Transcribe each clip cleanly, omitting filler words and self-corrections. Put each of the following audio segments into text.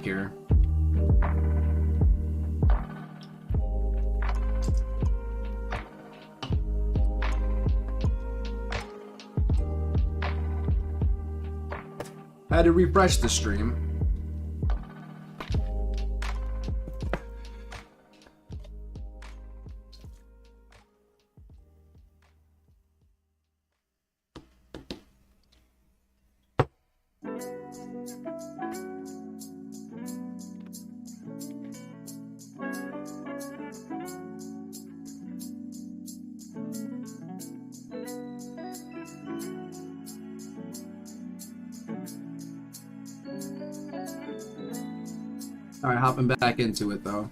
here. I had to refresh the stream. All right, hopping back into it though.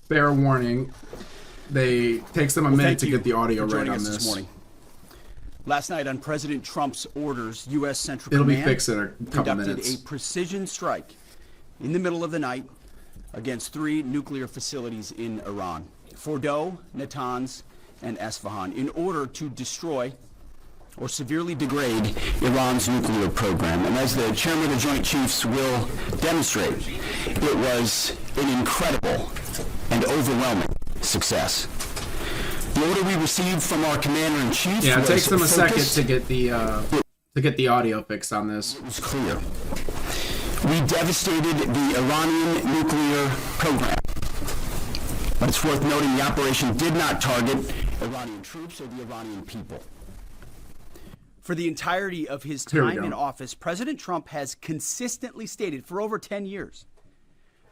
Fair warning, takes them a minute to get the audio right on this morning. Last night on President Trump's orders, U.S. Central It'll Command be fixed in a couple conducted minutes. a precision strike in the middle of the night against 3 nuclear facilities in Iran, Fordow, Natanz, and Esfahan, in order to destroy or severely degrade Iran's nuclear program. And as the chairman of the Joint Chiefs will demonstrate, it was an incredible and overwhelming success. The order we received from our commander-in-chief it takes them a second to get the audio fixed on this. It was clear. We devastated the Iranian nuclear program. But it's worth noting the operation did not target Iranian troops or the Iranian people. For the entirety of his time in office, President Trump has consistently stated for over 10 years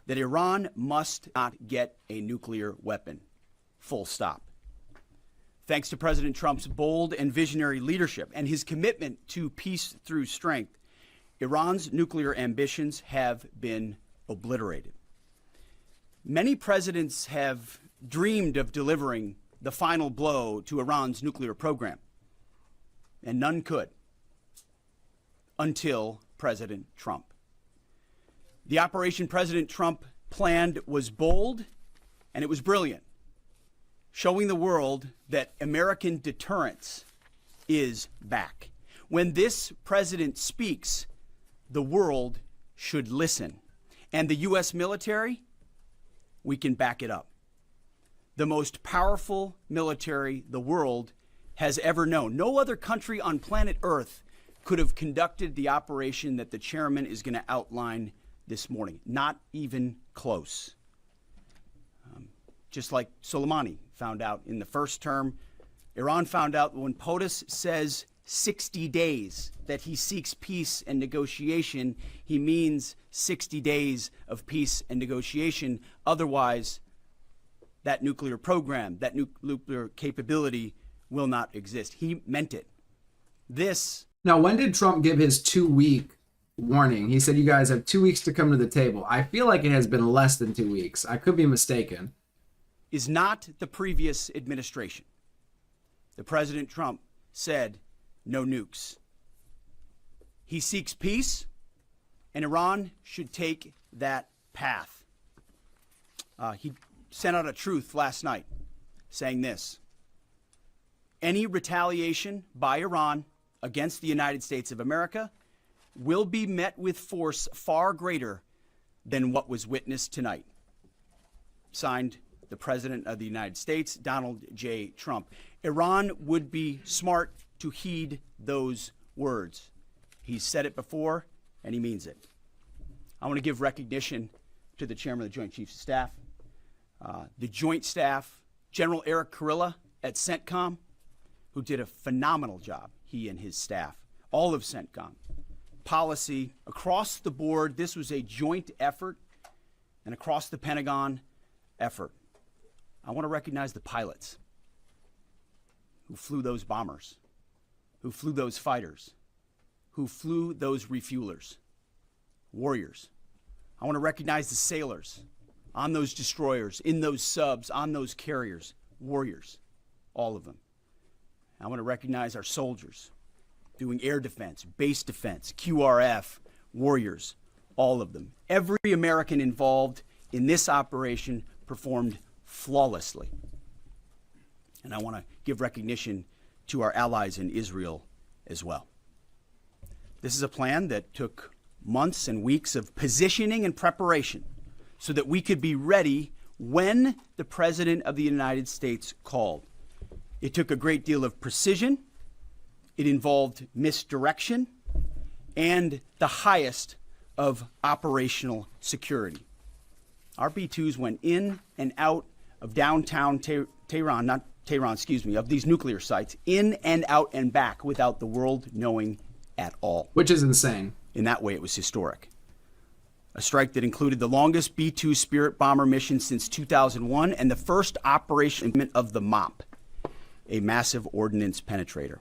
that Iran must not get a nuclear weapon. Full stop. Thanks to President Trump's bold and visionary leadership and his commitment to peace through strength, Iran's nuclear ambitions have been obliterated. Many presidents have dreamed of delivering the final blow to Iran's nuclear program, and none could until President Trump. The operation President Trump planned was bold and it was brilliant, showing the world that American deterrence is back. When this president speaks, the world should listen. And the U.S. military, we can back it up. The most powerful military the world has ever known. No other country on planet Earth could have conducted the operation that the chairman is going to outline this morning. Not even close. Just like Soleimani found out in the first term, Iran found out when POTUS says 60 days that he seeks peace and negotiation, he means 60 days of peace and negotiation. Otherwise, that nuclear program, that nuclear capability will not exist. He meant it. Now, when did Trump give his 2-week warning? He said you guys have 2 weeks to come to the table. I feel like it has been less than 2 weeks. I could be mistaken. Is not the previous administration. The President Trump said no nukes. He seeks peace, and Iran should take that path. He sent out a truth last night saying this: any retaliation by Iran against the United States of America will be met with force far greater than what was witnessed tonight. Signed, the President of the United States, Donald J. Trump. Iran would be smart to heed those words. He's said it before, and he means it. I want to give recognition to the Chairman of the Joint Chiefs of Staff, the Joint Staff, General Eric Kurilla at CENTCOM, who did a phenomenal job, he and his staff, all of CENTCOM. Policy, across the board, this was a joint effort, and across the Pentagon effort. I want to recognize the pilots. who flew those bombers, who flew those fighters, who flew those refuelers, warriors. I want to recognize the sailors on those destroyers, in those subs, on those carriers, warriors, all of them. I want to recognize our soldiers doing air defense, base defense, QRF, warriors, all of them. Every American involved in this operation performed flawlessly. And I want to give recognition to our allies in Israel as well. This is a plan that took months and weeks of positioning and preparation so that we could be ready when the President of the United States called. It took a great deal of precision. It involved misdirection and the highest of operational security. Our B-2s went in and out of downtown Tehran, of these nuclear sites, in and out and back without the world knowing at all. Which is insane. In that way, it was historic. A strike that included the longest B-2 Spirit bomber mission since 2001 and the first operation of the MOP, a massive ordnance penetrator.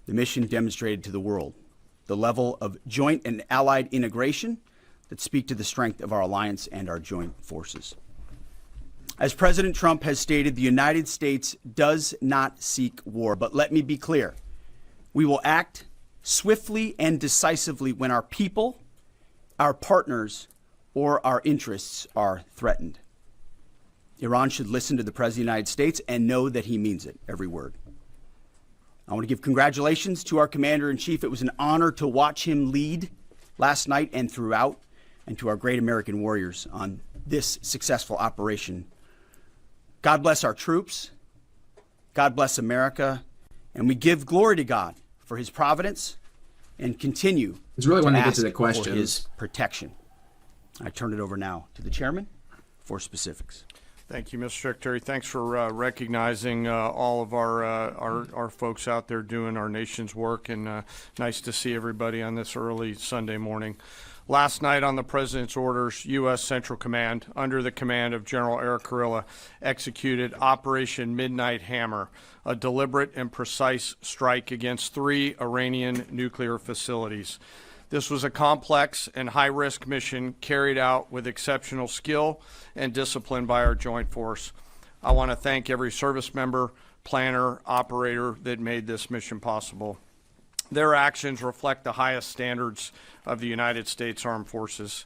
The mission demonstrated to the world the level of joint and allied integration that speak to the strength of our alliance and our joint forces. As President Trump has stated, the United States does not seek war. But let me be clear. We will act swiftly and decisively when our people, our partners, or our interests are threatened. Iran should listen to the President of the United States and know that he means it, every word. I want to give congratulations to our Commander-in-Chief. It was an honor to watch him lead last night and throughout, and to our great American warriors on this successful operation. God bless our troops. God bless America. And we give glory to God for his providence and continue It's really when to they get ask to the for questions. his protection. I turn it over now to the chairman for specifics. Thank you, Mr. Secretary. Thanks for recognizing all of our folks out there doing our nation's work, and nice to see everybody on this early Sunday morning. Last night on the President's orders, U.S. Central Command, under the command of General Eric Kurilla, executed Operation Midnight Hammer, a deliberate and precise strike against 3 Iranian nuclear facilities. This was a complex and high-risk mission carried out with exceptional skill and discipline by our joint force. I want to thank every service member, planner, operator that made this mission possible. Their actions reflect the highest standards of the United States Armed Forces.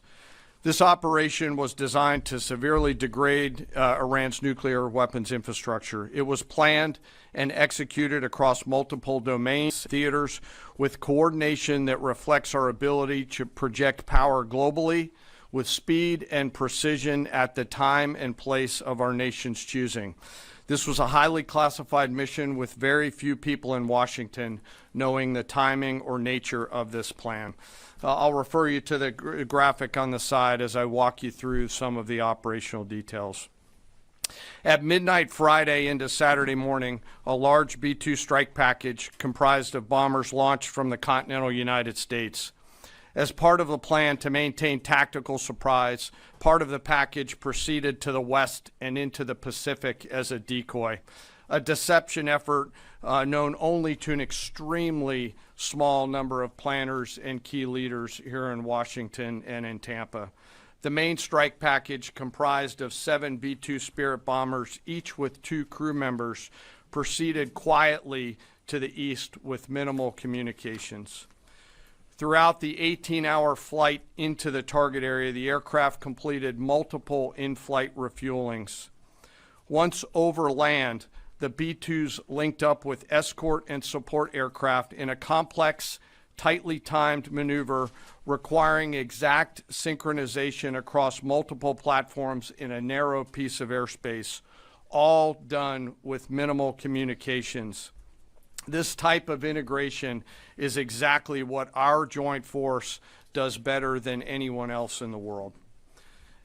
This operation was designed to severely degrade Iran's nuclear weapons infrastructure. It was planned and executed across multiple domains, theaters, with coordination that reflects our ability to project power globally with speed and precision at the time and place of our nation's choosing. This was a highly classified mission with very few people in Washington knowing the timing or nature of this plan. I'll refer you to the graphic on the side as I walk you through some of the operational details. At midnight Friday into Saturday morning, a large B-2 strike package comprised of bombers launched from the continental United States. As part of the plan to maintain tactical surprise, part of the package proceeded to the west and into the Pacific as a decoy, a deception effort known only to an extremely small number of planners and key leaders here in Washington and in Tampa. The main strike package, comprised of 7 B-2 Spirit bombers, each with 2 crew members, proceeded quietly to the east with minimal communications. Throughout the 18-hour flight into the target area, the aircraft completed multiple in-flight refuelings. Once over land, the B-2s linked up with escort and support aircraft in a complex, tightly timed maneuver requiring exact synchronization across multiple platforms in a narrow piece of airspace, all done with minimal communications. This type of integration is exactly what our joint force does better than anyone else in the world.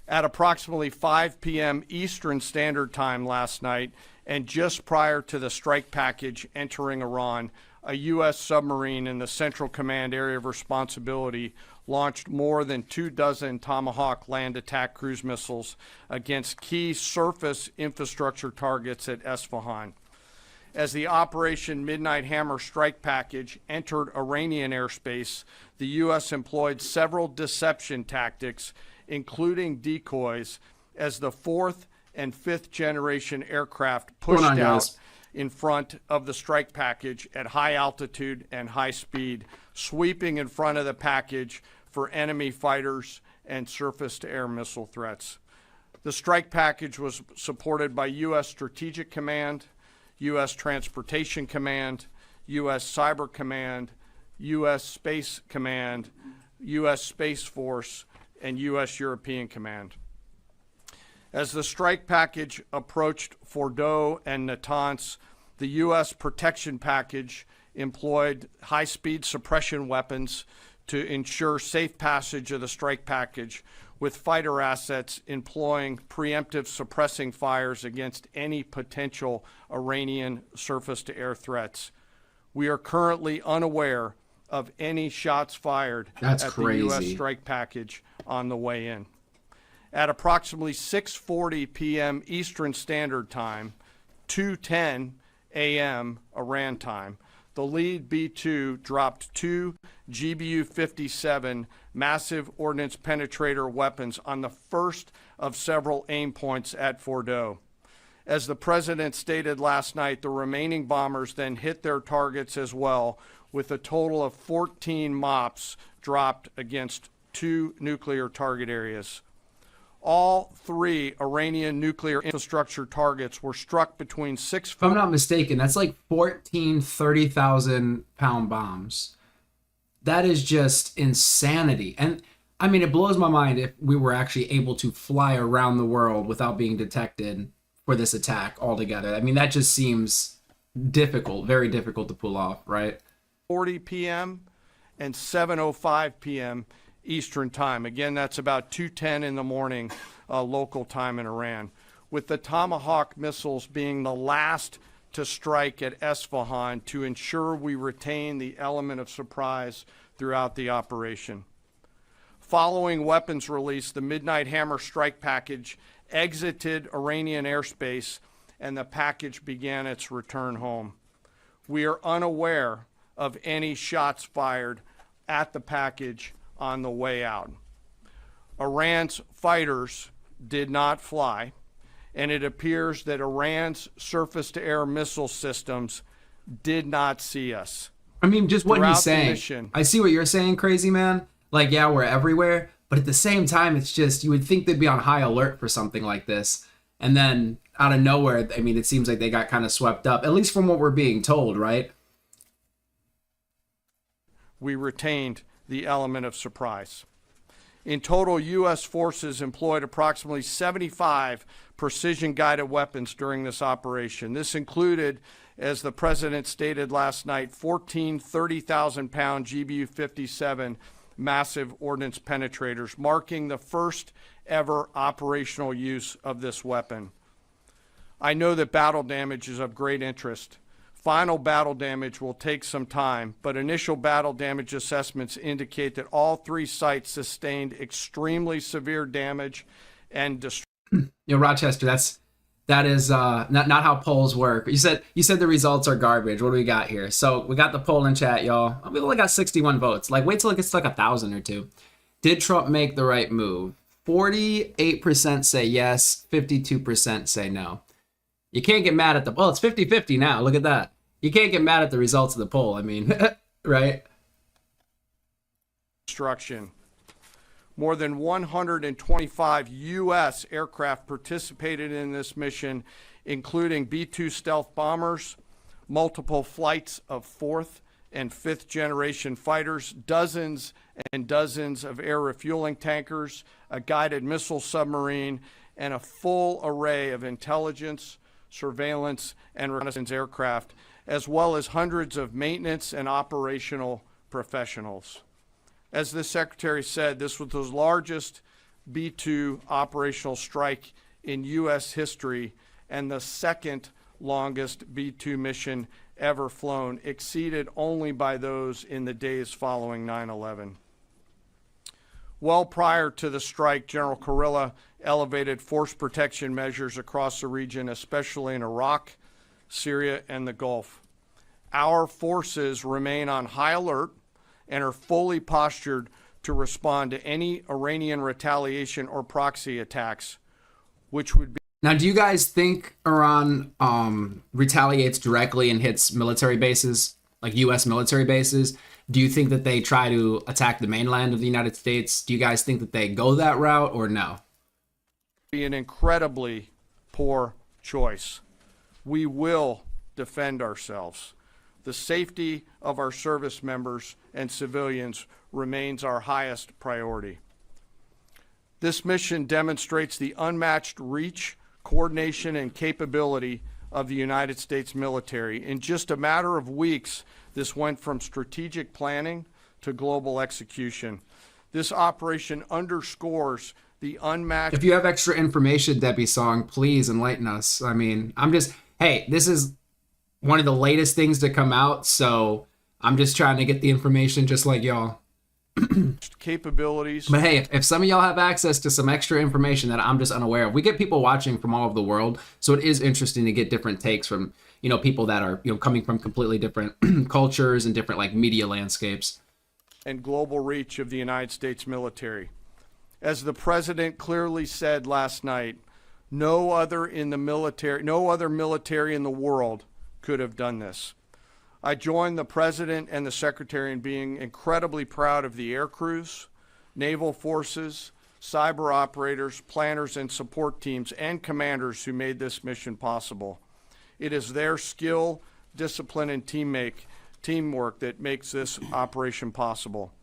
At approximately 5 p.m. Eastern Standard Time last night, and just prior to the strike package entering Iran, a U.S. submarine in the Central Command area of responsibility launched more than 24 Tomahawk land attack cruise missiles against key surface infrastructure targets at Esfahan. As the Operation Midnight Hammer strike package entered Iranian airspace, the U.S. employed several deception tactics, including decoys, as the fourth and fifth generation aircraft pushed out in front of the strike package at high altitude and high speed, sweeping in front of the package for enemy fighters and surface-to-air missile threats. The strike package was supported by U.S. Strategic Command, U.S. Transportation Command, U.S. Cyber Command, U.S. Space Command, U.S. Space Force, and U.S. European Command. As the strike package approached Fordow and Natanz, the U.S. protection package employed high-speed suppression weapons to ensure safe passage of the strike package, with fighter assets employing preemptive suppressing fires against any potential Iranian surface-to-air threats. We are currently unaware of any shots fired at the U.S. strike package on the way in. At approximately 6:40 p.m. Eastern Standard Time, 2:10 a.m. Iran time, the lead B-2 dropped two GBU-57 massive ordnance penetrator weapons on the first of several aim points at Fordow. As the president stated last night, the remaining bombers then hit their targets as well, with a total of 14 MOPs dropped against two nuclear target areas. All three Iranian nuclear infrastructure targets were struck between 6 If I'm not mistaken, that's like 14 30,000-pound bombs. That is just insanity. And I mean, it blows my mind if we were actually able to fly around the world without being detected for this attack altogether. I mean, that just seems difficult, very difficult to pull off, right? 40 p.m. and 7:05 p.m. Eastern time. Again, that's about 2:10 in the morning local time in Iran, with the Tomahawk missiles being the last to strike at Esfahan to ensure we retain the element of surprise throughout the operation. Following weapons release, the Midnight Hammer strike package exited Iranian airspace and the package began its return home. We are unaware of any shots fired at the package on the way out. Iran's fighters did not fly, and it appears that Iran's surface-to-air missile systems did not see us. I mean, just what he's saying. Mission, I see what you're saying, crazy man. Like, yeah, we're everywhere, but at the same time, it's just, you would think they'd be on high alert for something like this. And then out of nowhere, I mean, it seems like they got kind of swept up, at least from what we're being told, right? we retained the element of surprise. In total, U.S. forces employed approximately 75 precision-guided weapons during this operation. This included, as the President stated last night, 14 30,000-pound GBU-57 massive ordnance penetrators, marking the first ever operational use of this weapon. I know that battle damage is of great interest. Final battle damage will take some time, but initial battle damage assessments indicate that all three sites sustained extremely severe damage and destruction. You know, Rochester, that is not how polls work. You said the results are garbage. What do we got here? So we got the poll in chat, y'all. We only got 61 votes. Like, wait till it gets to like 1,000 or two. Did Trump make the right move? 48% say yes, 52% say no. You can't get mad at the, well, it's 50-50 now. Look at that. You can't get mad at the results of the poll. I mean, right? Destruction. More than 125 U.S. aircraft participated in this mission, including B-2 stealth bombers, multiple flights of fourth and fifth generation fighters, dozens and dozens of air refueling tankers, a guided missile submarine, and a full array of intelligence, surveillance, and reconnaissance aircraft, as well as hundreds of maintenance and operational professionals. As the Secretary said, this was the largest B-2 operational strike in U.S. history and the second longest B-2 mission ever flown, exceeded only by those in the days following 9/11. Well prior to the strike, General Kurilla elevated force protection measures across the region, especially in Iraq, Syria, and the Gulf. Our forces remain on high alert and are fully postured to respond to any Iranian retaliation or proxy attacks, which would be. Now, do you guys think Iran retaliates directly and hits military bases, like U.S. military bases? Do you think that they try to attack the mainland of the United States? Do you guys think that they go that route or no? Be an incredibly poor choice. We will defend ourselves. The safety of our service members and civilians remains our highest priority. This mission demonstrates the unmatched reach, coordination, and capability of the United States military. In just a matter of weeks, this went from strategic planning to global execution. This operation underscores the unmatched. If you have extra information, Debbie Song, please enlighten us. I mean, hey, this is one of the latest things to come out, so I'm just trying to get the information just like y'all. Capabilities. But hey, if some of y'all have access to some extra information that I'm just unaware of, we get people watching from all over the world, so it is interesting to get different takes from, people that are, coming from completely different cultures and different like media landscapes. And global reach of the United States military. As the president clearly said last night, no other military in the world could have done this. I join the president and the secretary in being incredibly proud of the air crews, naval forces, cyber operators, planners, and support teams and commanders who made this mission possible. It is their skill, discipline, and teamwork that makes this operation possible.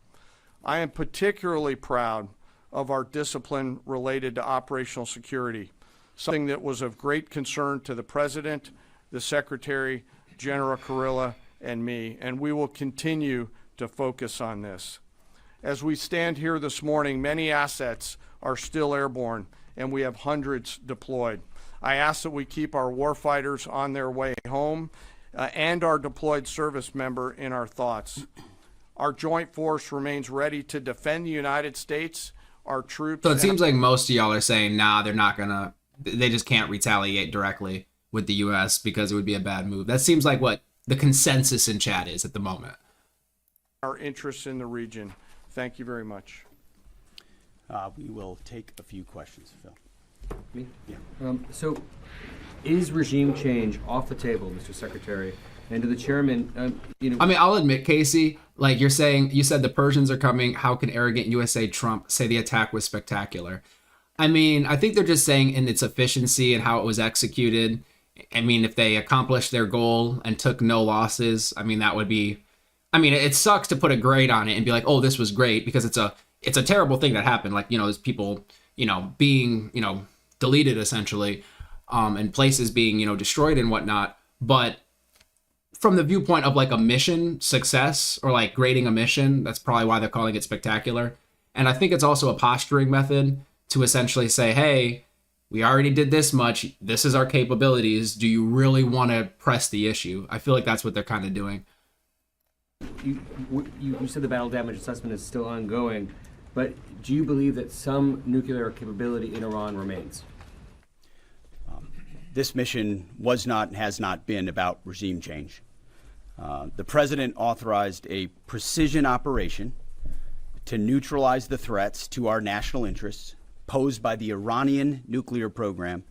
I am particularly proud of our discipline related to operational security, something that was of great concern to the president, the secretary, General Kurilla, and me, and we will continue to focus on this. As we stand here this morning, many assets are still airborne, and we have hundreds deployed. I ask that we keep our warfighters on their way home and our deployed service member in our thoughts. Our joint force remains ready to defend the United States, our troops. So it seems like most of y'all are saying, nah, they just can't retaliate directly with the U.S. because it would be a bad move. That seems like what the consensus in chat is at the moment. Our interests in the region. Thank you very much. We will take a few questions, Phil. Me? Yeah. So, is regime change off the table, Mr. Secretary? And to the chairman, I mean, I'll admit, Casey, like you said the Persians are coming. How can arrogant USA Trump say the attack was spectacular? I mean, I think they're just saying in its efficiency and how it was executed. I mean, if they accomplished their goal and took no losses, I mean, that would be, it sucks to put a grade on it and be like, oh, this was great, because it's a terrible thing that happened. Like, there's people, being, deleted essentially, and places being, destroyed and whatnot. But from the viewpoint of like a mission success or like grading a mission, that's probably why they're calling it spectacular. And I think it's also a posturing method to essentially say, hey, we already did this much. This is our capabilities. Do you really want to press the issue? I feel like that's what they're kind of doing. you said the battle damage assessment is still ongoing, but do you believe that some nuclear capability in Iran remains? This mission was not and has not been about regime change. The president authorized a precision operation to neutralize the threats to our national interests posed by the Iranian nuclear program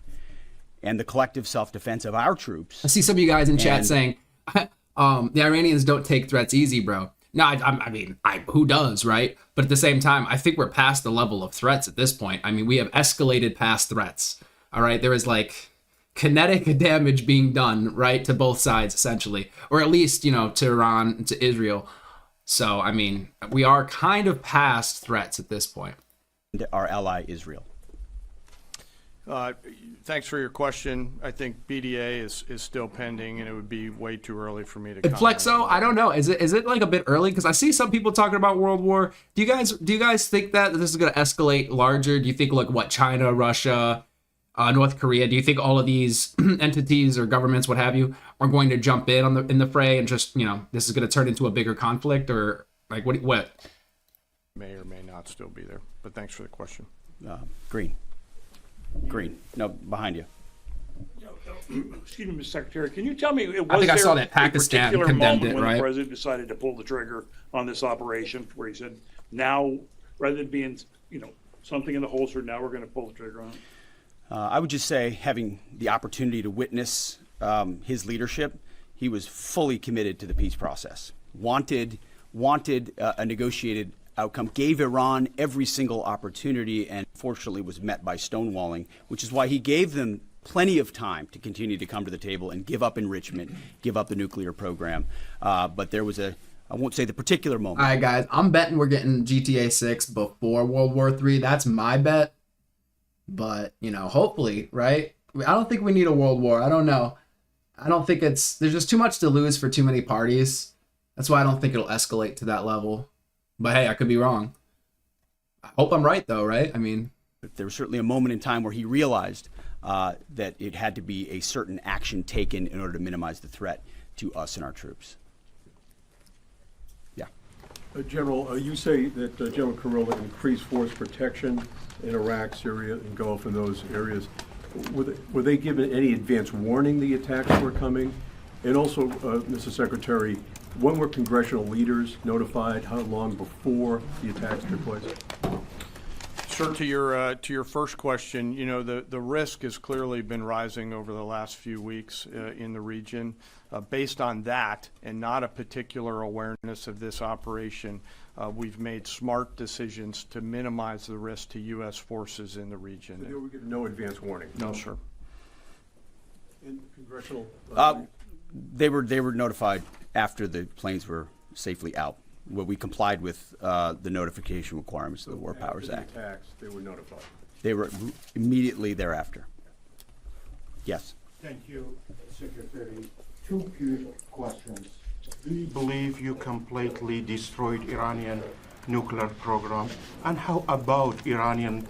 and the collective self-defense of our troops. I see some of you guys in chat saying, the Iranians don't take threats easy, bro. No, I mean, who does, right? But at the same time, I think we're past the level of threats at this point. I mean, we have escalated past threats, all right? There is like kinetic damage being done, right, to both sides, essentially, or at least, to Iran and to Israel. So, I mean, we are kind of past threats at this point. Our ally, Israel. Thanks for your question. I think BDA is still pending, and it would be way too early for me to comment. Flexo, I don't know. Is it like a bit early? Because I see some people talking about World War. Do you guys think that this is going to escalate larger? Do you think like what, China, Russia, North Korea? Do you think all of these entities or governments, what have you, are going to jump in the fray and just this is going to turn into a bigger conflict, or like what? May or may not still be there. But thanks for the question. Green. No, behind you. excuse me, Mr. Secretary, can you tell me, I think I saw that a Pakistan particular condemned moment it, when right? the president decided to pull the trigger on this operation, where he said, now, rather than being, something in the holster, now we're going to pull the trigger on it? I would just say, having the opportunity to witness his leadership, he was fully committed to the peace process. Wanted a negotiated outcome, gave Iran every single opportunity, and fortunately was met by stonewalling, which is why he gave them plenty of time to continue to come to the table and give up enrichment, give up the nuclear program. But there was I won't say the particular moment. All right, guys, I'm betting we're getting GTA 6 before World War III. That's my bet. But, hopefully, right? I don't think we need a world war. I don't know. I don't think there's just too much to lose for too many parties. That's why I don't think it'll escalate to that level. But hey, I could be wrong. I hope I'm right, though, right? I mean, there was certainly a moment in time where he realized that it had to be a certain action taken in order to minimize the threat to us and our troops. Yeah. General, you say that General Kurilla increased force protection in Iraq, Syria, and Gulf, in those areas. Were they given any advance warning the attacks were coming? And also, Mr. Secretary, when were congressional leaders notified? How long before the attacks took place? Sir, to your first question, the risk has clearly been rising over the last few weeks in the region. Based on that, and not a particular awareness of this operation, we've made smart decisions to minimize the risk to U.S. forces in the region. They were given no advance warning? No, sir. And congressional? They were notified after the planes were safely out. Well, we complied with the notification requirements of the War Powers After the Act. attacks, they were notified? They were immediately thereafter. Yes. Thank you, Secretary. Two quick questions. Do you believe you completely destroyed Iranian nuclear program? And how about Iranian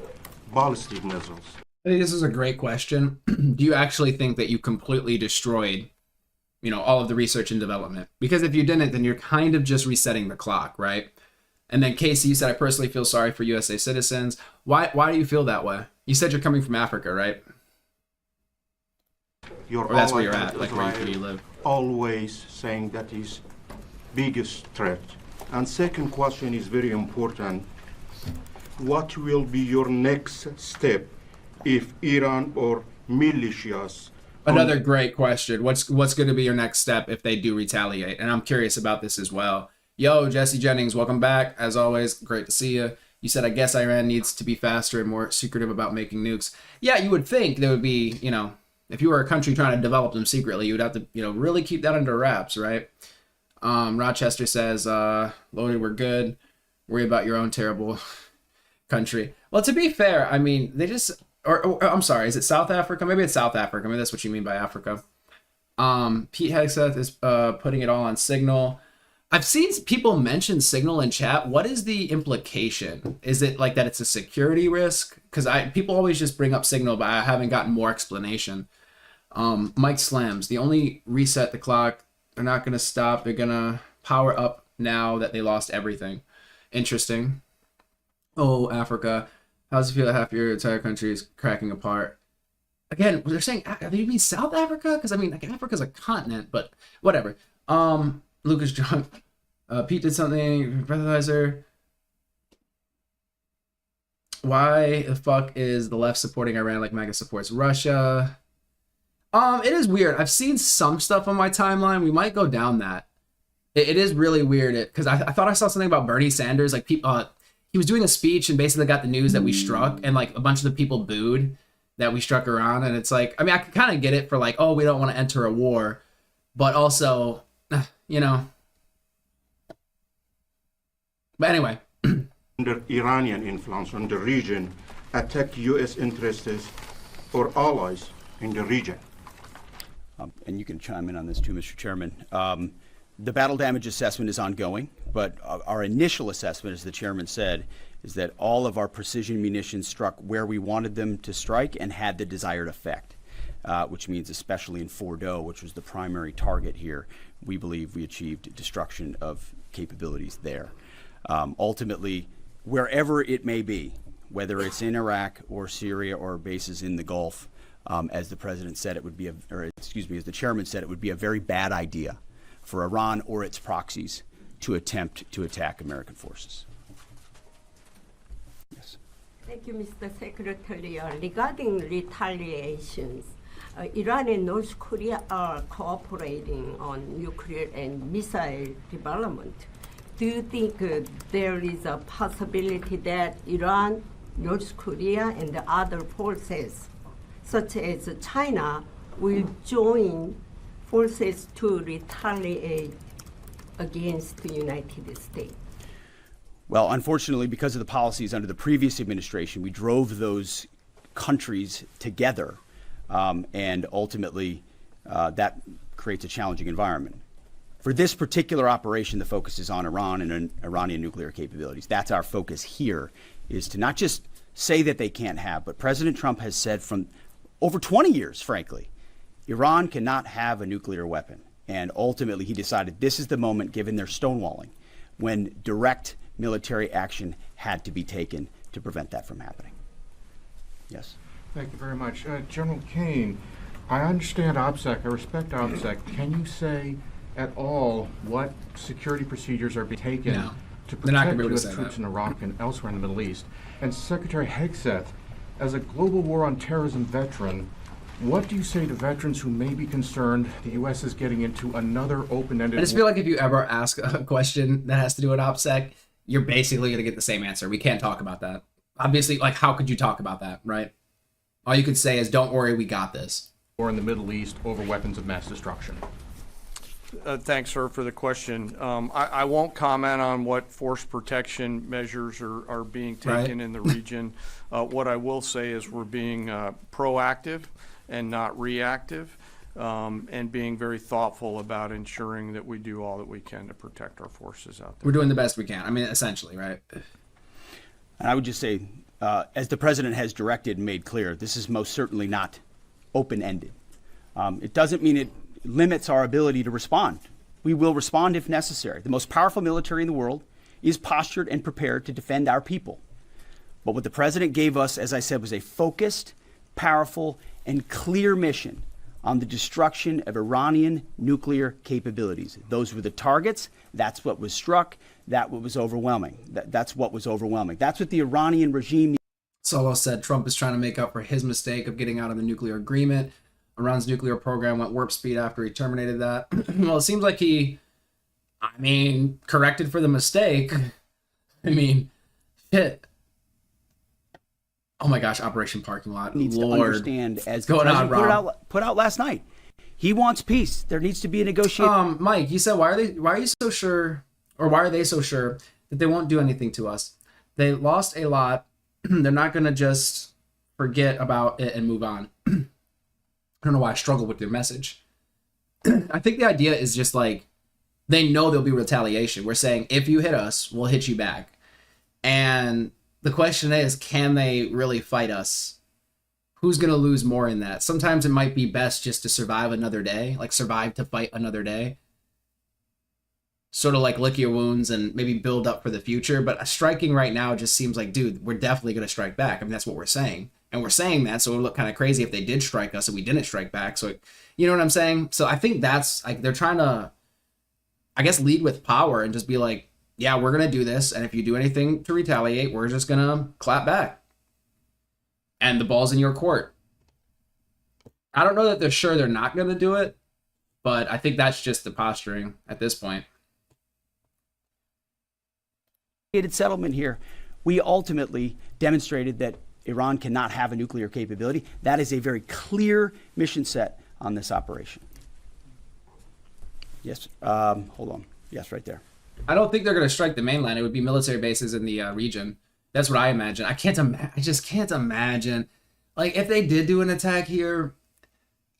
ballistic missiles? I think this is a great question. Do you actually think that you completely destroyed, all of the research and development? Because if you didn't, then you're kind of just resetting the clock, right? And then Casey, you said, I personally feel sorry for USA citizens. Why do you feel that way? You said you're coming from Africa, right? Your Or that's where you're ally at, like where you live. always saying that is biggest threat. And second question is very important. What will be your next step if Iran or militias? Another great question. What's going to be your next step if they do retaliate? And I'm curious about this as well. Yo, Jesse Jennings, welcome back. As always, great to see you. You said, I guess Iran needs to be faster and more secretive about making nukes. Yeah, you would think there would be, if you were a country trying to develop them secretly, you would have to, really keep that under wraps, right? Rochester says, Lodi, we're good. Worry about your own terrible country. Well, to be fair, I mean, they just, or I'm sorry, is it South Africa? Maybe it's South Africa. Maybe that's what you mean by Africa. Pete Hegseth is putting it all on Signal. I've seen people mention Signal in chat. What is the implication? Is it like that it's a security risk? Because people always just bring up Signal, but I haven't gotten more explanation. Mike Slams, the only reset the clock. They're not going to stop. They're going to power up now that they lost everything. Interesting. Oh, Africa. How does it feel that half your entire country is cracking apart? Again, they're saying, do you mean South Africa? Because, I mean, like, Africa's a continent, but whatever. Lucas John. Pete did something. Breathalyzer. Why the fuck is the left supporting Iran like MAGA supports Russia? It is weird. I've seen some stuff on my timeline. We might go down that. It is really weird because I thought I saw something about Bernie Sanders. Like, people, he was doing a speech and basically got the news that we struck, and like a bunch of the people booed that we struck Iran. And it's like, I mean, I can kind of get it for like, oh, we don't want to enter a war, but also, But anyway. Under Iranian influence on the region, attack U.S. interests or allies in the region. And you can chime in on this too, Mr. Chairman. The battle damage assessment is ongoing, but our initial assessment, as the chairman said, is that all of our precision munitions struck where we wanted them to strike and had the desired effect, which means especially in Fordo, which was the primary target here, we believe we achieved destruction of capabilities there. Ultimately, wherever it may be, whether it's in Iraq or Syria or bases in the Gulf, as the president said, it would be as the chairman said, it would be a very bad idea for Iran or its proxies to attempt to attack American forces. Yes. Thank you, Mr. Secretary. Regarding retaliations, Iran and North Korea are cooperating on nuclear and missile development. Do you think there is a possibility that Iran, North Korea, and the other forces, such as China, will join forces to retaliate against the United States? Well, unfortunately, because of the policies under the previous administration, we drove those countries together, and ultimately that creates a challenging environment. For this particular operation, the focus is on Iran and Iranian nuclear capabilities. That's our focus here, is to not just say that they can't have, but President Trump has said from over 20 years, frankly, Iran cannot have a nuclear weapon. And ultimately, he decided this is the moment, given their stonewalling, when direct military action had to be taken to prevent that from happening. Yes? Thank you very much. General Kane, I understand OPSEC, I respect OPSEC. Can you say at all what security procedures are being taken No. to They're not gonna protect be able to U.S. say troops that. in Iraq and elsewhere in the Middle East? And Secretary Hegseth, as a global war on terrorism veteran, what do you say to veterans who may be concerned the U.S. is getting into another open-ended I just feel like if you ever ask a question that has to do with OPSEC, you're basically going to get the same answer. We can't talk about that. Obviously, like, how could you talk about that, right? All you could say is, don't worry, we got this. war in the Middle East over weapons of mass destruction? Thanks, sir, for the question. I won't comment on what force protection measures are being taken Right. in the region. What I will say is we're being proactive and not reactive, and being very thoughtful about ensuring that we do all that we can to protect our forces out there. We're doing the best we can. I mean, essentially, right? And I would just say, as the president has directed and made clear, this is most certainly not open-ended. It doesn't mean it limits our ability to respond. We will respond if necessary. The most powerful military in the world is postured and prepared to defend our people. But what the president gave us, as I said, was a focused, powerful, and clear mission on the destruction of Iranian nuclear capabilities. Those were the targets. That's what was struck. That's what was overwhelming. That's what was overwhelming. That's what the Iranian regime. Solo said Trump is trying to make up for his mistake of getting out of the nuclear agreement. Iran's nuclear program went warp speed after he terminated that. Well, it seems like he, corrected for the mistake. Shit. Oh my gosh, Operation Parking Lot. Needs Lord. to understand, as the going on, president Rob? put out last night. He wants peace. There needs to be a negotiation. Mike, you said why are you so sure, or why are they so sure that they won't do anything to us? They lost a lot. They're not gonna just forget about it and move on. I don't know why I struggle with their message. I think the idea is just like, they know there'll be retaliation. We're saying, if you hit us, we'll hit you back. And the question is, can they really fight us? Who's going to lose more in that? Sometimes it might be best just to survive another day, like survive to fight another day. Sort of like lick your wounds and maybe build up for the future. But striking right now just seems like, dude, we're definitely going to strike back. I mean, that's what we're saying. And we're saying that, so it would look kind of crazy if they did strike us and we didn't strike back. So, you know what I'm saying? So I think that's, like, they're trying to, I guess, lead with power and just be like, yeah, we're going to do this. And if you do anything to retaliate, we're just going to clap back. And the ball's in your court. I don't know that they're sure they're not going to do it, but I think that's just the posturing at this point. Settlement here. We ultimately demonstrated that Iran cannot have a nuclear capability. That is a very clear mission set on this operation. Yes, hold on. Yes, right there. I don't think they're going to strike the mainland. It would be military bases in the region. That's what I imagine. I just can't imagine. Like, if they did do an attack here,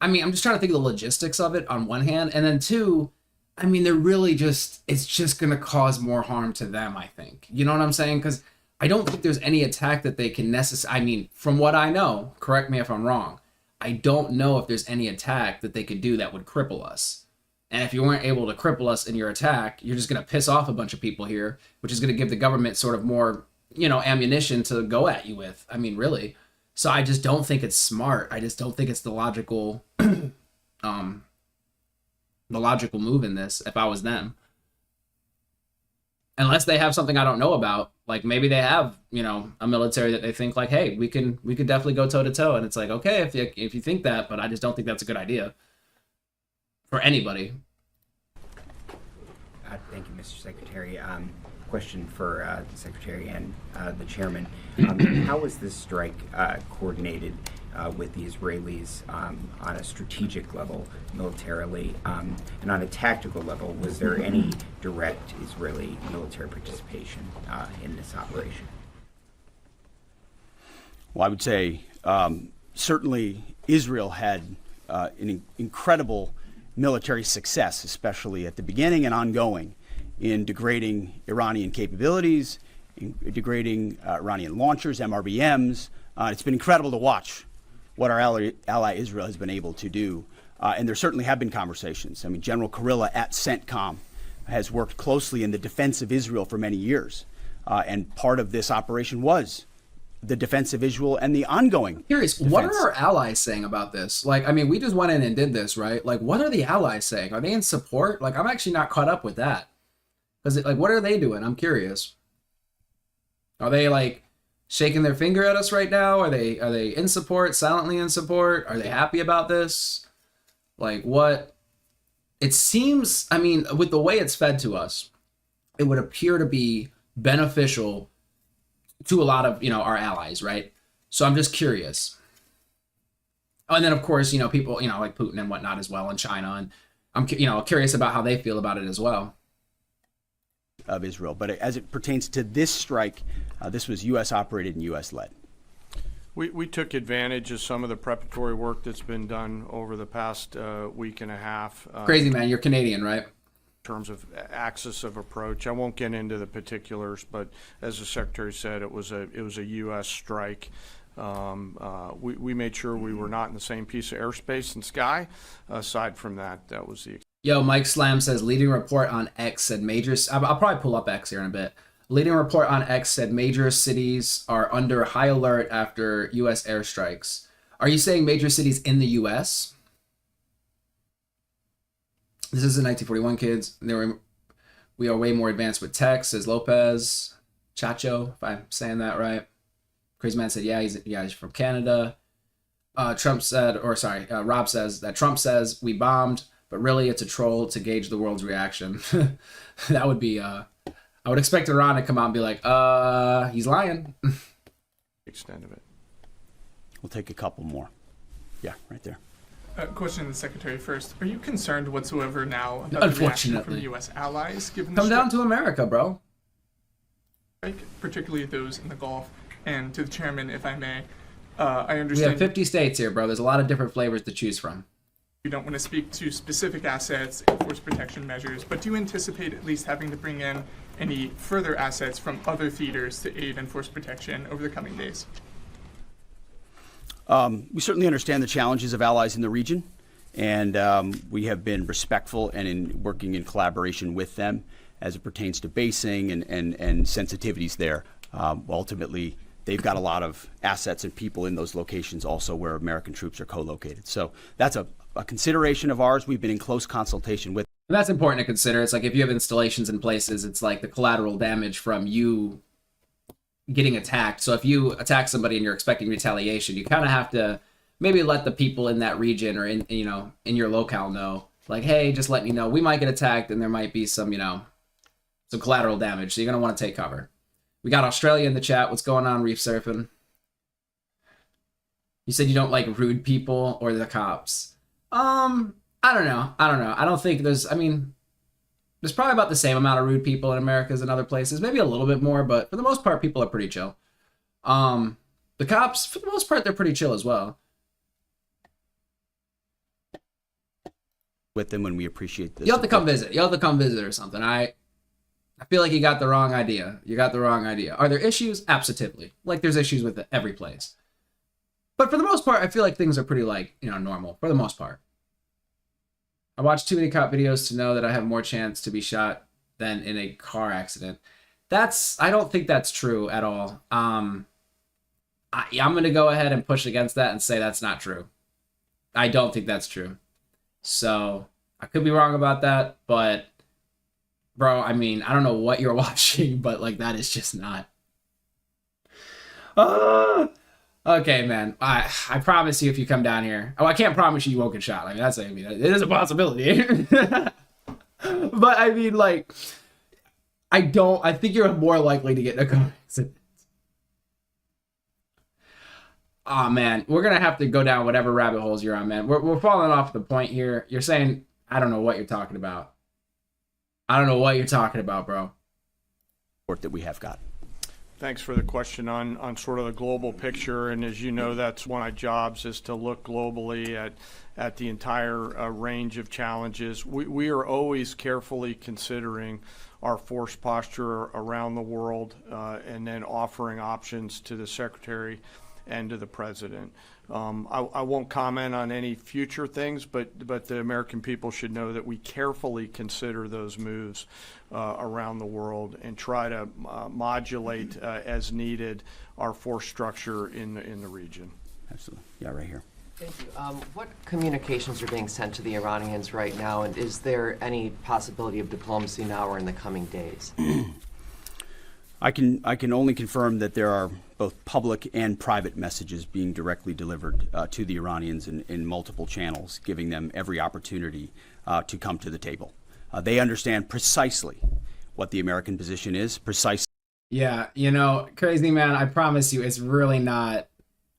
I'm just trying to think of the logistics of it on one hand. And then two, they're really just, it's just going to cause more harm to them, I think. You know what I'm saying? Because I don't think there's any attack that they can from what I know, correct me if I'm wrong, I don't know if there's any attack that they could do that would cripple us. And if you weren't able to cripple us in your attack, you're just going to piss off a bunch of people here, which is going to give the government sort of more, ammunition to go at you with. Really. So I just don't think it's smart. I just don't think it's the logical move in this if I was them. Unless they have something I don't know about. Like maybe they have, you know, a military that they think like, hey, we could definitely go toe to toe. And it's like, okay, if you think that, but I just don't think that's a good idea for anybody. Thank you, Mr. Secretary. Question for the Secretary and the Chairman. How was this strike coordinated with the Israelis on a strategic level, militarily, and on a tactical level? Was there any direct Israeli military participation in this operation? Well, I would say certainly Israel had an incredible military success, especially at the beginning and ongoing, in degrading Iranian capabilities, in degrading Iranian launchers, MRBMs. It's been incredible to watch what our ally Israel has been able to do. And there certainly have been conversations. I mean, General Kurilla at CENTCOM has worked closely in the defense of Israel for many years. And part of this operation was the defense of Israel and the ongoing I'm curious, defense. what are our allies saying about this? Like, I mean, we just went in and did this, right? Like, what are the allies saying? Are they in support? Like, I'm actually not caught up with that. Because, like, what are they doing? I'm curious. Are they, like, shaking their finger at us right now? Are they in support, silently in support? Are they happy about this? Like, what? It seems, I mean, with the way it's fed to us, it would appear to be beneficial to a lot of, you know, our allies, right? So I'm just curious. Oh, and then, of course, you know, people, you know, like Putin and whatnot as well, and China. And I'm, you know, curious about how they feel about it as well. Of Israel. But as it pertains to this strike, this was U.S. operated and U.S. led. We took advantage of some of the preparatory work that's been done over the past week and a half. Crazy, man. You're Canadian, right? In terms of axis of approach. I won't get into the particulars, but as the Secretary said, it was a U.S. strike. We made sure we were not in the same piece of airspace and sky. Aside from that, that was the. Yo, Mike Slam says, leading report on X said major... I'll probably pull up X here in a bit. Leading report on X said major cities are under high alert after U.S. airstrikes. Are you saying major cities in the U.S.? This is in 1941, kids. We are way more advanced with tech, says Lopez. Chacho, if I'm saying that right. Crazy Man said, yeah, he's from Canada. Rob says that Trump says we bombed, but really it's a troll to gauge the world's reaction. That would be, I would expect Iran to come out and be like, he's lying. Extent of it. We'll take a couple more. Yeah, right there. Question to the Secretary first. Are you concerned whatsoever now about the reaction from U.S. allies given the Come down to America, bro. strike, particularly those in the Gulf? And to the Chairman, if I may, I understand... We have 50 states here, bro. There's a lot of different flavors to choose from. You don't want to speak to specific assets and force protection measures, but do you anticipate at least having to bring in any further assets from other theaters to aid in force protection over the coming days? We certainly understand the challenges of allies in the region, and we have been respectful and in working in collaboration with them as it pertains to basing and sensitivities there. Ultimately, they've got a lot of assets and people in those locations also where American troops are co-located. So that's a consideration of ours. We've been in close consultation with. And that's important to consider. It's like if you have installations in places, it's like the collateral damage from you getting attacked. So if you attack somebody and you're expecting retaliation, you kind of have to maybe let the people in that region or in your locale know, like, hey, just let me know. We might get attacked and there might be some collateral damage. So you're going to want to take cover. We got Australia in the chat. What's going on, Reef Surfing? You said you don't like rude people or the cops. I don't know. I don't think there's probably about the same amount of rude people in America as in other places. Maybe a little bit more, but for the most part, people are pretty chill. The cops, for the most part, they're pretty chill as well. With them when we appreciate this. You'll have to come visit. You'll have to come visit or something. I feel like you got the wrong idea. You got the wrong idea. Are there issues? Absolutely. Like there's issues with every place. But for the most part, I feel like things are pretty normal for the most part. I watch too many cop videos to know that I have more chance to be shot than in a car accident. I don't think that's true at all. I'm going to go ahead and push against that and say that's not true. I don't think that's true. So I could be wrong about that, but bro, I mean, I don't know what you're watching, but like that is just not. Okay, man. I promise you, if you come down here, I can't promise you won't get shot. I mean, it is a possibility. But I mean, like, I think you're more likely to get in a car accident. Oh man, we're gonna have to go down whatever rabbit holes you're on, man. We're falling off the point here. You're saying I don't know what you're talking about. I don't know what you're talking about, bro. That we have got. Thanks for the question on sort of the global picture. And as you know, that's one of my jobs is to look globally at the entire range of challenges. We are always carefully considering our force posture around the world and then offering options to the Secretary and to the President. I won't comment on any future things, but the American people should know that we carefully consider those moves around the world and try to modulate as needed our force structure in the region. Absolutely. Yeah, right here. Thank you. What communications are being sent to the Iranians right now, and is there any possibility of diplomacy now or in the coming days? I can only confirm that there are both public and private messages being directly delivered to the Iranians in multiple channels, giving them every opportunity to come to the table. They understand precisely what the American position is, precisely. Yeah, you know, crazy man, I promise you, it's really not.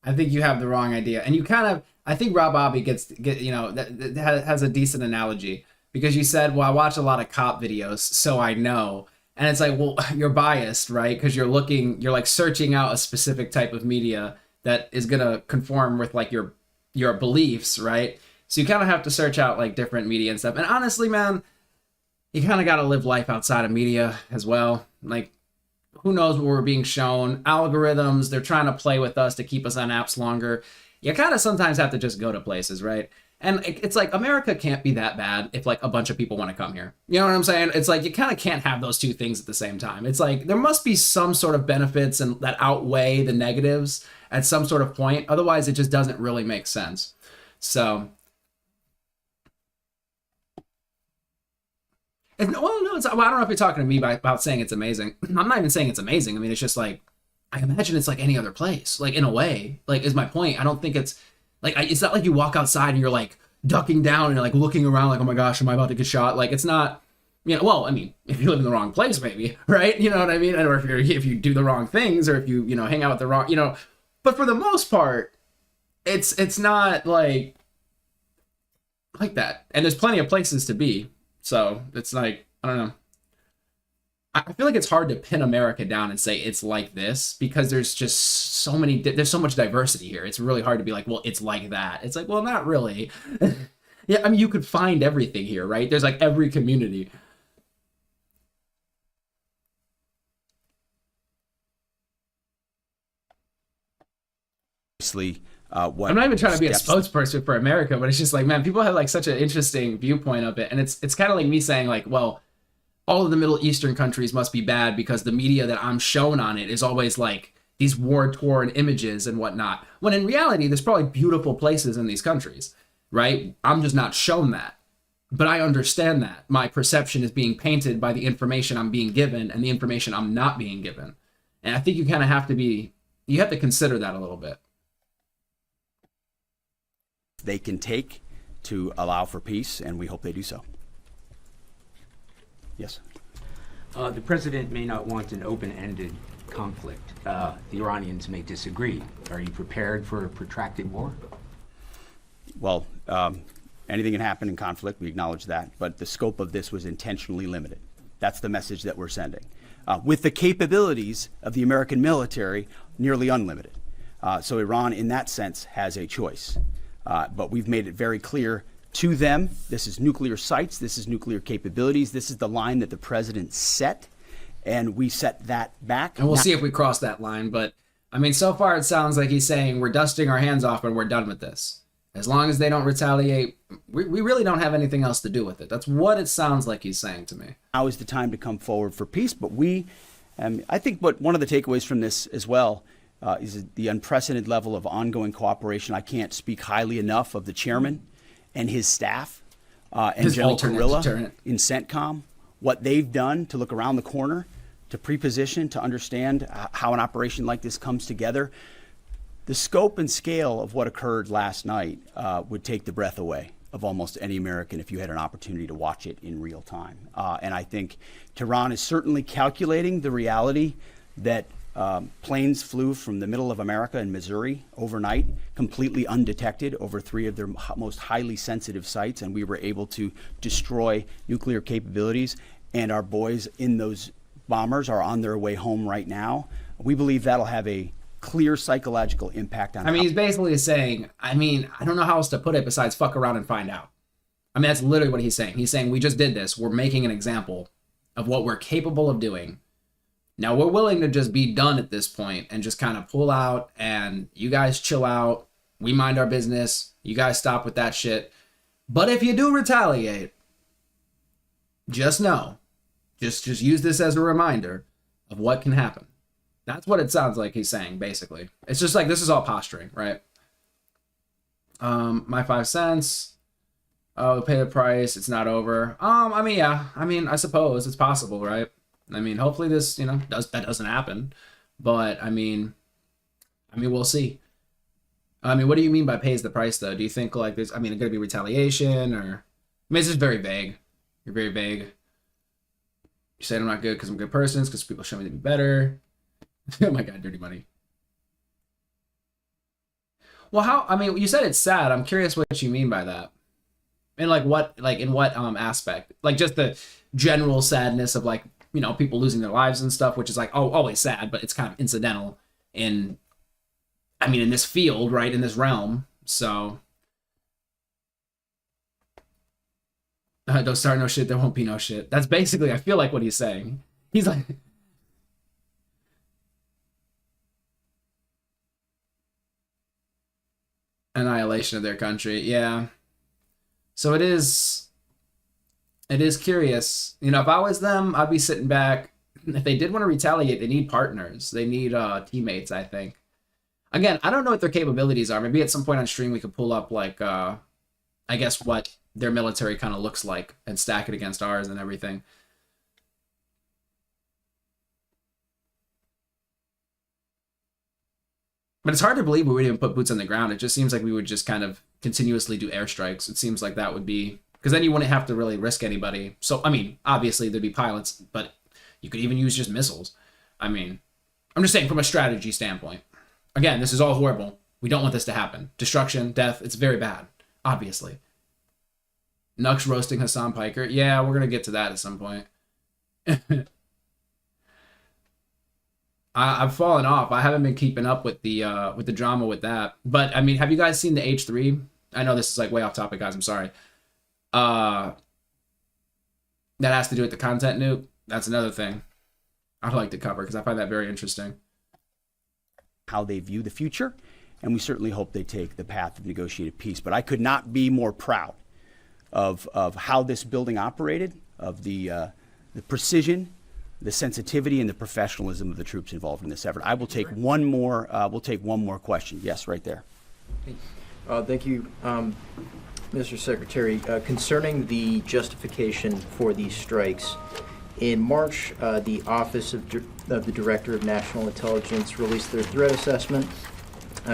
I think you have the wrong idea. And you kind of, I think Rob Bobby that has a decent analogy, because you said, well, I watch a lot of cop videos, so I know. And it's like, well, you're biased, right? Because you're like searching out a specific type of media that is going to conform with like your beliefs, right? So you kind of have to search out like different media and stuff. And honestly, man, you kind of got to live life outside of media as well. Like, who knows what we're being shown? Algorithms, they're trying to play with us to keep us on apps longer. You kind of sometimes have to just go to places, right? And it's like, America can't be that bad if like a bunch of people want to come here. You know what I'm saying? It's like, you kind of can't have those two things at the same time. It's like, there must be some sort of benefits and that outweigh the negatives at some sort of point. Otherwise, it just doesn't really make sense. So, I don't know if you're talking to me about saying it's amazing. I'm not even saying it's amazing. I mean, it's just like, I imagine it's like any other place, like in a way, like is my point. I don't think it's like, it's not like you walk outside and you're like ducking down and you're like looking around like, oh my gosh, am I about to get shot? Like, it's not, you know, well, I mean, if you live in the wrong place, maybe, right? You know what I mean? Or if you do the wrong things, or if you hang out with the wrong, but for the most part, it's not like that. And there's plenty of places to be. So it's like, I don't know. I feel like it's hard to pin America down and say it's like this, because there's just there's so much diversity here. It's really hard to be like, well, it's like that. It's like, well, not really. Yeah, I mean, you could find everything here, right? There's like every community. I'm not even trying to be a spokesperson for America, but it's just like, man, people have like such an interesting viewpoint of it. And it's kind of like me saying like, well, all of the Middle Eastern countries must be bad because the media that I'm shown on it is always like these war-torn images and whatnot. When in reality, there's probably beautiful places in these countries, right? I'm just not shown that. But I understand that. My perception is being painted by the information I'm being given and the information I'm not being given. And I think you kind of have to consider that a little bit. They can take to allow for peace, and we hope they do so. Yes. The president may not want an open-ended conflict. The Iranians may disagree. Are you prepared for a protracted war? Well, anything can happen in conflict. We acknowledge that. But the scope of this was intentionally limited. That's the message that we're sending. With the capabilities of the American military, nearly unlimited. So Iran, in that sense, has a choice. But we've made it very clear to them, this is nuclear sites, this is nuclear capabilities, this is the line that the president set, and we set that back. And we'll see if we cross that line, but I mean, so far it sounds like he's saying we're dusting our hands off and we're done with this. As long as they don't retaliate, we really don't have anything else to do with it. That's what it sounds like he's saying to me. Now is the time to come forward for peace, but I think one of the takeaways from this as well, is the unprecedented level of ongoing cooperation. I can't speak highly enough of the chairman and his staff and His General alternate Kurilla deterrent. in CENTCOM, what they've done to look around the corner, to pre-position, to understand how an operation like this comes together. The scope and scale of what occurred last night would take the breath away of almost any American if you had an opportunity to watch it in real time. And I think Tehran is certainly calculating the reality that planes flew from the middle of America in Missouri overnight, completely undetected over 3 of their most highly sensitive sites, and we were able to destroy nuclear capabilities. And our boys in those bombers are on their way home right now. We believe that'll have a clear psychological impact on. I mean, he's basically saying, I don't know how else to put it besides fuck around and find out. I mean, that's literally what he's saying. He's saying, we just did this. We're making an example of what we're capable of doing. Now, we're willing to just be done at this point and just kind of pull out, and you guys chill out. We mind our business. You guys stop with that shit. But if you do retaliate, just know, just use this as a reminder of what can happen. That's what it sounds like he's saying, basically. It's just like, this is all posturing, right? My 5 cents. Oh, pay the price. It's not over. Yeah. I suppose it's possible, right? Hopefully this, that doesn't happen. But, we'll see. What do you mean by pays the price, though? Do you think, like, there's, going to be retaliation, or... it's just very vague. You're very vague. You're saying I'm not good because I'm a good person. It's because people show me to be better. Oh my God, dirty money. Well, you said it's sad. I'm curious what you mean by that. And in what aspect? Like, just the general sadness of, like, people losing their lives and stuff, which is like, always sad, but it's kind of incidental in this field, right? In this realm. So don't start no shit, there won't be no shit. That's basically, I feel like, what he's saying. He's like, annihilation of their country. Yeah. So it is curious. If I was them, I'd be sitting back. If they did want to retaliate, they need partners. They need teammates, I think. Again, I don't know what their capabilities are. Maybe at some point on stream we could pull up, like, I guess what their military kind of looks like and stack it against ours and everything. But it's hard to believe we would even put boots on the ground. It just seems like we would just kind of continuously do airstrikes. It seems like that would be... Because then you wouldn't have to really risk anybody. So, obviously there'd be pilots, but you could even use just missiles. I'm just saying from a strategy standpoint. Again, this is all horrible. We don't want this to happen. Destruction, death, it's very bad. Obviously. Nux roasting Hassan Piker. Yeah, we're going to get to that at some point. I've fallen off. I haven't been keeping up with the drama with that. But have you guys seen the H3? I know this is like way off topic, guys. I'm sorry. That has to do with the content nuke. That's another thing I'd like to cover because I find that very interesting. How they view the future, and we certainly hope they take the path of negotiated peace. But I could not be more proud of how this building operated, of the precision, the sensitivity, and the professionalism of the troops involved in this effort. I will take one more. We'll take one more question. Yes, right there. Thank you, Mr. Secretary. Concerning the justification for these strikes, in March, the Office of the Director of National Intelligence released their threat assessment,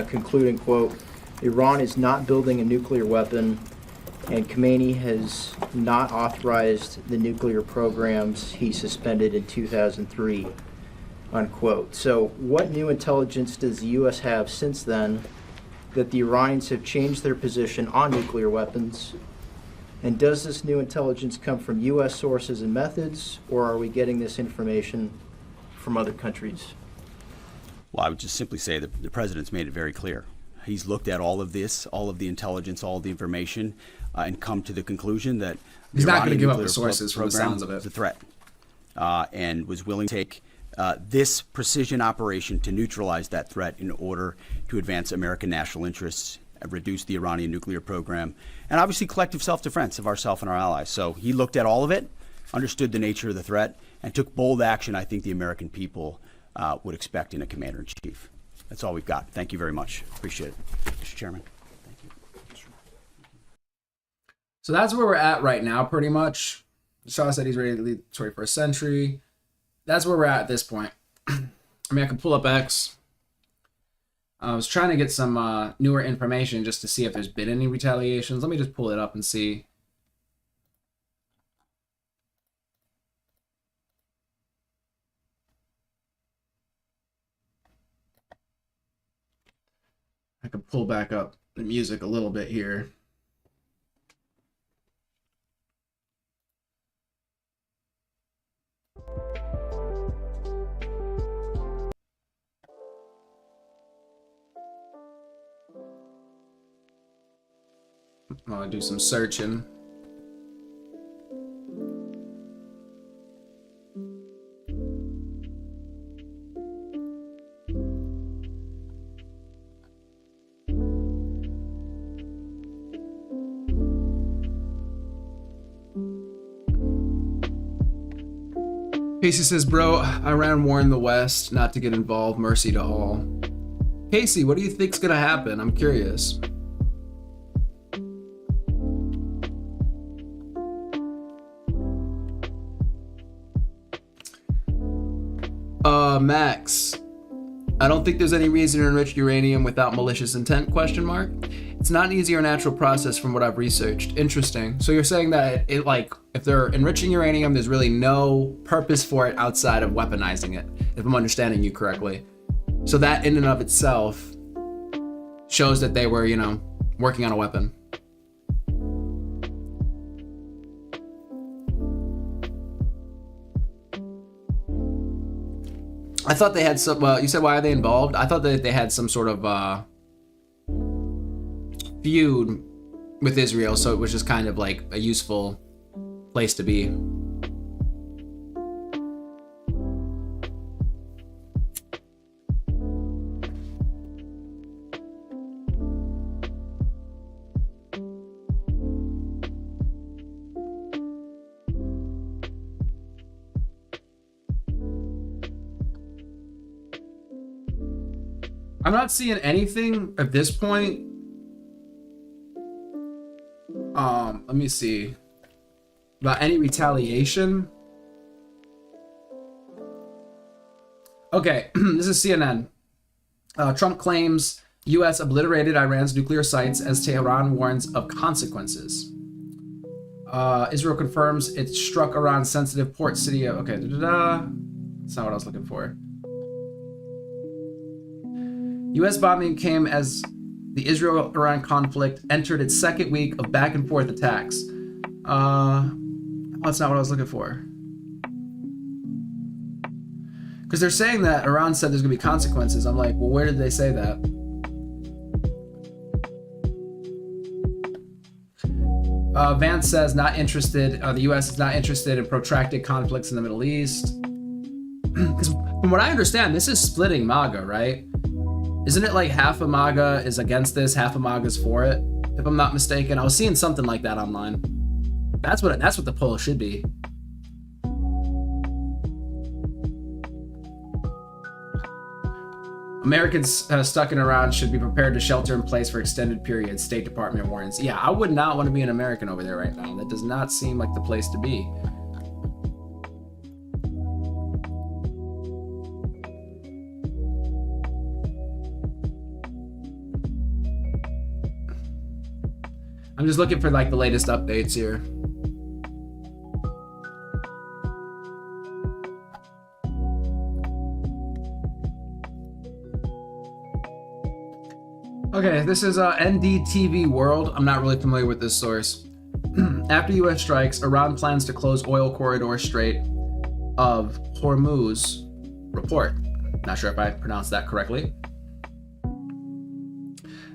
concluding, quote, Iran is not building a nuclear weapon, and Khomeini has not authorized the nuclear programs he suspended in 2003, unquote. So what new intelligence does the U.S. have since then that the Iranians have changed their position on nuclear weapons? And does this new intelligence come from U.S. sources and methods, or are we getting this information from other countries? Well, I would just simply say that the president's made it very clear. He's looked at all of this, all of the intelligence, all of the information, and come to the conclusion that he's not going to give up the nuclear sources from the sounds of it. Is a threat, and was willing to take this precision operation to neutralize that threat in order to advance American national interests, reduce the Iranian nuclear program, and obviously collective self-defense of ourselves and our allies. So he looked at all of it, understood the nature of the threat, and took bold action I think the American people would expect in a commander-in-chief. That's all we've got. Thank you very much. Appreciate it, Mr. Chairman. Thank you. So that's where we're at right now, pretty much. Shaw said he's ready to lead the 21st century. That's where we're at this point. I mean, I could pull up X. I was trying to get some newer information just to see if there's been any retaliations. Let me just pull it up and see. I could pull back up the music a little bit here. I'll do some searching. Casey says, bro, Iran warned the West not to get involved. Mercy to all. Casey, what do you think's gonna happen? I'm curious. Max, I don't think there's any reason to enrich uranium without malicious intent, question mark. It's not an easy or natural process from what I've researched. Interesting. So you're saying that it like, if they're enriching uranium, there's really no purpose for it outside of weaponizing it, if I'm understanding you correctly. So that in and of itself shows that they were, you know, working on a weapon. I thought they had some, you said why are they involved? I thought that they had some sort of feud with Israel, so it was just kind of like a useful place to be. I'm not seeing anything at this point. Let me see. About any retaliation. Okay, this is CNN. Trump claims U.S. obliterated Iran's nuclear sites as Tehran warns of consequences. Israel confirms it struck Iran's sensitive port city of... Okay, that's not what I was looking for. U.S. bombing came as the Israel-Iran conflict entered its second week of back-and-forth attacks. That's not what I was looking for. Because they're saying that Iran said there's going to be consequences. I'm like, well, where did they say that? Vance says not interested. The U.S. is not interested in protracted conflicts in the Middle East. Because from what I understand, this is splitting MAGA, right? Isn't it like half of MAGA is against this, half of MAGA is for it? If I'm not mistaken, I was seeing something like that online. That's what the poll should be. Americans stuck in Iran should be prepared to shelter in place for extended periods, State Department warns. Yeah, I would not want to be an American over there right now. That does not seem like the place to be. I'm just looking for like the latest updates here. Okay, this is NDTV World. I'm not really familiar with this source. After U.S. strikes, Iran plans to close oil corridor Strait of Hormuz. Report. Not sure if I pronounced that correctly.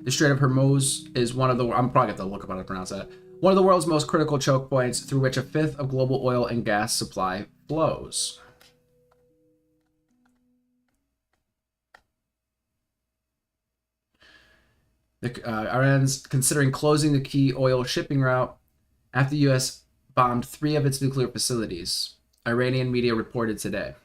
The Strait of Hormuz is one of the... I'm probably going to look up how to pronounce that. One of the world's most critical choke points through which a fifth of global oil and gas supply flows. Iran's considering closing the key oil shipping route after the U.S. bombed 3 of its nuclear facilities. Iranian media reported today.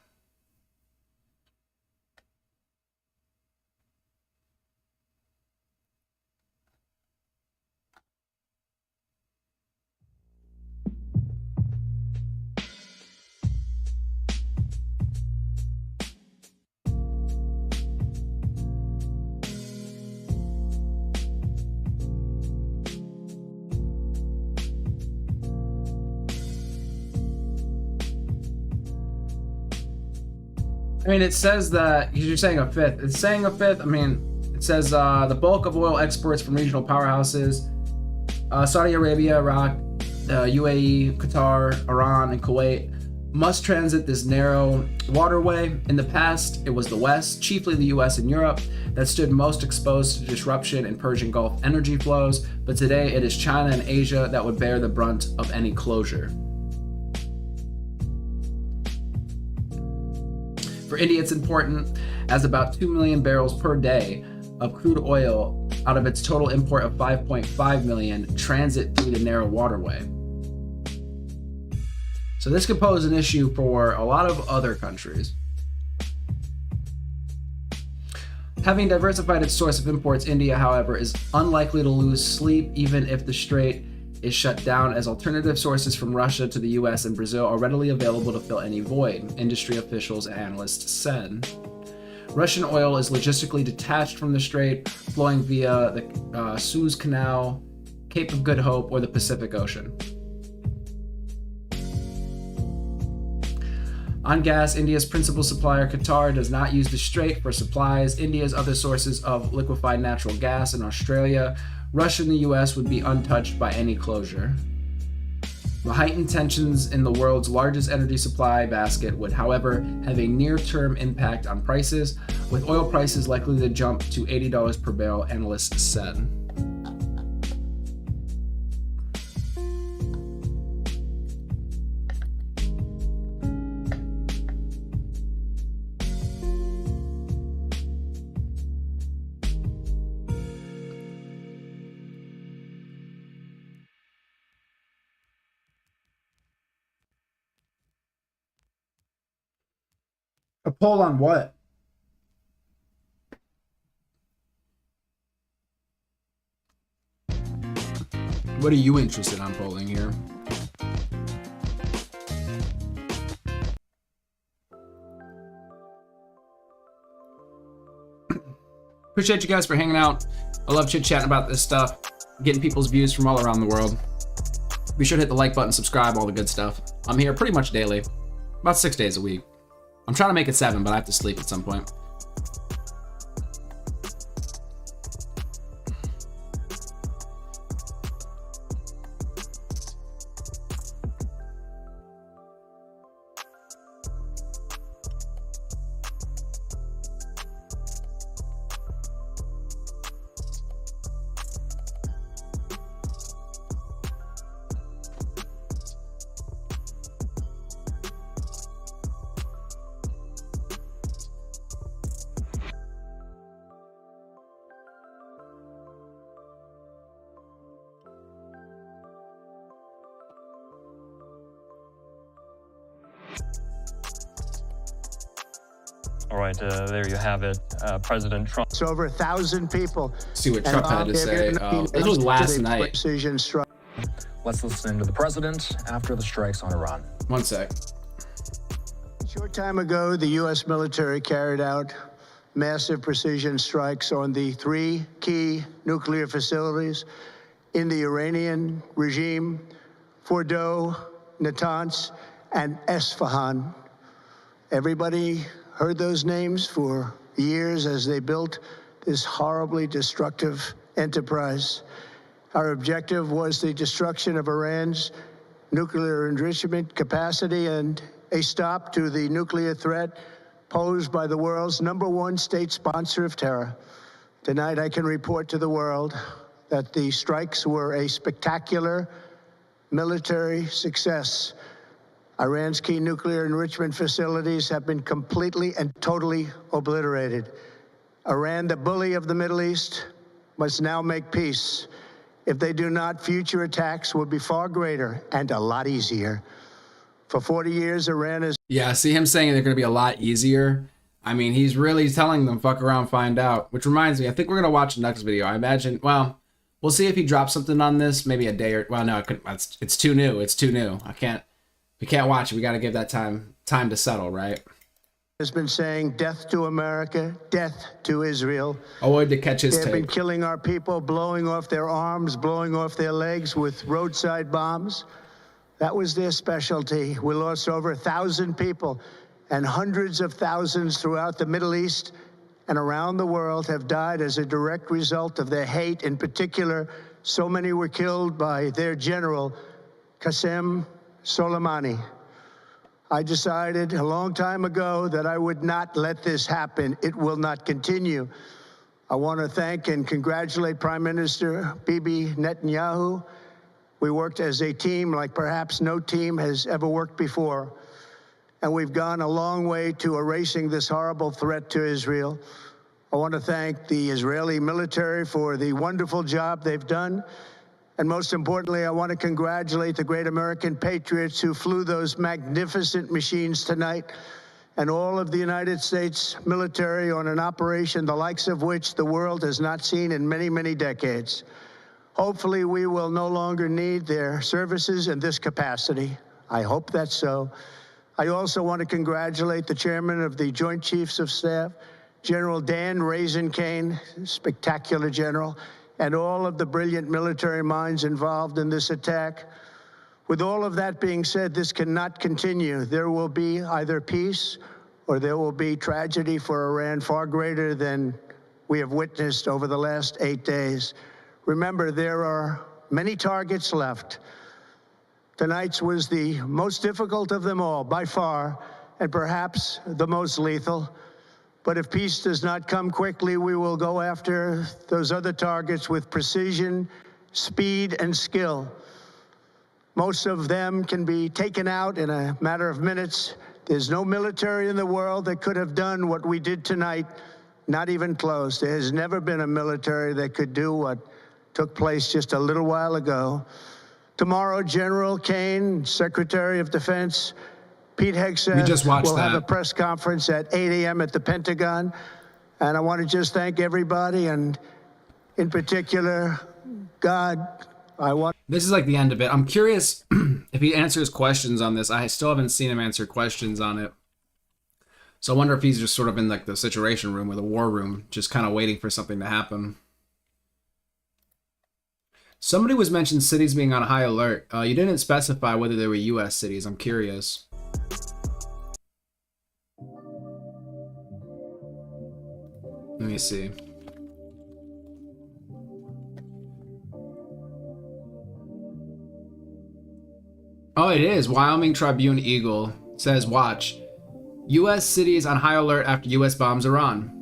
I mean, it says that you're saying a fifth. It's saying a fifth. I mean, it says the bulk of oil exports from regional powerhouses, Saudi Arabia, Iraq, UAE, Qatar, Iran, and Kuwait, must transit this narrow waterway. In the past, it was the West, chiefly the US and Europe, that stood most exposed to disruption in Persian Gulf energy flows, but today it is China and Asia that would bear the brunt of any closure. For India, it's important, as about 2 million barrels per day of crude oil out of its total import of 5.5 million transit through the narrow waterway. So this could pose an issue for a lot of other countries. Having diversified its source of imports, India, however, is unlikely to lose sleep even if the strait is shut down, as alternative sources from Russia to the US and Brazil are readily available to fill any void, industry officials and analysts said. Russian oil is logistically detached from the strait, flowing via the Suez Canal, Cape of Good Hope, or the Pacific Ocean. On gas, India's principal supplier, Qatar, does not use the strait for supplies. India's other sources of liquefied natural gas in Australia, Russia, and the US would be untouched by any closure. The heightened tensions in the world's largest energy supply basket would, however, have a near-term impact on prices, with oil prices likely to jump to $80 per barrel, analysts said. A poll on what? What are you interested in polling here? Appreciate you guys for hanging out. I love chit-chatting about this stuff, getting people's views from all around the world. Be sure to hit the like button, subscribe, all the good stuff. I'm here pretty much daily, about 6 days a week. I'm trying to make it 7, but I have to sleep at some point. All right, there you have it. President Trump. It's over 1,000 people. See what Trump had to say. This was last night. Let's listen to the president after the strikes on Iran. One sec. A short time ago, the U.S. military carried out massive precision strikes on the 3 key nuclear facilities in the Iranian regime: Fordow, Natanz, and Esfahan. Everybody heard those names for years as they built this horribly destructive enterprise. Our objective was the destruction of Iran's nuclear enrichment capacity and a stop to the nuclear threat posed by the world's #1 state sponsor of terror. Tonight, I can report to the world that the strikes were a spectacular military success. Iran's key nuclear enrichment facilities have been completely and totally obliterated. Iran, the bully of the Middle East, must now make peace. If they do not, future attacks will be far greater and a lot easier. For 40 years, Iran has... Yeah, see him saying they're going to be a lot easier. I mean, he's really telling them, fuck around, find out. Which reminds me, I think we're going to watch the next video. I imagine, well, we'll see if he drops something on this, maybe a day or... Well, no, it's too new. It's too new. We can't watch it. We got to give that time to settle, right? Has been saying death to America, death to Israel. I wanted to catch his tape. They've been tape. killing our people, blowing off their arms, blowing off their legs with roadside bombs. That was their specialty. We lost over 1,000 people and hundreds of thousands throughout the Middle East and around the world have died as a direct result of their hate. In particular, so many were killed by their general, Qasem Soleimani. I decided a long time ago that I would not let this happen. It will not continue. I want to thank and congratulate Prime Minister Bibi Netanyahu. We worked as a team like perhaps no team has ever worked before. And we've gone a long way to erasing this horrible threat to Israel. I want to thank the Israeli military for the wonderful job they've done. And most importantly, I want to congratulate the great American patriots who flew those magnificent machines tonight, and all of the United States military on an operation the likes of which the world has not seen in many, many decades. Hopefully, we will no longer need their services in this capacity. I hope that's so. I also want to congratulate the chairman of the Joint Chiefs of Staff, General Dan Raisin Kane, spectacular general, and all of the brilliant military minds involved in this attack. With all of that being said, this cannot continue. There will be either peace or there will be tragedy for Iran far greater than we have witnessed over the last 8 days. Remember, there are many targets left. Tonight's was the most difficult of them all, by far, and perhaps the most lethal. But if peace does not come quickly, we will go after those other targets with precision, speed, and skill. Most of them can be taken out in a matter of minutes. There's no military in the world that could have done what we did tonight, not even close. There has never been a military that could do what took place just a little while ago. Tomorrow, General Kane, Secretary of Defense, Pete Hegseth will have a press conference at 8 a.m. at the Pentagon. And I want to just thank everybody, and in particular, God, I want... This is like the end of it. I'm curious if he answers questions on this. I still haven't seen him answer questions on it. So I wonder if he's just sort of in like the Situation Room or the War Room, just kind of waiting for something to happen. Somebody was mentioned cities being on high alert. You didn't specify whether they were U.S. cities. I'm curious. Let me see. Oh, it is. Wyoming Tribune Eagle says, watch. U.S. cities on high alert after U.S. bombs Iran.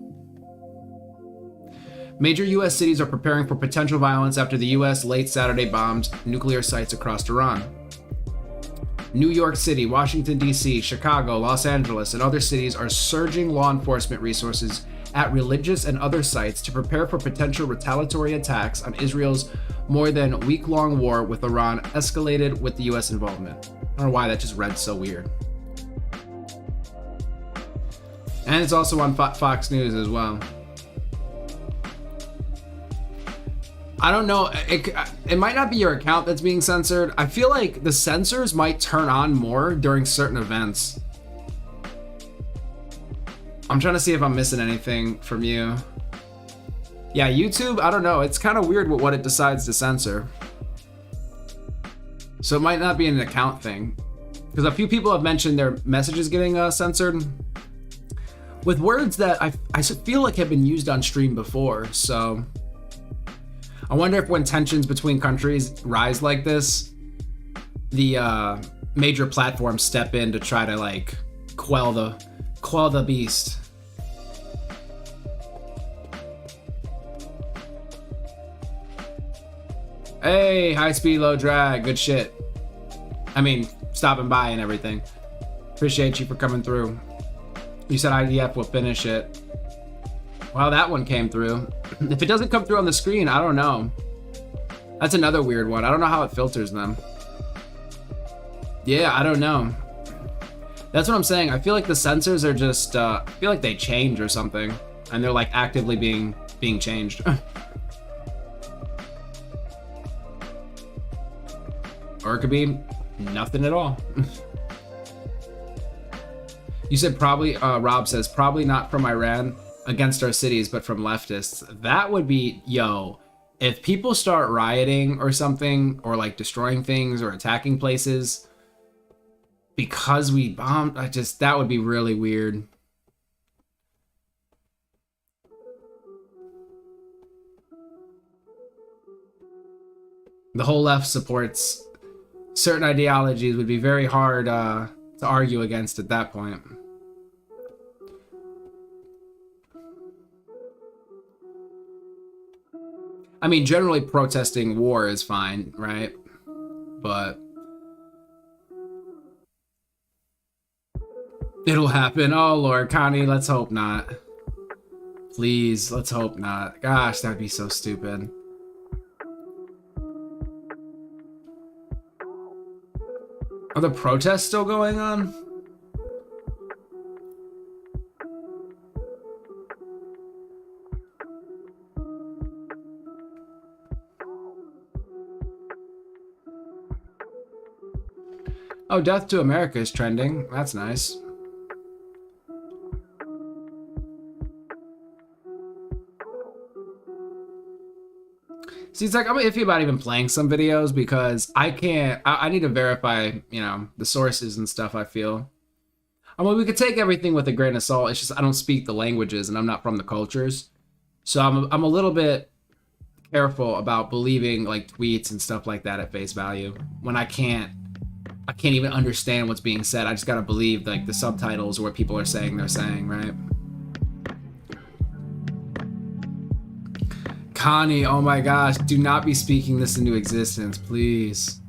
Major U.S. cities are preparing for potential violence after the U.S. late Saturday bombed nuclear sites across Iran. New York City, Washington, D.C., Chicago, Los Angeles, and other cities are surging law enforcement resources at religious and other sites to prepare for potential retaliatory attacks on Israel's more than week-long war with Iran, escalated with the U.S. involvement. I don't know why that just read so weird. And it's also on Fox News as well. I don't know, it might not be your account that's being censored. I feel like the censors might turn on more during certain events. I'm trying to see if I'm missing anything from you. Yeah, YouTube, I don't know. It's kind of weird what it decides to censor. So it might not be an account thing. Because a few people have mentioned their messages getting censored with words that I feel like have been used on stream before. So I wonder if when tensions between countries rise like this, the major platforms step in to try to like quell the beast. Hey, high speed, low drag, good shit. I mean, stopping by and everything. Appreciate you for coming through. You said IDF will finish it. Well, that one came through. If it doesn't come through on the screen, I don't know. That's another weird one. I don't know how it filters them. Yeah, I don't know. That's what I'm saying. I feel like the censors are just, I feel like they change or something. And they're like actively being changed. Or it could be nothing at all. You said probably, Rob says, probably not from Iran against our cities, but from leftists. That would be, yo, if people start rioting or something, or like destroying things or attacking places, because we bombed, that would be really weird. The whole left supports certain ideologies, would be very hard to argue against at that point. I mean, generally protesting war is fine, right? But it'll happen. Oh Lord, Connie, let's hope not. Please, let's hope not. Gosh, that'd be so stupid. Are the protests still going on? Oh, Death to America is trending. That's nice. See, it's like I'm iffy about even playing some videos because I need to verify, you know, the sources and stuff, I feel. I mean, we could take everything with a grain of salt. It's just I don't speak the languages and I'm not from the cultures. So I'm a little bit careful about believing like tweets and stuff like that at face value when I can't even understand what's being said. I just gotta believe like the subtitles or what people are saying they're saying, right? Connie, oh my gosh, do not be speaking this into existence, please.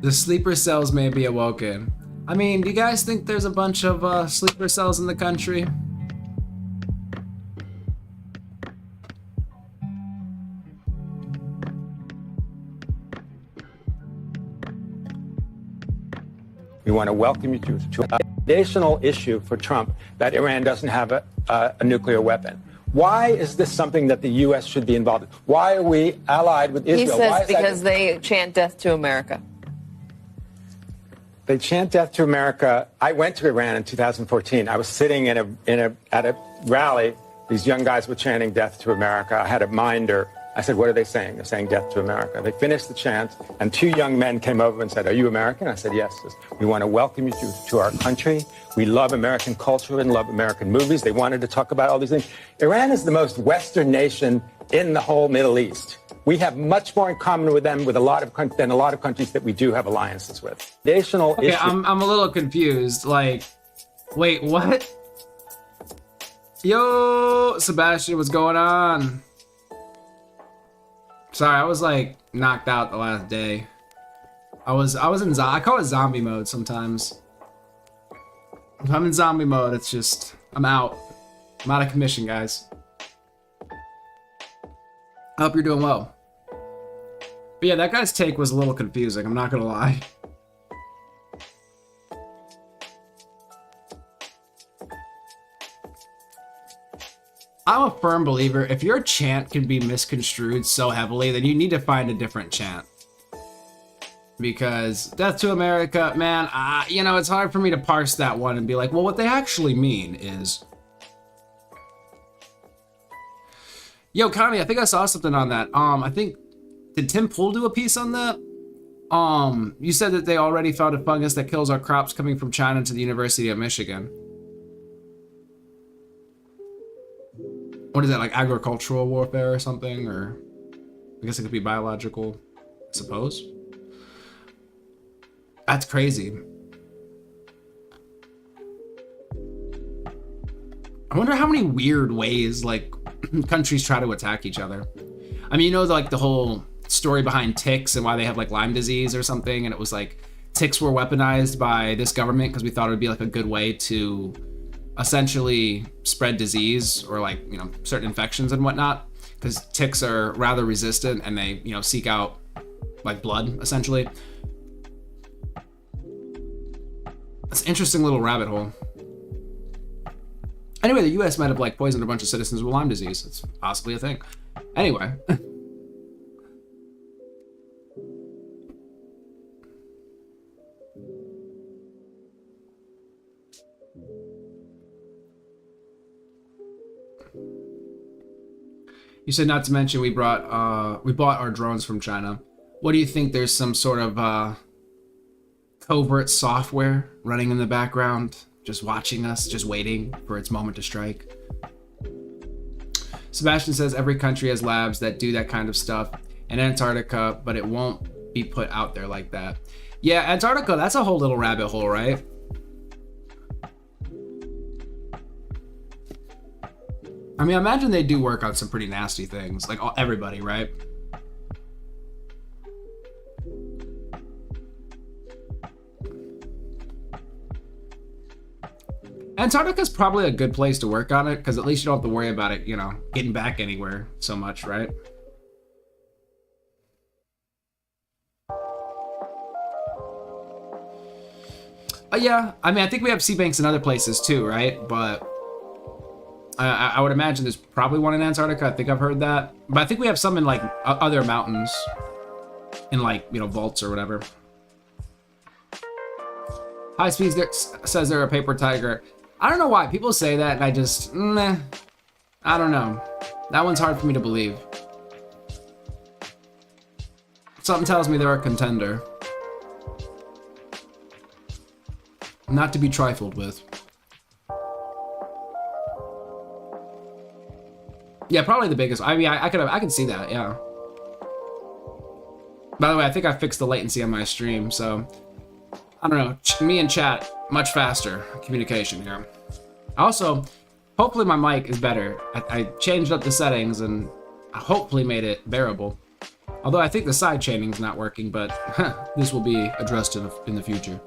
The sleeper cells may be awoken. I mean, do you guys think there's a bunch of sleeper cells in the country? We want to welcome you to a foundational issue for Trump that Iran doesn't have a nuclear weapon. Why is this something that the U.S. should be involved in? Why are we allied with Israel? He says because they chant death to America. They chant death to America. I went to Iran in 2014. I was sitting at a rally. These young guys were chanting death to America. I had a minder. I said, what are they saying? They're saying death to America. They finished the chant, and two young men came over and said, are you American? I said, yes. We want to welcome you to our country. We love American culture and love American movies. They wanted to talk about all these things. Iran is the most Western nation in the whole Middle East. We have much more in common with them than a lot of countries that we do have alliances with. Okay, I'm a little confused. Like, wait, what? Yo, Sebastian, what's going on? Sorry, I was like knocked out the last day. I call it zombie mode sometimes. If I'm in zombie mode, it's just I'm out. I'm out of commission, guys. I hope you're doing well. But yeah, that guy's take was a little confusing, I'm not gonna lie. I'm a firm believer, if your chant can be misconstrued so heavily, then you need to find a different chant. Because Death to America, man, you know, it's hard for me to parse that one and be like, well, what they actually mean is... Yo, Connie, I think I saw something on that. I think, did Tim Pool do a piece on that? You said that they already found a fungus that kills our crops coming from China to the University of Michigan. What is that, like agricultural warfare or something? Or I guess it could be biological, I suppose. That's crazy. I wonder how many weird ways like countries try to attack each other. I mean, you know, like the whole story behind ticks and why they have like Lyme disease or something, and it was like ticks were weaponized by this government because we thought it would be like a good way to essentially spread disease or like, you know, certain infections and whatnot, because ticks are rather resistant and they, you know, seek out like blood essentially. It's an interesting little rabbit hole. Anyway, the US might have like poisoned a bunch of citizens with Lyme disease. It's possibly a thing. Anyway. You said not to mention we bought our drones from China. What do you think? There's some sort of covert software running in the background, just watching us, just waiting for its moment to strike. Sebastian says every country has labs that do that kind of stuff in Antarctica, but it won't be put out there like that. Yeah, Antarctica, that's a whole little rabbit hole, right? I mean, I imagine they do work on some pretty nasty things, like everybody, right? Antarctica's probably a good place to work on it, because at least you don't have to worry about it, you know, getting back anywhere so much, right? Yeah, I mean, I think we have sea banks in other places too, right? But I would imagine there's probably one in Antarctica. I think I've heard that. But I think we have some in like other mountains, in like, you know, vaults or whatever. High Speed says they're a paper tiger. I don't know why people say that, and I just, meh. I don't know. That one's hard for me to believe. Something tells me they're a contender. Not to be trifled with. Yeah, probably the biggest. I mean, I can see that, yeah. By the way, I think I fixed the latency on my stream, so I don't know. Me and chat, much faster communication here. Also, hopefully my mic is better. I changed up the settings and I hopefully made it bearable. Although I think the side chaining is not working, but this will be addressed in the future.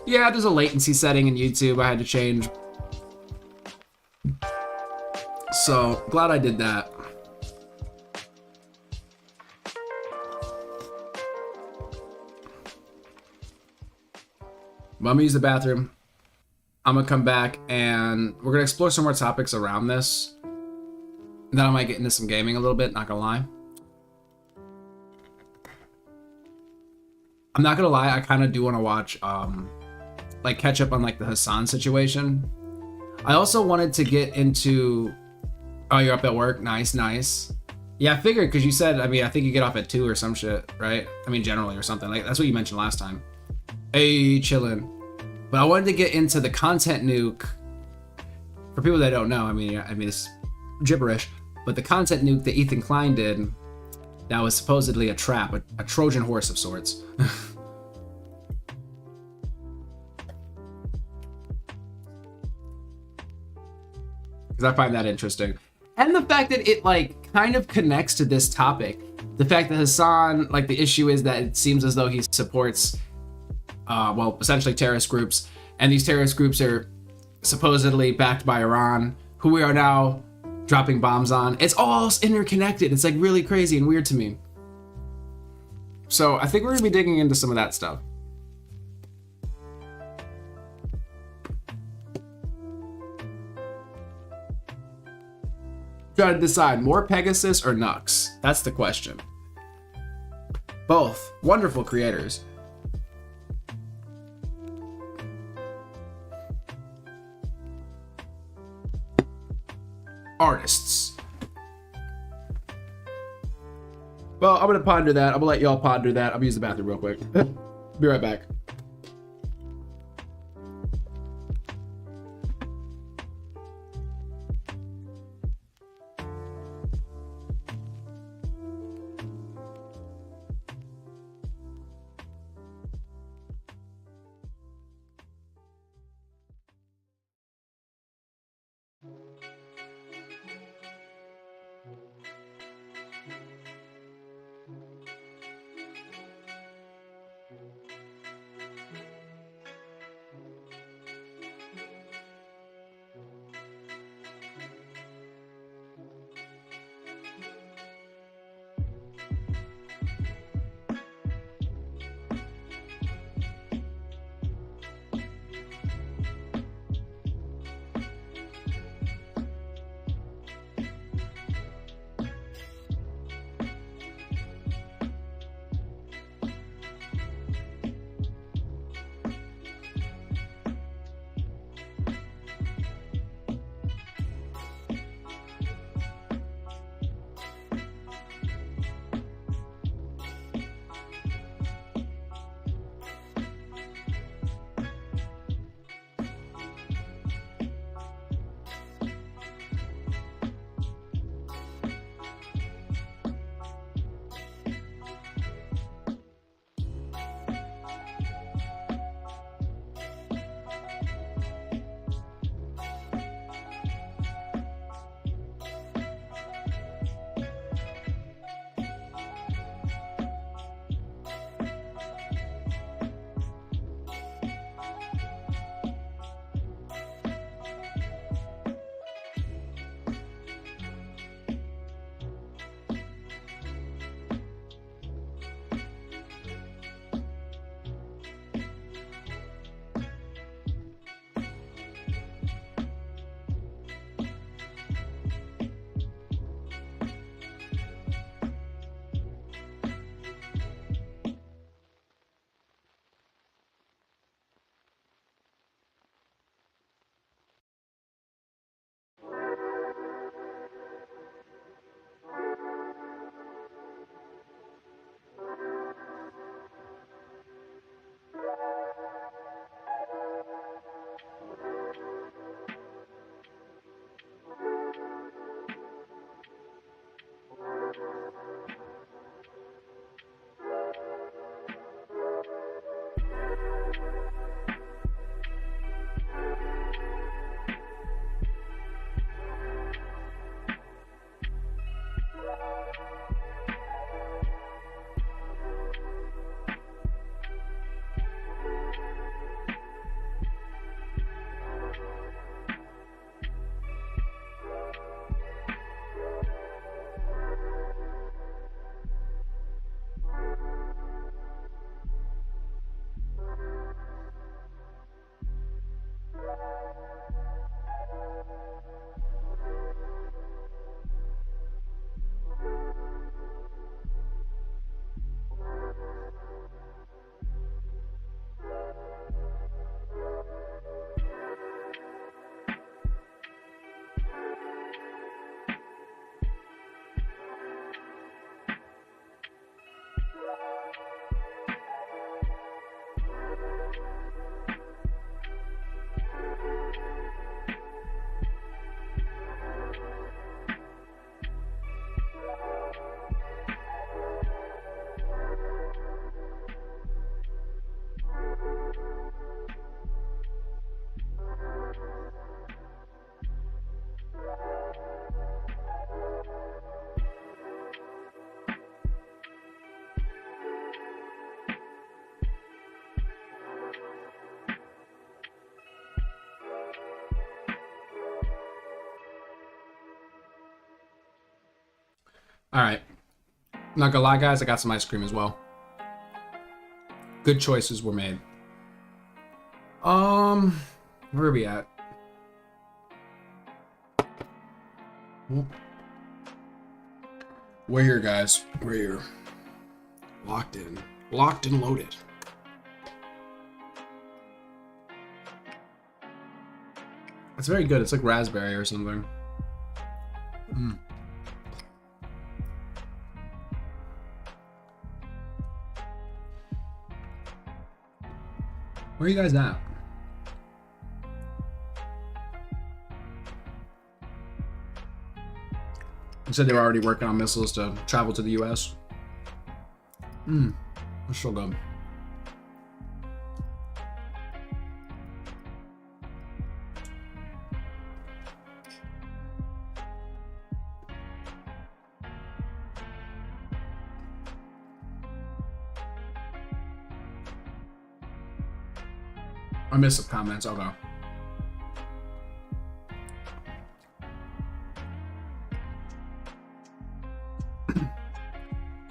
Yeah, there's a latency setting in YouTube I had to change. So, glad I did that. But I'm gonna use the bathroom. I'm gonna come back and we're gonna explore some more topics around this. And then I might get into some gaming a little bit, not gonna lie. I'm not gonna lie, I kind of do want to watch, like, catch up on, like, the Hassan situation. I also wanted to get into... Oh, you're up at work? Nice, nice. Yeah, I figured, because you said, I mean, I think you get off at 2 or some shit, right? I mean, generally or something. Like, that's what you mentioned last time. Hey, chillin'. But I wanted to get into the content nuke. For people that don't know, I mean, it's gibberish. But the content nuke that Ethan Klein did, that was supposedly a trap, a Trojan horse of sorts. Because I find that interesting. And the fact that it, like, kind of connects to this topic. The fact that Hassan, like, the issue is that it seems as though he supports, well, essentially terrorist groups. And these terrorist groups are supposedly backed by Iran, who we are now dropping bombs on. It's all interconnected. It's, like, really crazy and weird to me. So I think we're going to be digging into some of that stuff. Try to decide, more Pegasus or Nux? That's the question. Both wonderful creators. Artists. Well, I'm gonna ponder that. I'm gonna let y'all ponder that. I'm gonna use the bathroom real quick. Be right back. All right. Not gonna lie, guys, I got some ice cream as well. Good choices were made. Where are we at? We're here, guys. We're here. Locked in. Locked and loaded. It's very good. It's like raspberry or something. Where are you guys at? You said they were already working on missiles to travel to the U.S. That's so good. I missed some comments. I'll go.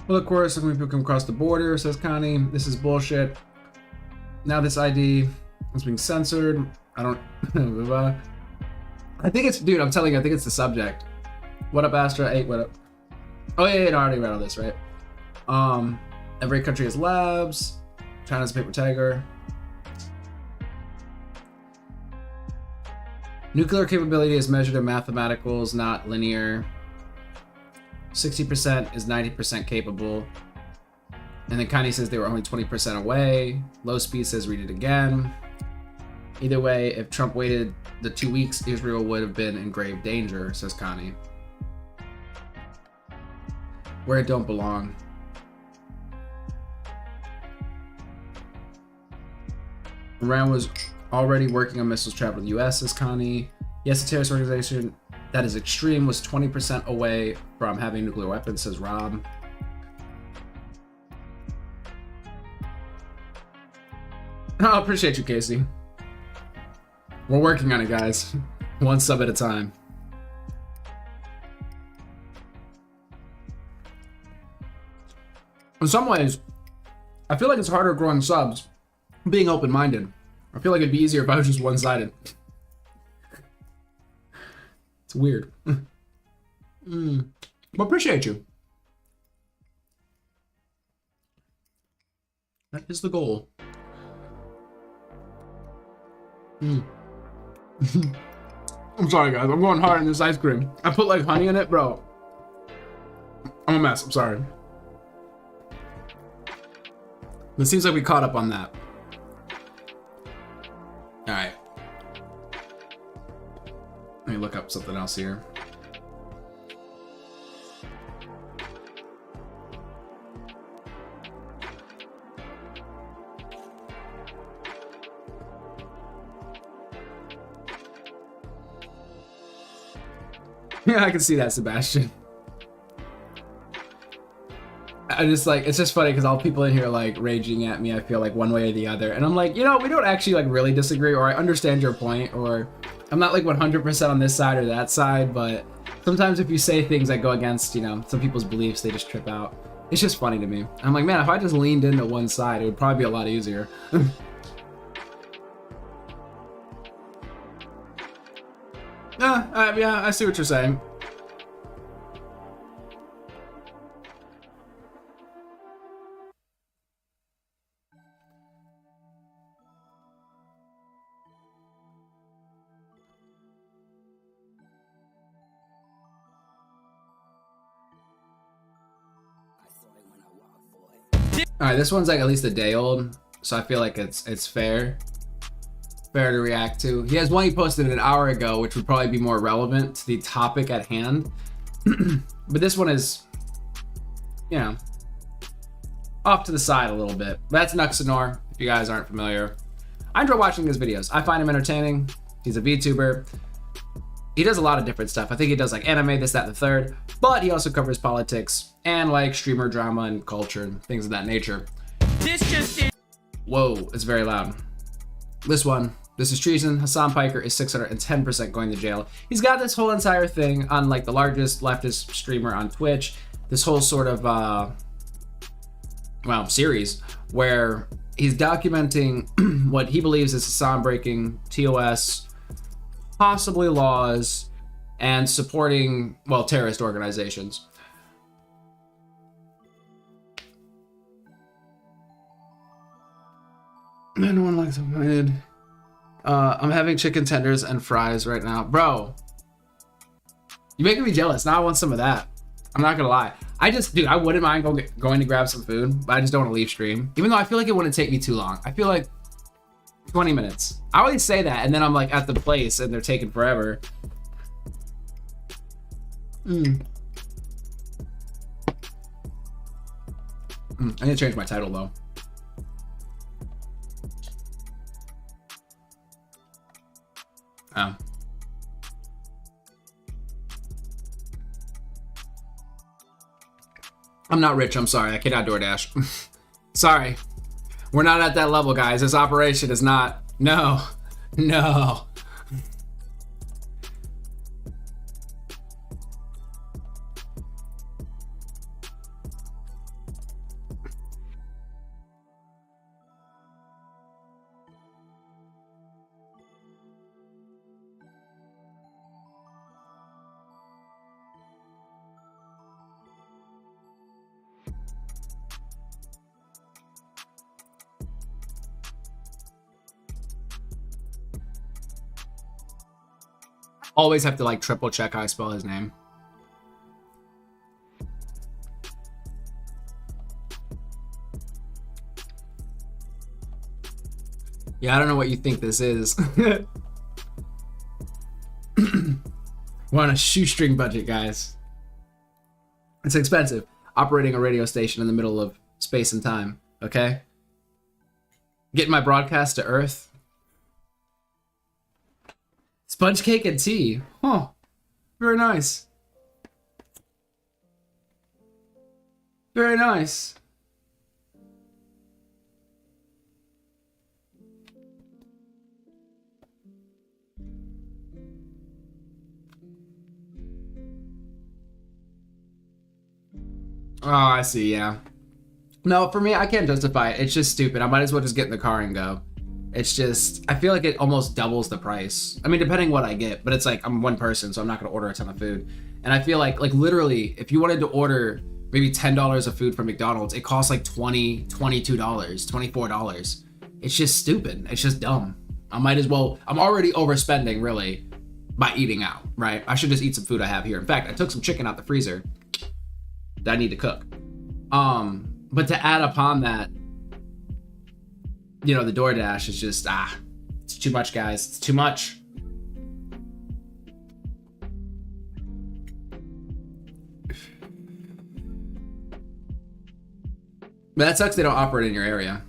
Well, of course, when people come across the border, says Connie, this is bullshit. Now this ID is being censored. I don't... I think it's... Dude, I'm telling you, I think it's the subject. What up, Astra? 8, what up? Oh, yeah, I already read all this, right? Every country has labs. China's a paper tiger. Nuclear capability is measured in mathematicals, not linear. 60% is 90% capable. And then Kanye says they were only 20% away. Low speed says read it again. Either way, if Trump waited the 2 weeks, Israel would have been in grave danger, says Connie. Where it don't belong. Iran was already working on missiles travel to the US, says Connie. Yes, the terrorist organization that is extreme was 20% away from having nuclear weapons, says Rob. I appreciate you, Casey. We're working on it, guys. One sub at a time. In some ways, I feel like it's harder growing subs being open-minded. I feel like it'd be easier if I was just one-sided. It's weird. But appreciate you. That is the goal. I'm sorry, guys. I'm going hard on this ice cream. I put like honey in it, bro. I'm a mess. I'm sorry. It seems like we caught up on that. All right. Let me look up something else here. Yeah, I can see that, Sebastian. I just like, it's just funny because all people in here are like raging at me, I feel like one way or the other. And I'm like, you know, we don't actually like really disagree, or I understand your point, or I'm not like 100% on this side or that side, but sometimes if you say things that go against, you know, some people's beliefs, they just trip out. It's just funny to me. I'm like, man, if I just leaned into one side, it would probably be a lot easier. Yeah, I see what you're saying. All right, this one's like at least a day old, so I feel like it's fair to react to. He has one he posted an hour ago, which would probably be more relevant to the topic at hand. But this one is, you know, off to the side a little bit. That's Nuxanor, if you guys aren't familiar. I enjoy watching his videos. I find him entertaining. He's a VTuber. He does a lot of different stuff. I think he does like anime, this, that, and the third. But he also covers politics and like streamer drama and culture and things of that nature. This just did. Whoa, it's very loud. This is treason. Hassan Piker is 610% going to jail. He's got this whole entire thing on like the largest leftist streamer on Twitch. this whole sort of series where he's documenting what he believes is Assad breaking TOS, possibly laws, and supporting, well, terrorist organizations. No one likes it. I'm having chicken tenders and fries right now. Bro, you're making me jealous. Now I want some of that. I'm not gonna lie. Dude, I wouldn't mind going to grab some food, but I just don't want to leave stream. Even though I feel like it wouldn't take me too long. I feel like 20 minutes. I always say that, and then I'm like at the place and they're taking forever. I need to change my title though. Oh. I'm not rich, I'm sorry. I cannot DoorDash. Sorry. We're not at that level, guys. This operation is not. No. No. Always have to like triple check how I spell his name. Yeah, I don't know what you think this is. We're on a shoestring budget, guys. It's expensive operating a radio station in the middle of space and time, okay? Getting my broadcast to Earth. Sponge cake and tea. Huh. Very nice. Very nice. Oh, I see, yeah. No, for me, I can't justify it. It's just stupid. I might as well just get in the car and go. It's just, I feel like it almost doubles the price. I mean, depending what I get, but it's like, I'm one person, so I'm not gonna order a ton of food. And I feel like literally, if you wanted to order maybe $10 of food from McDonald's, it costs like $20, $22, $24. It's just stupid. It's just dumb. I might as well, I'm already overspending really by eating out, right? I should just eat some food I have here. In fact, I took some chicken out the freezer that I need to cook. But to add upon that, you know, the DoorDash is just, it's too much, guys. It's too much. But that sucks they don't offer it in your area.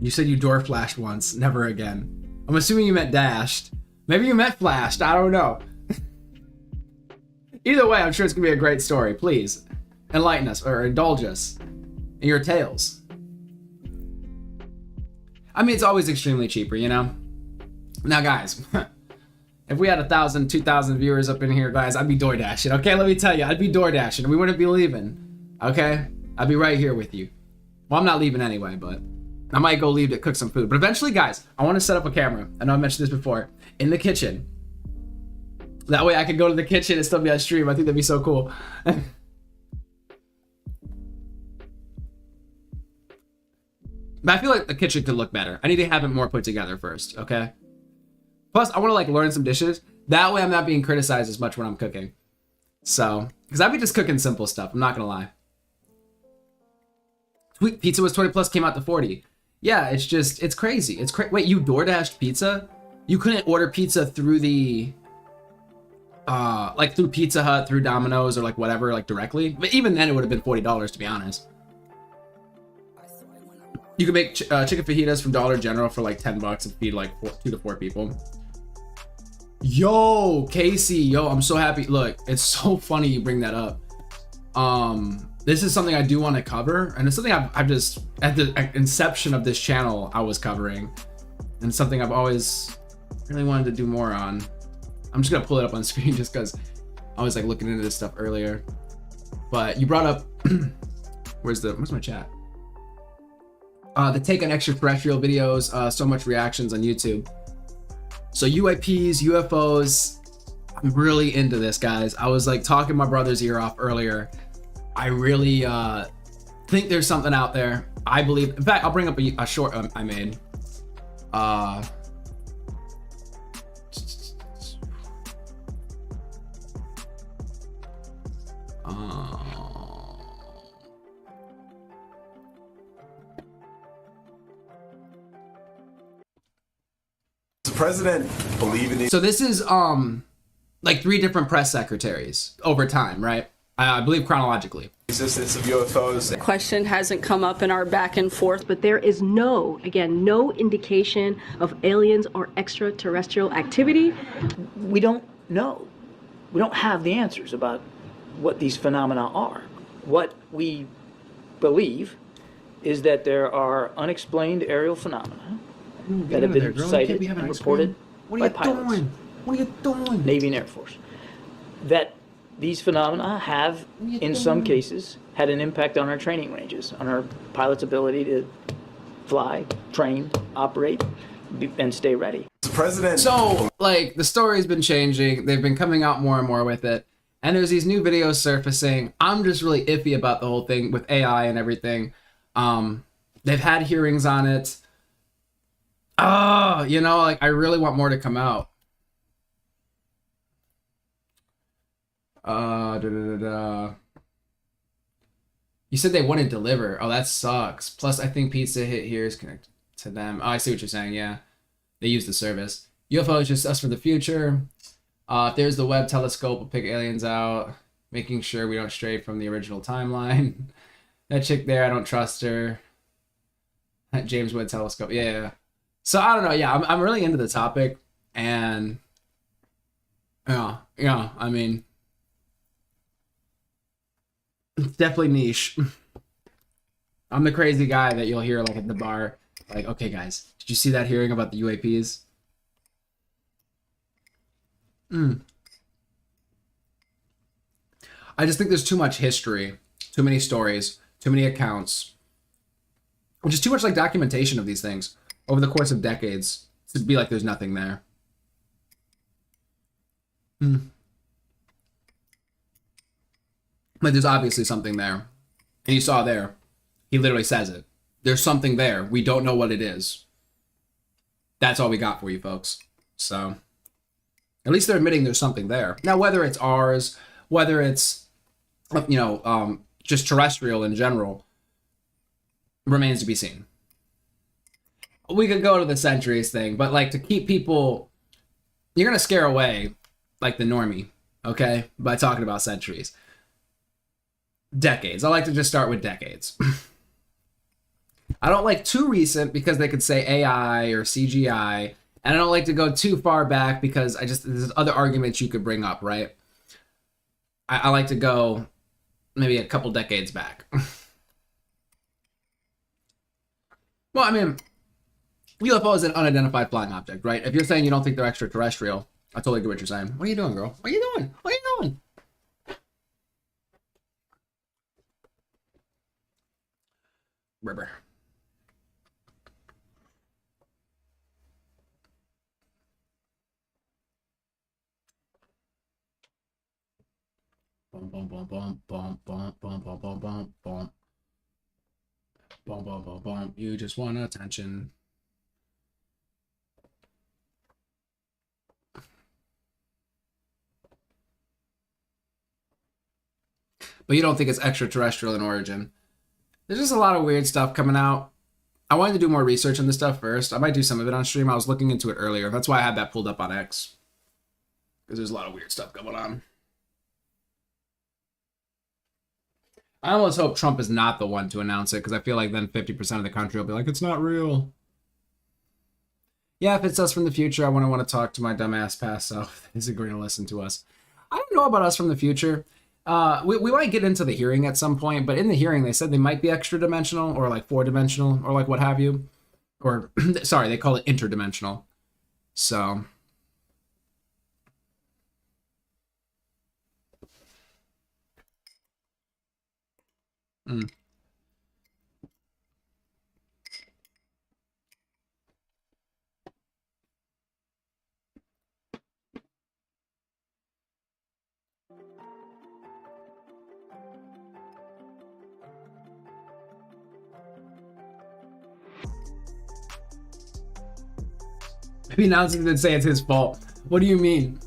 You said you door flashed once, never again. I'm assuming you meant dashed. Maybe you meant flashed, I don't know. Either way, I'm sure it's gonna be a great story. Please, enlighten us or indulge us in your tales. I mean, it's always extremely cheaper, you know? Now, guys, if we had 1,000, 2,000 viewers up in here, guys, I'd be door dashing, okay? Let me tell you, I'd be door dashing. We wouldn't be leaving, okay? I'd be right here with you. Well, I'm not leaving anyway, but I might go leave to cook some food. But eventually, guys, I want to set up a camera. I know I mentioned this before. In the kitchen. That way I could go to the kitchen and still be on stream. I think that'd be so cool. But I feel like the kitchen could look better. I need to have it more put together first, okay? Plus, I want to like learn some dishes. That way I'm not being criticized as much when I'm cooking. So, because I'd be just cooking simple stuff. I'm not going to lie. Pizza was 20 plus, came out to 40. Yeah, it's just, it's crazy. It's wait, you DoorDashed pizza? You couldn't order pizza through the, like through Pizza Hut, through Domino's, or like whatever, like directly? But even then it would have been $40, to be honest. You could make chicken fajitas from Dollar General for like $10 and feed like 2 to 4 people. Yo, Casey, yo, I'm so happy. Look, it's so funny you bring that up. This is something I do want to cover, and it's something I've just, at the inception of this channel, I was covering, and it's something I've always really wanted to do more on. I'm just gonna pull it up on screen just because I was like looking into this stuff earlier. But you brought up, where's my chat? The take on extraterrestrial videos, so much reactions on YouTube. So UAPs, UFOs, I'm really into this, guys. I was like talking my brother's ear off earlier. I really think there's something out there. I believe, in fact, I'll bring up a short I made. Does the president believe in these? So this is like 3 different press secretaries over time, right? I believe chronologically. Existence of UFOs. The question hasn't come up in our back and forth, but there is no indication of aliens or extraterrestrial activity. We don't know. We don't have the answers about what these phenomena are. What we believe is that there are unexplained aerial phenomena that have been cited and reported by pilots. What are you doing? Navy and Air Force. That these phenomena have, in some cases, had an impact on our training ranges, on our pilots' ability to fly, train, operate, and stay ready. The president. So, like, the story's been changing. They've been coming out more and more with it. And there's these new videos surfacing. I'm just really iffy about the whole thing with AI and everything. They've had hearings on it. You know, like, I really want more to come out. You said they wouldn't deliver. Oh, that sucks. Plus, I think Pizza Hit here is connected to them. Oh, I see what you're saying. Yeah, they use the service. UFO is just us for the future. If there's the Webb telescope, we'll pick aliens out, making sure we don't stray from the original timeline. That chick there, I don't trust her. That James Webb telescope. Yeah. So I don't know. Yeah, I'm really into the topic, and yeah. I mean, it's definitely niche. I'm the crazy guy that you'll hear like at the bar, like, okay guys, did you see that hearing about the UAPs? I just think there's too much history, too many stories, too many accounts, which is too much like documentation of these things over the course of decades to be like there's nothing there. Like there's obviously something there. And you saw there, he literally says it. There's something there. We don't know what it is. That's all we got for you folks. So at least they're admitting there's something there. Now, whether it's ours, whether it's, you know, just terrestrial in general, remains to be seen. We could go to the centuries thing, but like to keep people, you're going to scare away like the normie, okay, by talking about centuries. Decades. I like to just start with decades. I don't like too recent because they could say AI or CGI, and I don't like to go too far back because there's other arguments you could bring up, right? I like to go maybe a couple decades back. Well, I mean, UFO is an unidentified flying object, right? If you're saying you don't think they're extraterrestrial, I totally get what you're saying. What are you doing, girl? What are you doing? What are you doing? Rubber. Bum bum bum bum bum bum bum bum bum bum bum bum bum bum bum. You just want attention. But you don't think it's extraterrestrial in origin. There's just a lot of weird stuff coming out. I wanted to do more research on this stuff first. I might do some of it on stream. I was looking into it earlier. That's why I had that pulled up on X. Because there's a lot of weird stuff going on. I almost hope Trump is not the one to announce it, because I feel like then 50% of the country will be like, it's not real. Yeah, if it's us from the future, I wouldn't want to talk to my dumbass past self. Is it going to listen to us? I don't know about us from the future. We might get into the hearing at some point, but in the hearing, they said they might be extra dimensional or like 4-dimensional or like what have you. Or, sorry, they call it interdimensional. So. Mm. Maybe now it's gonna say it's his fault. What do you mean?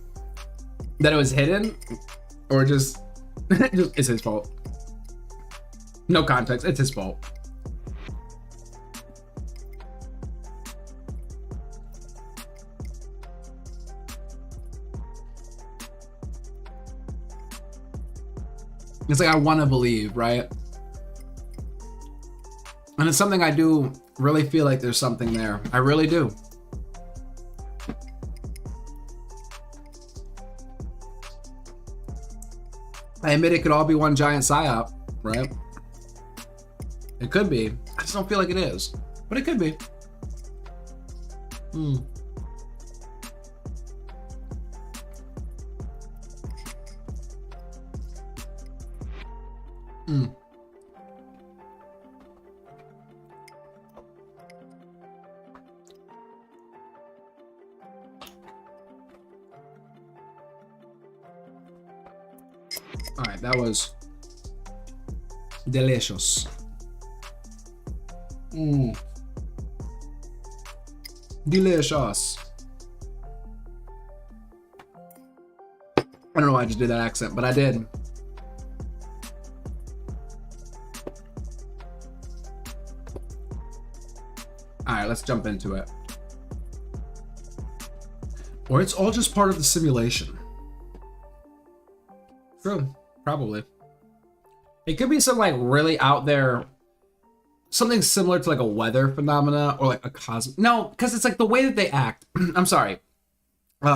That it was hidden? Or just it's his fault? No context, it's his fault. It's like I want to believe, right? And it's something I do really feel like there's something there. I really do. I admit it could all be one giant psyop, right? It could be. I just don't feel like it is. But it could be. Hmm. Hmm. All right, that was delicious. Mm. Delicious. I don't know why I just did that accent, but I did. All right, let's jump into it. Or it's all just part of the simulation. True, probably. It could be some like really out there, something similar to like a weather phenomena or like a cosmic. No, because it's like the way that they act. I'm sorry.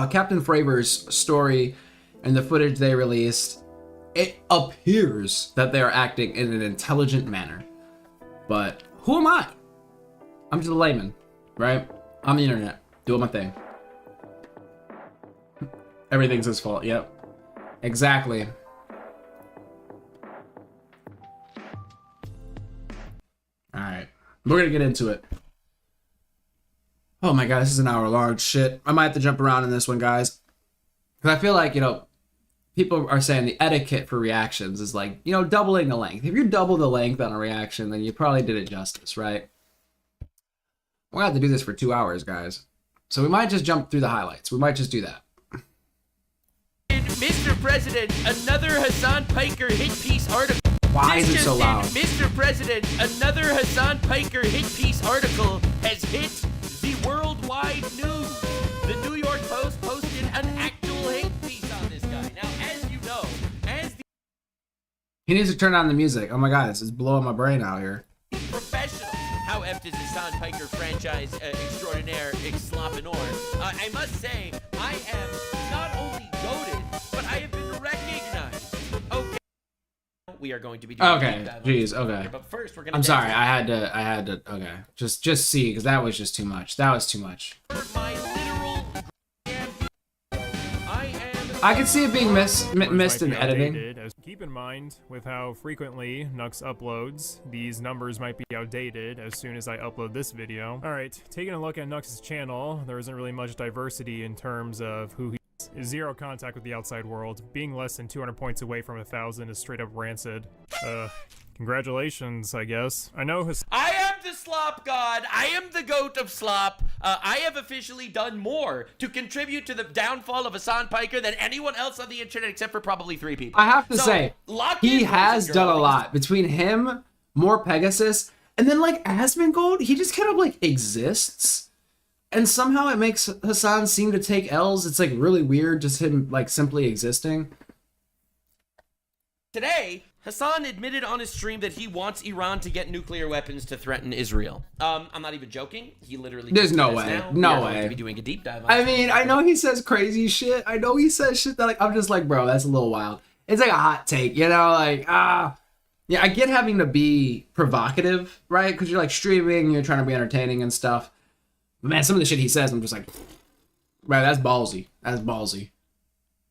Captain Fravor's story and the footage they released, it appears that they are acting in an intelligent manner. But who am I? I'm just a layman, right? On the internet, doing my thing. Everything's his fault, yep. Exactly. Alright, we're gonna get into it. Oh my god, this is an hour long. Shit, I might have to jump around in this one, guys. Because I feel like, you know, people are saying the etiquette for reactions is like, you know, doubling the length. If you double the length on a reaction, then you probably did it justice, right? We're gonna have to do this for 2 hours, guys. So we might just jump through the highlights. We might just do that. Mr. President, another Hassan Piker hit piece article. Why is it so loud? Mr. President, another Hassan Piker hit piece article has hit the worldwide news. The New York Post posted an actual hit piece on this guy. Now, as you know, as the He needs to turn on the music. Oh my god, this is blowing my brain out here. professional, how effed is Hassan Piker franchise extraordinaire Exslopinor? I must say, I am not only goated, but I have been recognized. Okay. We are going to be doing Okay, jeez, okay. But first, we're gonna I'm sorry, I had to, okay. Just see, because that was just too much. That was too much. I can see it being missed in editing. Keep in mind, with how frequently Nux uploads, these numbers might be outdated as soon as I upload this video. Alright, taking a look at Nux's channel, there isn't really much diversity in terms of who he is. Zero contact with the outside world. Being less than 200 points away from 1,000 is straight up rancid. Congratulations, I guess. I know his- I am the slop god. I am the goat of slop. I have officially done more to contribute to the downfall of Hassan Piker than anyone else on the internet except for probably 3 people. I have to say, lock he in, has boys and done a girls. lot. Between him, more Pegasus, and then like Asmongold, he just kind of like exists. And somehow it makes Hassan seem to take L's. It's like really weird, just him like simply existing. Today, Hassan admitted on his stream that he wants Iran to get nuclear weapons to threaten Israel. I'm not even joking. He literally. There's no tweeted this way. now. No We are going way. to be doing a deep dive on I this. mean, I know he says crazy shit. I know he says shit that, like, I'm just like, bro, that's a little wild. It's like a hot take, you know? Like, yeah, I get having to be provocative, right? Because you're, like, streaming, you're trying to be entertaining and stuff. But, man, some of the shit he says, I'm just like, right, that's ballsy. That's ballsy.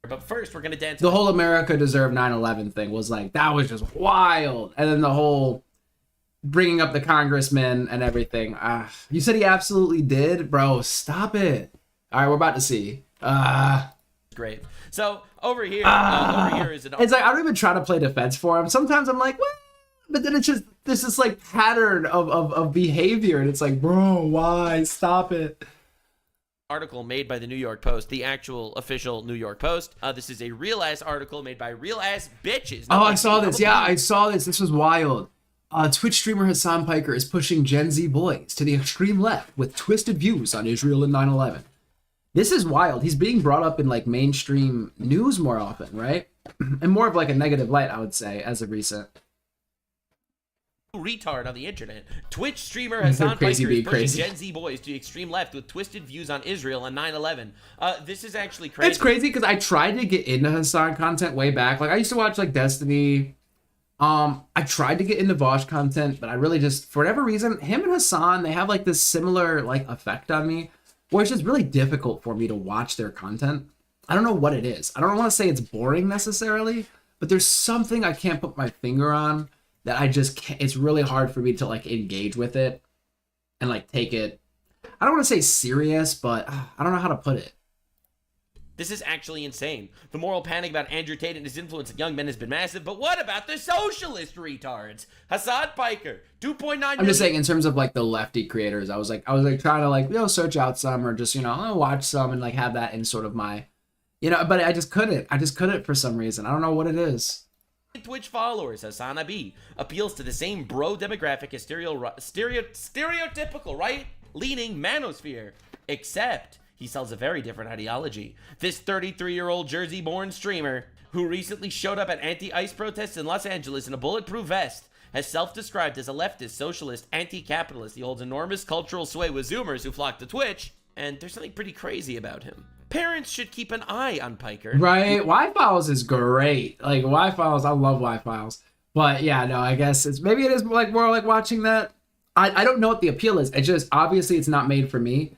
But first, we're going to dance. The whole America deserved 9/11 thing was like, that was just wild. And then the whole bringing up the congressman and everything. You said he absolutely did? Bro, stop it. All right, we're about to see. Great. So over here is an. It's like, I don't even try to play defense for him. Sometimes I'm like, what? But then it's just, there's this like pattern of behavior. And it's like, bro, why? Stop it. Article made by the New York Post, the actual official New York Post. This is a real ass article made by real ass bitches. Oh, I saw this. Yeah, I saw this. This was wild. Twitch streamer Hassan Piker is pushing Gen Z boys to the extreme left with twisted views on Israel and 9/11. This is wild. He's being brought up in like mainstream news more often, right? And more of like a negative light, I would say, as of recent. Retard on the internet. Twitch streamer Hassan Piker is pushing crazy. Gen Z boys to the extreme left with twisted views on Israel and 9/11. This is actually crazy. It's crazy because I tried to get into Hassan content way back. Like I used to watch like Destiny. I tried to get into Vosh content, but I really just, for whatever reason, him and Hassan, they have like this similar like effect on me, where it's just really difficult for me to watch their content. I don't know what it is. I don't want to say it's boring necessarily, but there's something I can't put my finger on that I just can't. It's really hard for me to like engage with it and like take it. I don't want to say serious, but I don't know how to put it. This is actually insane. The moral panic about Andrew Tate and his influence on young men has been massive, but what about the socialist retards? Hassan Piker, 2.9 million. I'm just saying in terms of like the lefty creators, I was like trying to like, you know, search out some or just, you know, watch some and like have that in sort of my, you know, but I just couldn't for some reason. I don't know what it is. Twitch followers, Hassan Abi appeals to the same bro demographic as stereotypical right-leaning manosphere, except he sells a very different ideology. This 33-year-old Jersey-born streamer who recently showed up at anti-ICE protests in Los Angeles in a bulletproof vest has self-described as a leftist, socialist, anti-capitalist. He holds enormous cultural sway with Zoomers who flock to Twitch, and there's something pretty crazy about him. Parents should keep an eye on Piker. Right? Y-Files is great. Like Y-Files, I love Y-Files. But yeah, no, I guess it is like more like watching that. I don't know what the appeal is. It just, obviously it's not made for me.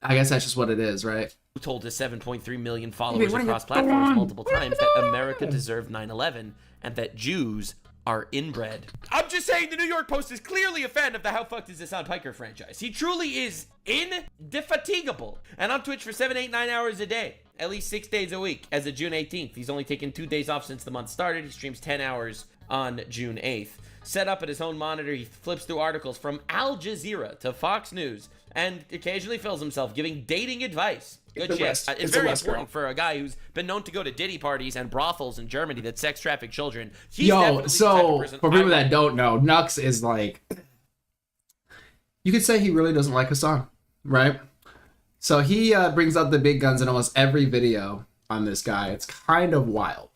I guess that's just what it is, right? Who told his 7.3 million followers across platforms multiple times that America deserved 9/11 and that Jews are inbred. I'm just saying the New York Post is clearly a fan of the How Fucked Is Hassan Piker franchise. He truly is indefatigable and on Twitch for 7, 8, 9 hours a day, at least 6 days a week as of June 18th. He's only taken 2 days off since the month started. He streams 10 hours on June 8th. Set up at his own monitor, he flips through articles from Al Jazeera to Fox News and occasionally fills himself giving dating advice. Good shit. It's very important for a guy who's been known to go to Diddy parties and brothels in Germany that sex traffic children. He's Yo, so person for people that don't know, Nux is like, you could say he really doesn't like Hassan, right? So he brings out the big guns in almost every video on this guy. It's kind of wild.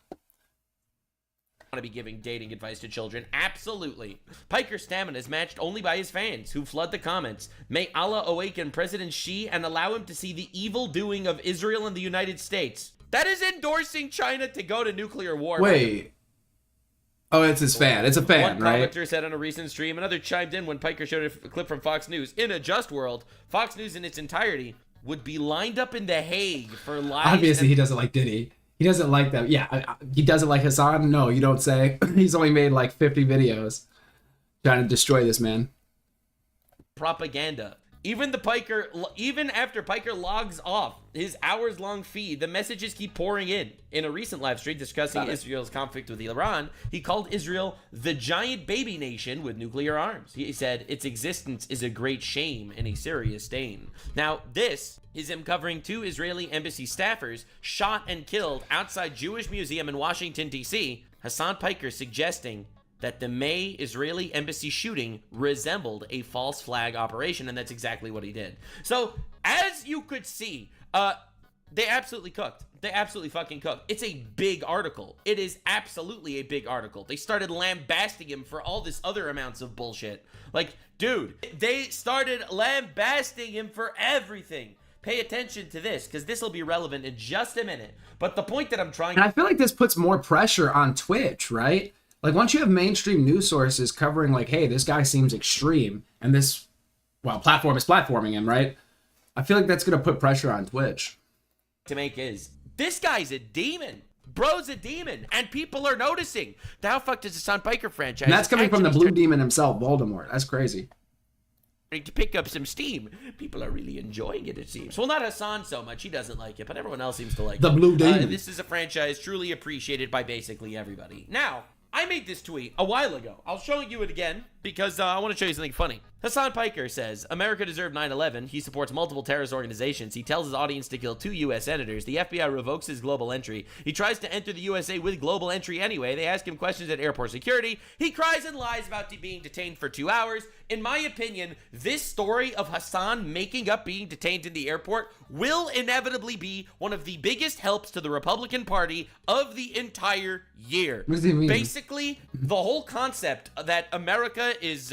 Want to be giving dating advice to children? Absolutely. Piker's stamina is matched only by his fans, who flood the comments. May Allah awaken President Xi and allow him to see the evil doing of Israel and the United States. That is endorsing China to go to nuclear war. Wait. Oh, it's his fan. It's a fan, One right? commenter said on a recent stream, another chimed in when Piker showed a clip from Fox News. In a just world, Fox News in its entirety would be lined up in The Hague for lies. Obviously, he doesn't like Diddy. He doesn't like them. Yeah, he doesn't like Hassan. No, you don't say. He's only made like 50 videos trying to destroy this man. Propaganda. Even after Piker logs off his hours-long feed, the messages keep pouring in. In a recent live stream discussing Israel's conflict with Iran, he called Israel the giant baby nation with nuclear arms. He said its existence is a great shame and a serious stain. Now, this is him covering 2 Israeli embassy staffers shot and killed outside Jewish Museum in Washington, D.C. Hassan Piker suggesting that the May Israeli embassy shooting resembled a false flag operation, and that's exactly what he did. So, as you could see, They absolutely cooked. They absolutely fucking cooked. It's a big article. It is absolutely a big article. They started lambasting him for all this other amounts of bullshit. Like, dude, they started lambasting him for everything. Pay attention to this, because this will be relevant in just a minute. But the point that I'm trying And I feel like this puts more pressure on Twitch, right? Like, once you have mainstream news sources covering, like, hey, this guy seems extreme, and this, well, platform is platforming him, right? I feel like that's going to put pressure on Twitch. to make is, this guy's a demon. Bro's a demon, and people are noticing. The How Fucked Is Hassan Piker franchise. And that's coming from the blue demon himself, Voldemort. That's crazy. To pick up some steam. People are really enjoying it, it seems. Well, not Hassan so much. He doesn't like it, but everyone else seems to like it. The blue demon. This is a franchise truly appreciated by basically everybody. Now, I made this tweet a while ago. I'll show you it again because I want to show you something funny. Hassan Piker says, America deserved 9/11. He supports multiple terrorist organizations. He tells his audience to kill 2 U.S. senators. The FBI revokes his global entry. He tries to enter the USA with global entry anyway. They ask him questions at airport security. He cries and lies about being detained for 2 hours. In my opinion, this story of Hassan making up being detained in the airport will inevitably be one of the biggest helps to the Republican Party of the entire year. What does he mean? Basically, the whole concept that America is,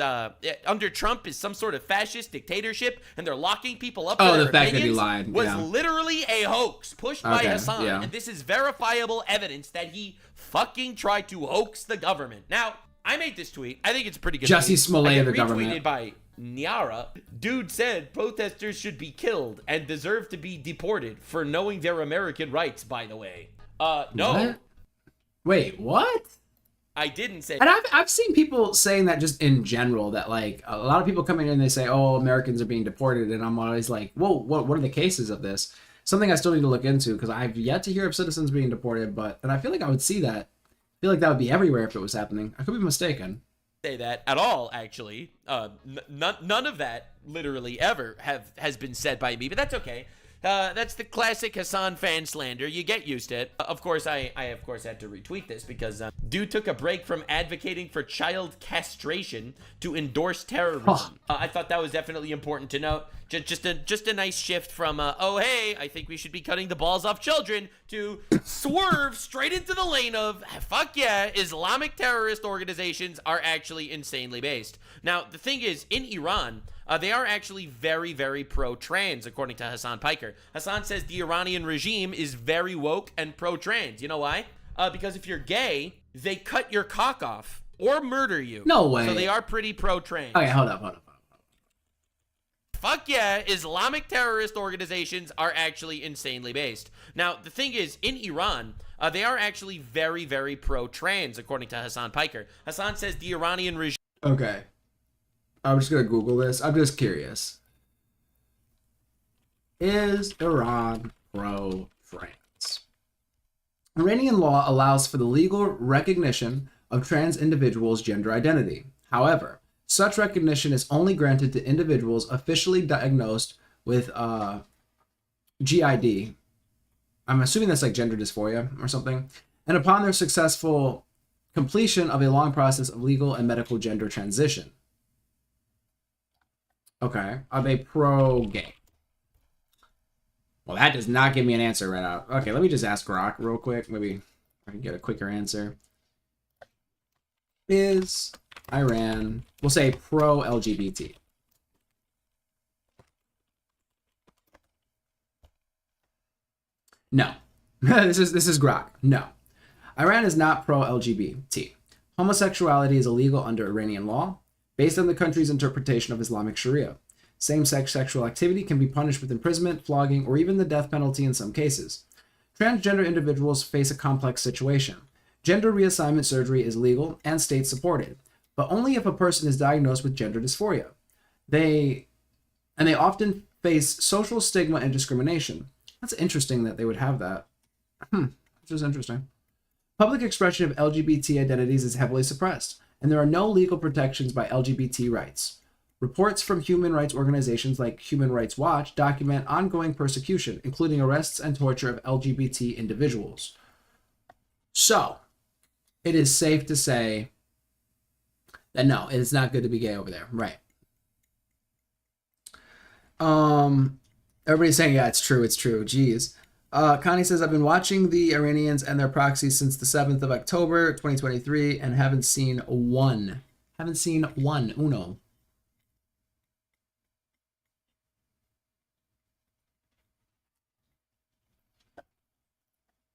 under Trump, is some sort of fascist dictatorship, and they're locking people up for their the fact that he opinions, lied, was yeah. literally a hoax pushed by Okay, Hassan, yeah. and this is verifiable evidence that he fucking tried to hoax the government. Now, I made this tweet. I think it's a pretty good Jussie tweet. Smollett I of get the government. retweeted by Nyara. Dude said protesters should be killed and deserve to be deported for knowing their American rights, by the way. No. What? Wait, what? I didn't say. And I've seen people saying that just in general, that like a lot of people come in and they say, oh, Americans are being deported. And I'm always like, whoa, what are the cases of this? Something I still need to look into because I've yet to hear of citizens being deported. But then I feel like I would see that. I feel like that would be everywhere if it was happening. I could be mistaken. Say that at all, actually. None of that literally ever has been said by me, but that's okay. That's the classic Hassan fan slander. You get used to it. Of course, I of course had to retweet this because dude took a break from advocating for child castration to endorse terrorism. I thought that was definitely important to note. Just a nice shift from oh hey, I think we should be cutting the balls off children, to swerve straight into the lane of fuck yeah, Islamic terrorist organizations are actually insanely based. Now the thing is, in Iran, they are actually very, very pro-trans, according to Hassan Piker. Hassan says the Iranian regime is very woke and pro-trans. You know why? Because if you're gay, they cut your cock off or murder you. No way. So they are pretty pro-trans. Okay, hold up. Fuck yeah, Islamic terrorist organizations are actually insanely based. Now, the thing is, in Iran, they are actually very, very pro-trans, according to Hassan Piker. Hassan says the Iranian regime... Okay. I'm just going to Google this. I'm just curious. Is Iran pro-trans? Iranian law allows for the legal recognition of trans individuals' gender identity. However, such recognition is only granted to individuals officially diagnosed with GID. I'm assuming that's like gender dysphoria or something. And upon their successful completion of a long process of legal and medical gender transition. Okay. Are they pro-gay? Well, that does not give me an answer right out. Okay, let me just ask Grok real quick. Maybe I can get a quicker answer. Is Iran, we'll say pro-LGBT? No. This is Grok. No. Iran is not pro-LGBT. Homosexuality is illegal under Iranian law, based on the country's interpretation of Islamic Sharia. Same-sex sexual activity can be punished with imprisonment, flogging, or even the death penalty in some cases. Transgender individuals face a complex situation. Gender reassignment surgery is legal and state-supported, but only if a person is diagnosed with gender dysphoria. They often face social stigma and discrimination. That's interesting that they would have that. Which is interesting. Public expression of LGBT identities is heavily suppressed, and there are no legal protections by LGBT rights. Reports from human rights organizations like Human Rights Watch document ongoing persecution, including arrests and torture of LGBT individuals. So, it is safe to say that no, it is not good to be gay over there. Right. Everybody's saying, yeah, it's true. Jeez. Connie says, I've been watching the Iranians and their proxies since the 7th of October, 2023, and haven't seen one. Uno.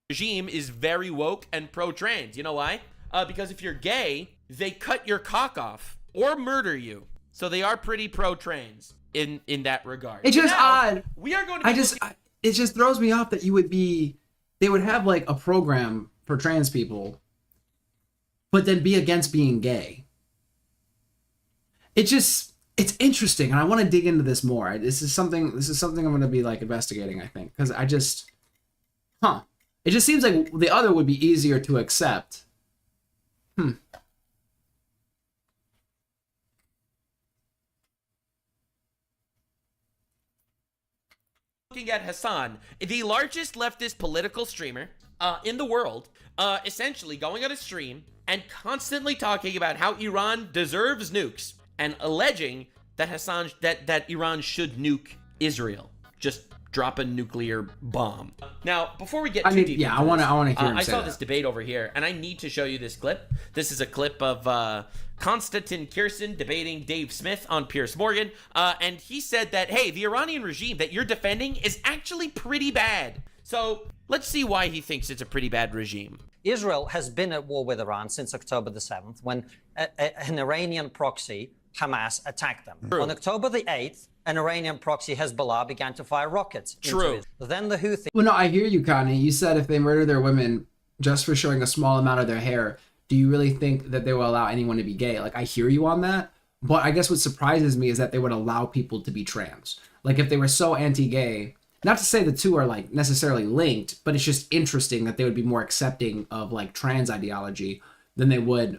Regime is very woke and pro-trans. You know why? Because if you're gay, they cut your cock off or murder you. So they are pretty pro-trans in that regard. It's just now, odd. We are going to it just throws me off that they would have like a program for trans people, but then be against being gay. It's interesting, and I want to dig into this more. This is something I'm going to be like investigating, I think, because it just seems like the other would be easier to accept. Looking at Hassan, the largest leftist political streamer in the world, essentially going on a stream and constantly talking about how Iran deserves nukes and alleging that that Iran should nuke Israel. Just drop a nuclear bomb. Now, before we get too deep into I want to hear him I say saw that. this debate over here, and I need to show you this clip. This is a clip of Konstantin Kirsten debating Dave Smith on Piers Morgan, and he said that, hey, the Iranian regime that you're defending is actually pretty bad. So let's see why he thinks it's a pretty bad regime. Israel has been at war with Iran since October the 7th, when an Iranian proxy, Hamas, attacked them. True. On October the 8th, an Iranian proxy, Hezbollah, began to fire rockets into Israel. Then the Houthis... Well, no, I hear you, Connie. You said if they murder their women just for showing a small amount of their hair, do you really think that they will allow anyone to be gay? Like, I hear you on that, but I guess what surprises me is that they would allow people to be trans. Like, if they were so anti-gay, not to say the two are, like, necessarily linked, but it's just interesting that they would be more accepting of, like, trans ideology than they would,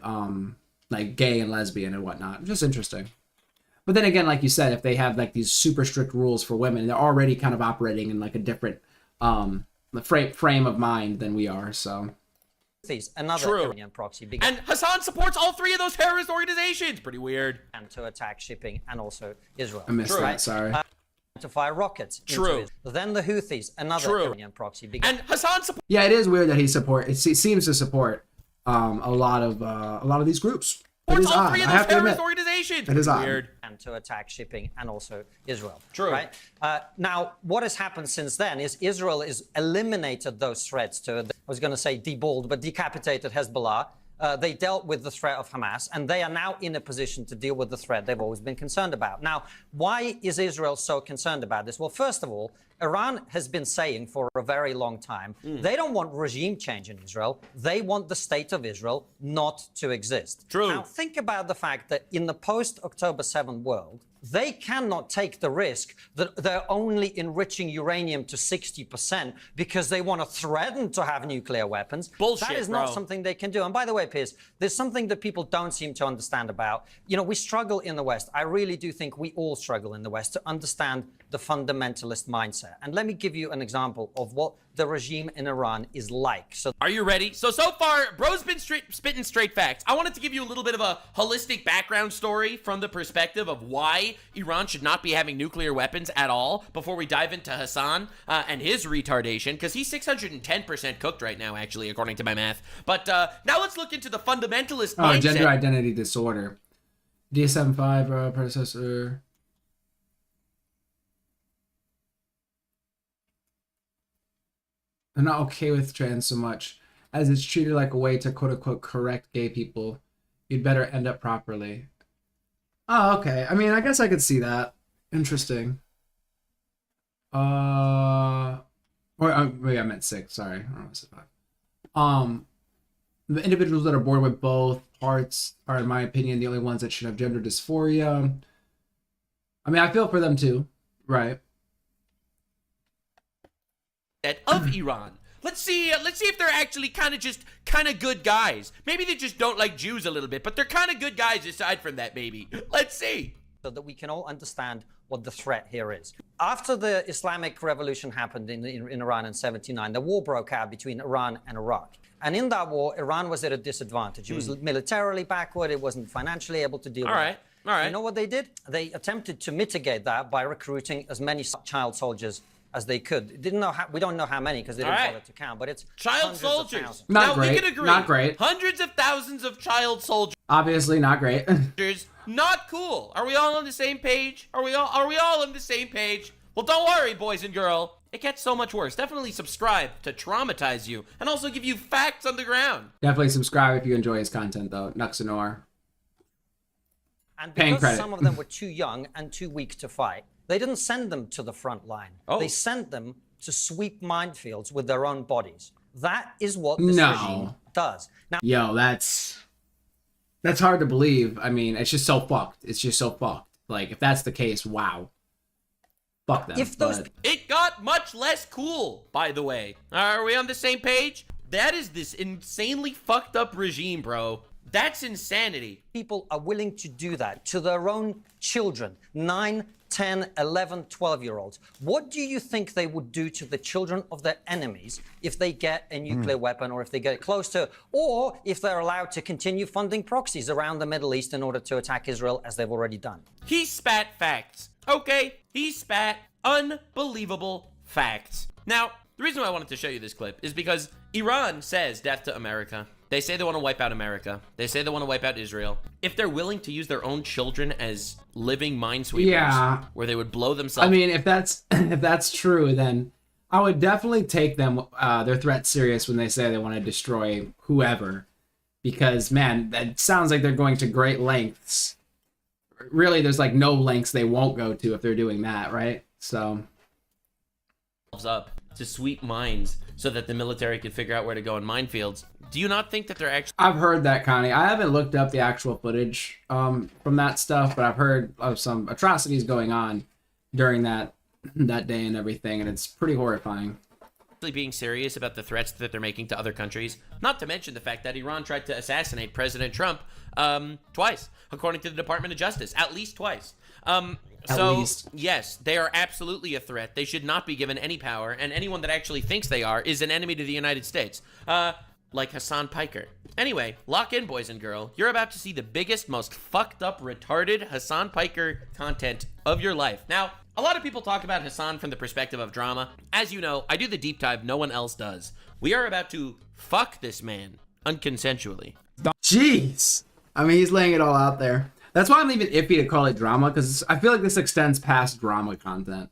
like, gay and lesbian and whatnot. Just interesting. But then again, like you said, if they have like these super strict rules for women, they're already kind of operating in like a different frame of mind than we are. So another Iranian proxy began, and Hassan supports all three of those terrorist organizations. Pretty weird. And to attack shipping and also Israel. I missed that. Sorry. To fire rockets. Into Israel. Then the Houthis, another Iranian proxy began. And Hassan supports. Yeah, it is weird that he seems to support a lot of these groups. It is all odd. three of I those have to admit, terrorist organizations. it is odd. Weird. And to attack shipping and also Israel. True. Right? Now, what has happened since then is Israel has eliminated those threats to, I was going to say deballed, but decapitated Hezbollah. They dealt with the threat of Hamas, and they are now in a position to deal with the threat they've always been concerned about. Now, why is Israel so concerned about this? Well, first of all, Iran has been saying for a very long time, they don't want regime change in Israel. They want the state of Israel not to exist. True. Now, think about the fact that in the post-October 7 world, they cannot take the risk that they're only enriching uranium to 60% because they want to threaten to have nuclear weapons. Bullshit, That is bro. not something they can do. And by the way, Piers, there's something that people don't seem to understand about. You know, we struggle in the West. I really do think we all struggle in the West to understand the fundamentalist mindset. And let me give you an example of what the regime in Iran is like. So, are you ready? So far, bro's been spitting straight facts. I wanted to give you a little bit of a holistic background story from the perspective of why Iran should not be having nuclear weapons at all before we dive into Hassan and his retardation, because he's 610% cooked right now, actually, according to my math. But now let's look into the fundamentalist mindset. Gender identity disorder. DSM-5 predecessor. They're not okay with trans so much as it's treated like a way to quote-unquote correct gay people. You'd better end up properly. Oh, okay. I mean, I guess I could see that. Interesting. Or maybe I meant 6. Sorry. I don't know what's 5. The individuals that are born with both parts are, in my opinion, the only ones that should have gender dysphoria. I mean, I feel for them too, right? Of Iran. Let's see if they're actually kind of good guys. Maybe they just don't like Jews a little bit, but they're kind of good guys aside from that, maybe. Let's see. So that we can all understand what the threat here is. After the Islamic Revolution happened in Iran in 79, the war broke out between Iran and Iraq. And in that war, Iran was at a disadvantage. It was militarily backward. It wasn't financially able to deal with it. All right. You know what they did? They attempted to mitigate that by recruiting as many child soldiers as they could. Didn't know how, we don't know how many because they didn't bother to count, but it's child hundreds of soldiers. thousands. Not Now great. we can agree. Not great. Hundreds of thousands of child soldiers. Obviously not great. Not cool. Are we all on the same page? Are we all on the same page? Well, don't worry, boys and girl. It gets so much worse. Definitely subscribe to traumatize you and also give you facts on the ground. Definitely subscribe if you enjoy his content, though. Nuxanor. And Paying because credit. some of them were too young and too weak to fight, they didn't send them to the front line. Oh. They sent them to sweep minefields with their own bodies. That is what this No. regime does. Now, Yo, that's hard to believe. I mean, it's just so fucked. It's just so fucked. Like, if that's the case, wow. Fuck them. If those It got much less cool, by the way. Are we on the same page? That is this insanely fucked up regime, bro. That's insanity. people are willing to do that to their own children, 9, 10, 11, 12-year-olds, what do you think they would do to the children of their enemies if they get a nuclear weapon or if they get close to, or if they're allowed to continue funding proxies around the Middle East in order to attack Israel as they've already done? He spat facts. Okay, he spat unbelievable facts. Now, the reason why I wanted to show you this clip is because Iran says death to America. They say they want to wipe out America. They say they want to wipe out Israel. If they're willing to use their own children as living minesweepers, where they would blow themselves. I mean, if that's true, then I would definitely take them their threat serious when they say they want to destroy whoever, because man, that sounds like they're going to great lengths. Really, there's like no lengths they won't go to if they're doing that, right? So up to sweep mines so that the military could figure out where to go in minefields. Do you not think that they're actually... I've heard that, Connie. I haven't looked up the actual footage from that stuff, but I've heard of some atrocities going on during that day and everything, and it's pretty horrifying. being serious about the threats that they're making to other countries? Not to mention the fact that Iran tried to assassinate President Trump twice, according to the Department of Justice, at least twice. Yes, they are absolutely a threat. They should not be given any power, and anyone that actually thinks they are is an enemy to the United States. Like Hassan Piker. Anyway, lock in, boys and girls. You're about to see the biggest, most fucked up, retarded Hassan Piker content of your life. Now, a lot of people talk about Hassan from the perspective of drama. As you know, I do the deep dive no one else does. We are about to fuck this man unconsensually. Jeez. I mean, he's laying it all out there. That's why I'm even iffy to call it drama, because I feel like this extends past drama content.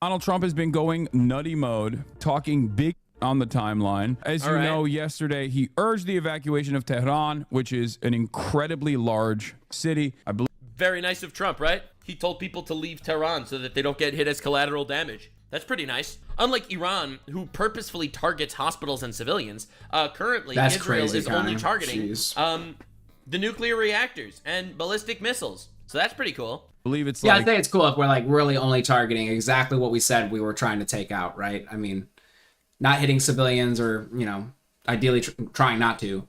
Donald Trump has been going nutty mode, talking big on the timeline. As you know, yesterday he urged the evacuation of Tehran, which is an incredibly large city. I believe. Very nice of Trump, right? He told people to leave Tehran so that they don't get hit as collateral damage. That's pretty nice. Unlike Iran, who purposefully targets hospitals and civilians, currently That's Israel crazy, is only Connor. targeting Jeez. the nuclear reactors and ballistic missiles. So that's pretty cool. I believe it's I think it's cool if we're like really only targeting exactly what we said we were trying to take out, right? I mean, not hitting civilians or, you know, ideally trying not to.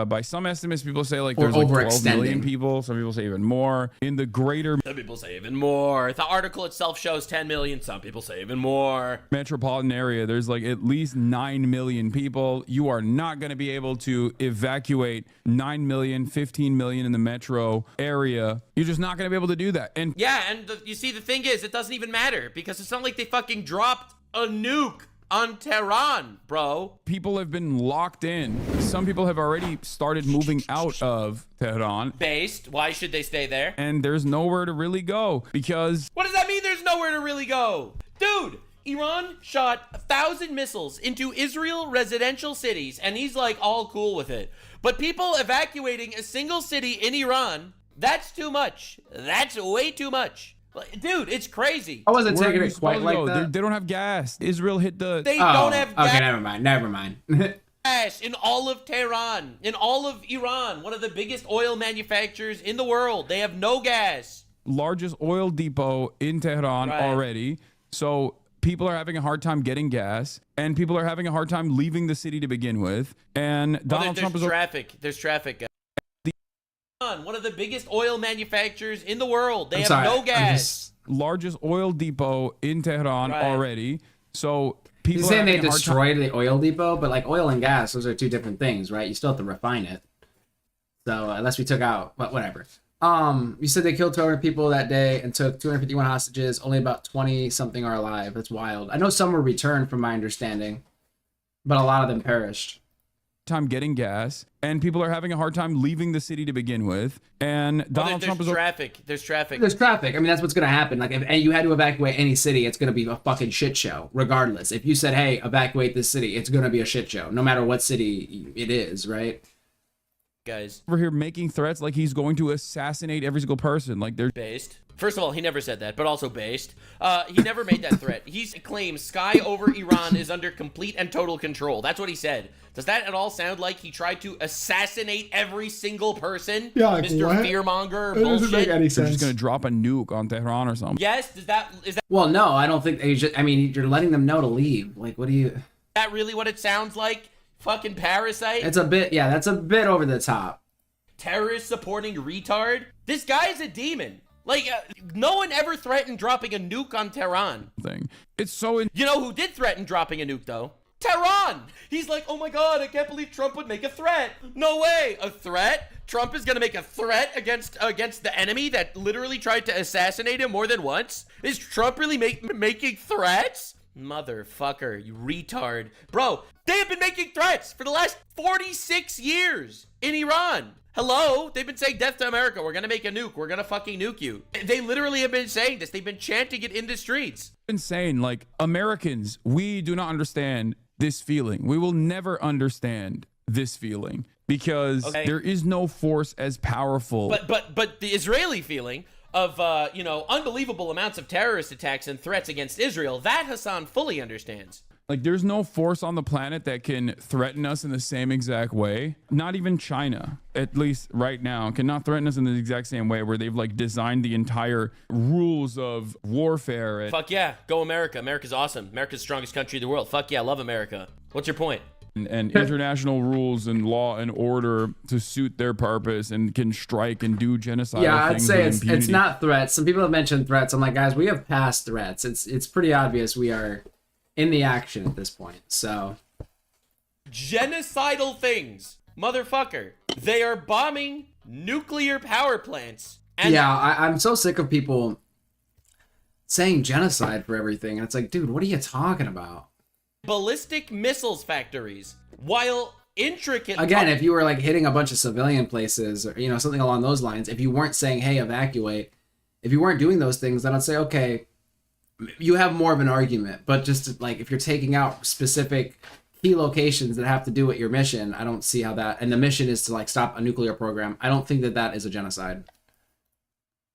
By some estimates, people say like Or there's like 12 million overextending. people. Some people say even more. In the greater Some people say even more. The article itself shows 10 million. Some people say even more. metropolitan area, there's like at least 9 million people. You are not going to be able to evacuate 9 million, 15 million in the metro area. You're just not going to be able to do that. And Yeah, and you see, the thing is, it doesn't even matter because it's not like they fucking dropped a nuke on Tehran, bro. people have been locked in. Some people have already started moving out of Tehran. Based. Why should they stay there? And there's nowhere to really go because What does that mean there's nowhere to really go? Dude, Iran shot 1,000 missiles into Israel residential cities, and he's like all cool with it. But people evacuating a single city in Iran, that's too much. That's way too much. Like, dude, it's crazy. I wasn't where taking are you it quite supposed to like go? that. They don't have gas. Israel hit the. They don't have Okay, never mind. gas in all of Tehran, in all of Iran, one of the biggest oil manufacturers in the world. They have no gas. Largest oil depot in Tehran already. So people are having a hard time getting gas, and people are having a hard time leaving the city to begin with. And Donald Trump is traffic. There's traffic. One of the biggest oil manufacturers in the world. They I'm have sorry, no I'm gas. largest oil depot in Tehran already. So people He's are saying they having a hard destroyed the oil depot, but like oil and gas, those are two different things, right? You still have to refine it. So unless we took out, but whatever. You said they killed 200 people that day and took 251 hostages. Only about 20 something are alive. That's wild. I know some were returned from my understanding, but a lot of them perished. Time getting gas, and people are having a hard time leaving the city to begin with. And Donald Trump is traffic. There's traffic. There's traffic. I mean, that's what's going to happen. Like, if you had to evacuate any city, it's going to be a fucking shit show, regardless. If you said, hey, evacuate this city, it's going to be a shit show, no matter what city it is, right? Guys. Over here making threats like he's going to assassinate every single person. Like they're based. First of all, he never said that, but also based. He never made that threat. He claims sky over Iran is under complete and total control. That's what he said. Does that at all sound like he tried to assassinate every single person? Yeah, like Mr. what? Fearmonger That doesn't bullshit. make any They're sense. just going to drop a nuke on Tehran or something. Yes, is that Well, no, I don't think they just, I mean, you're letting them know to leave. Like, what do you... really what it sounds like? Fucking parasite? It's a bit, yeah, that's a bit over the top. Terrorist supporting retard? This guy's a demon. Like, no one ever threatened dropping a nuke on Tehran. It's so... You know who did threaten dropping a nuke, though? Tehran! He's like, oh my god, I can't believe Trump would make a threat. No way! A threat? Trump is gonna make a threat against the enemy that literally tried to assassinate him more than once? Is Trump really making threats? Motherfucker, you retard. Bro, they have been making threats for the last 46 years in Iran. Hello? They've been saying death to America. We're gonna make a nuke. We're gonna fucking nuke you. They literally have been saying this. They've been chanting it in the streets. Insane. Like, Americans, we do not understand this feeling. We will never understand this feeling because there is no force as powerful. But the Israeli feeling of unbelievable amounts of terrorist attacks and threats against Israel, that Hassan fully understands. Like, there's no force on the planet that can threaten us in the same exact way. Not even China, at least right now, cannot threaten us in the exact same way where they've like designed the entire rules of warfare. And fuck yeah, go America. America's awesome. America's the strongest country in the world. Fuck yeah, love America. What's your point? and international rules and law and order to suit their purpose and can strike and do genocidal yeah, I'd things say with it's not threats. Some people have mentioned threats. I'm like, guys, we have past threats. It's pretty obvious we are in the action at this point. So genocidal things, motherfucker. They are bombing nuclear power plants. And yeah, I'm so sick of people saying genocide for everything. And it's like, dude, what are you talking about? Ballistic missiles factories, while intricate. Again, if you were like hitting a bunch of civilian places or, you know, something along those lines, if you weren't saying, hey, evacuate, if you weren't doing those things, then I'd say, okay, you have more of an argument. But just like, if you're taking out specific key locations that have to do with your mission, I don't see how that, and the mission is to like stop a nuclear program. I don't think that that is a genocide.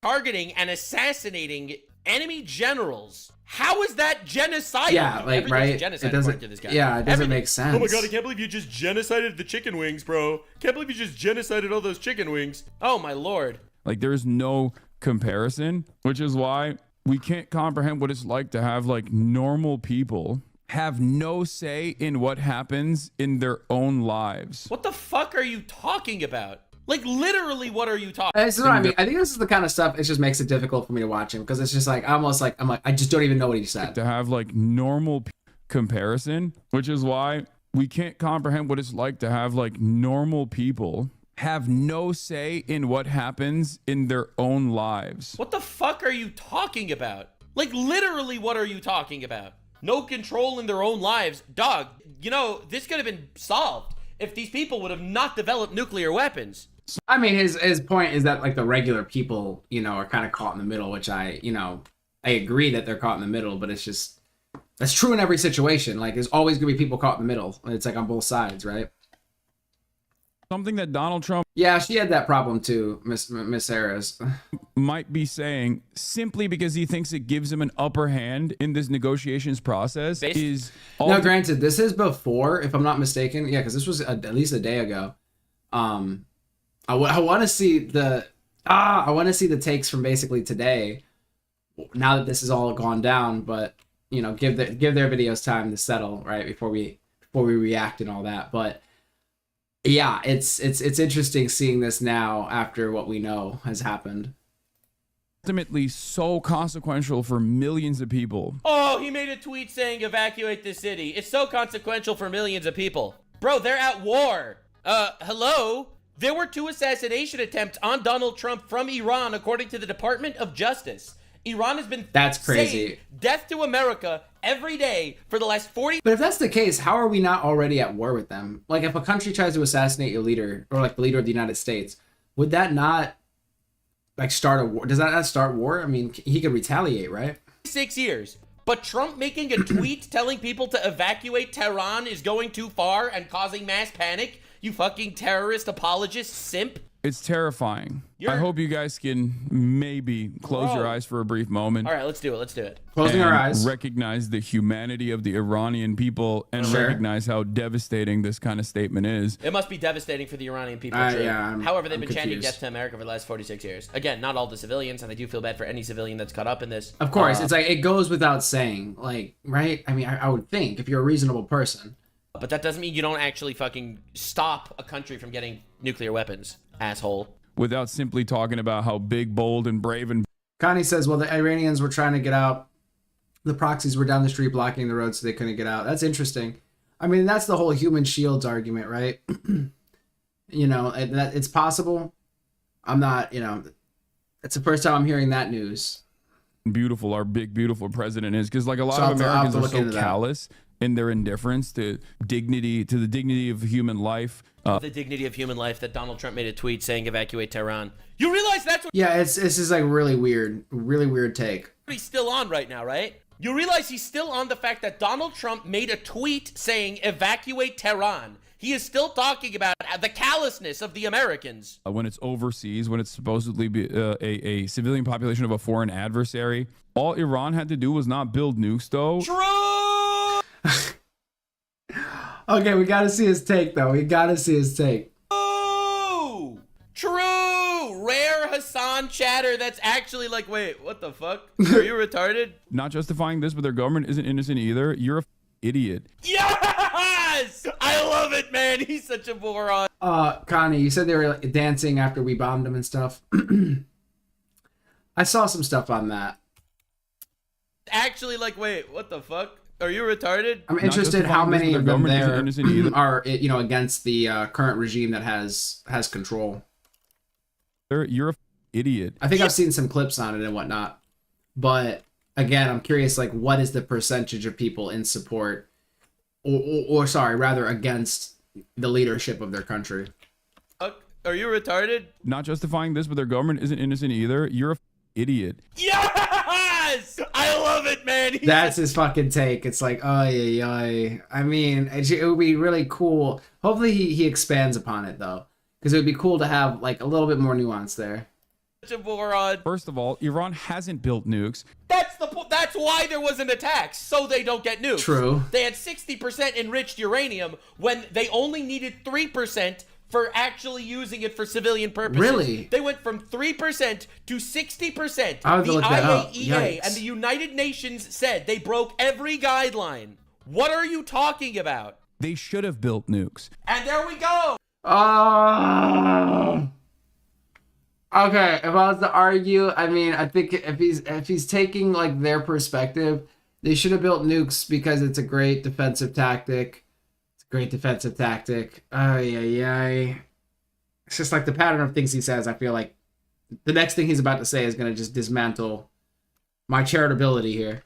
Targeting and assassinating enemy generals. How is that genocidal? Yeah, like, right? It doesn't, to this guy. yeah, it doesn't make sense. Oh my god, I can't believe you just genocided the chicken wings, bro. Can't believe you just genocided all those chicken wings. Oh my lord. Like, there's no comparison, which is why we can't comprehend what it's like to have like normal people have no say in what happens in their own lives. What the fuck are you talking about? Like, literally, what are you talking about? This is what I mean. I think this is the kind of stuff, it just makes it difficult for me to watch him because it's just like, I'm like, I just don't even know what he said. To have like normal comparison, which is why we can't comprehend what it's like to have like normal people have no say in what happens in their own lives. What the fuck are you talking about? Like, literally, what are you talking about? No control in their own lives. Dog, you know, this could have been solved if these people would have not developed nuclear weapons. I mean, his point is that like the regular people, you know, are kind of caught in the middle, which I agree that they're caught in the middle, but it's just, that's true in every situation. Like, there's always gonna be people caught in the middle. It's like on both sides, right? Something that Donald Trump, yeah, she had that problem too, Miss Harris, might be saying simply because he thinks it gives him an upper hand in this negotiations process is. Now, granted, this is before, if I'm not mistaken, yeah, because this was at least a day ago. I want to see the takes from basically today, now that this has all gone down. But you know, give their videos time to settle, right, before we react and all that. But yeah, it's interesting seeing this now after what we know has happened. Ultimately, so consequential for millions of people. Oh, he made a tweet saying evacuate the city. It's so consequential for millions of people. Bro, they're at war. Hello? There were 2 assassination attempts on Donald Trump from Iran, according to the Department of Justice. Iran has been That's crazy. saying death to America every day for the last 40. But if that's the case, how are we not already at war with them? Like, if a country tries to assassinate your leader, or like the leader of the United States, would that not like start a war? Does that not start war? I mean, he could retaliate, right? 6 years. But Trump making a tweet telling people to evacuate Tehran is going too far and causing mass panic? You fucking terrorist apologist simp. It's terrifying. I hope you guys can maybe close your eyes for a brief moment. All right, let's do it. Let's do it. Closing our eyes. Recognize the humanity of the Iranian people and Sure. recognize how devastating this kind of statement is. It must be devastating for the Iranian people, too. Yeah, However, they've I'm been chanting confused. death to America for the last 46 years. Again, not all the civilians, and I do feel bad for any civilian that's caught up in this. Of course, it's like it goes without saying, like, right? I mean, I would think if you're a reasonable person. But that doesn't mean you don't actually fucking stop a country from getting nuclear weapons, asshole. Without simply talking about how big, bold, and brave and Connie says, well, the Iranians were trying to get out. The proxies were down the street blocking the road so they couldn't get out. That's interesting. I mean, that's the whole human shields argument, right? You know, that it's possible. I'm not, you know, it's the first time I'm hearing that news. beautiful our big, beautiful president is. Because like a lot So of I'll have Americans to are look so into that. callous in their indifference to dignity, to the dignity of human life. The dignity of human life that Donald Trump made a tweet saying evacuate Tehran. You realize that's what Yeah, this is like really weird take. he's still on right now, right? You realize he's still on the fact that Donald Trump made a tweet saying evacuate Tehran. He is still talking about the callousness of the Americans. When it's overseas, when it's supposedly be, a civilian population of a foreign adversary, all Iran had to do was not build nukes, though. True! Okay, we gotta see his take, though. We gotta see his take. True! Rare Hassan chatter that's actually like, wait, what the fuck? Are you retarded? Not justifying this, but their government isn't innocent either. You're a idiot. Yes! I love it, man. He's such a moron. Connie, you said they were like, dancing after we bombed them and stuff. I saw some stuff on that. Actually, like, wait, what the fuck? Are you retarded? I'm interested how many of them there are, you know, against the current regime that has control. You're a idiot. I think I've seen some clips on it and whatnot, but again, I'm curious, like, what is the percentage of people in support, or sorry, rather against the leadership of their country? Are you retarded? Not justifying this, but their government isn't innocent either. You're a idiot. Yes! I love it, man. That's his fucking take. It's like, I mean, it would be really cool. Hopefully he expands upon it, though, because it would be cool to have like a little bit more nuance there. Such a moron. First of all, Iran hasn't built nukes. That's why there was an attack, so they don't get nukes. True. They had 60% enriched uranium when they only needed 3% for actually using it for civilian purposes. Really? They went from 3% to 60%. I have to The look that up. IAEA Yikes. and the United Nations said they broke every guideline. What are you talking about? They should have built nukes. And there we go. Oh. Okay, if I was to argue, I mean, I think if he's taking like their perspective, they should have built nukes because it's a great defensive tactic. It's a great defensive tactic. It's just like the pattern of things he says. I feel like the next thing he's about to say is going to just dismantle my charitability here.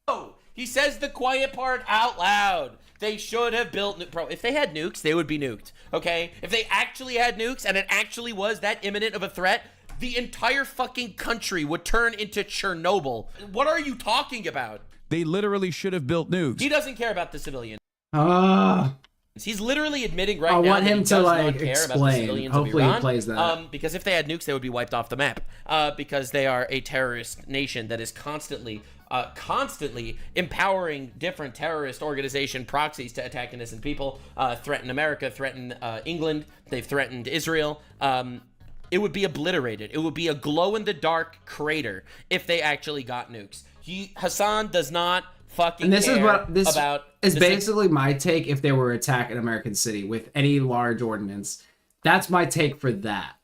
Oh, he says the quiet part out loud. They should have built... Bro, if they had nukes, they would be nuked, okay? If they actually had nukes and it actually was that imminent of a threat, the entire fucking country would turn into Chernobyl. What are you talking about? They literally should have built nukes. He doesn't care about the civilians. He's literally admitting right I now want that him he to, does like, not care about the explain. civilians Hopefully of he Iran. plays that. Because if they had nukes, they would be wiped off the map. Because they are a terrorist nation that is constantly empowering different terrorist organization proxies to attack innocent people, threaten America, threaten England. They've threatened Israel. It would be obliterated. It would be a glow-in-the-dark crater if they actually got nukes. Hassan does not fucking And this care is what this about is the basically my take if they were to attack an American city with any large ordnance. That's my take for that.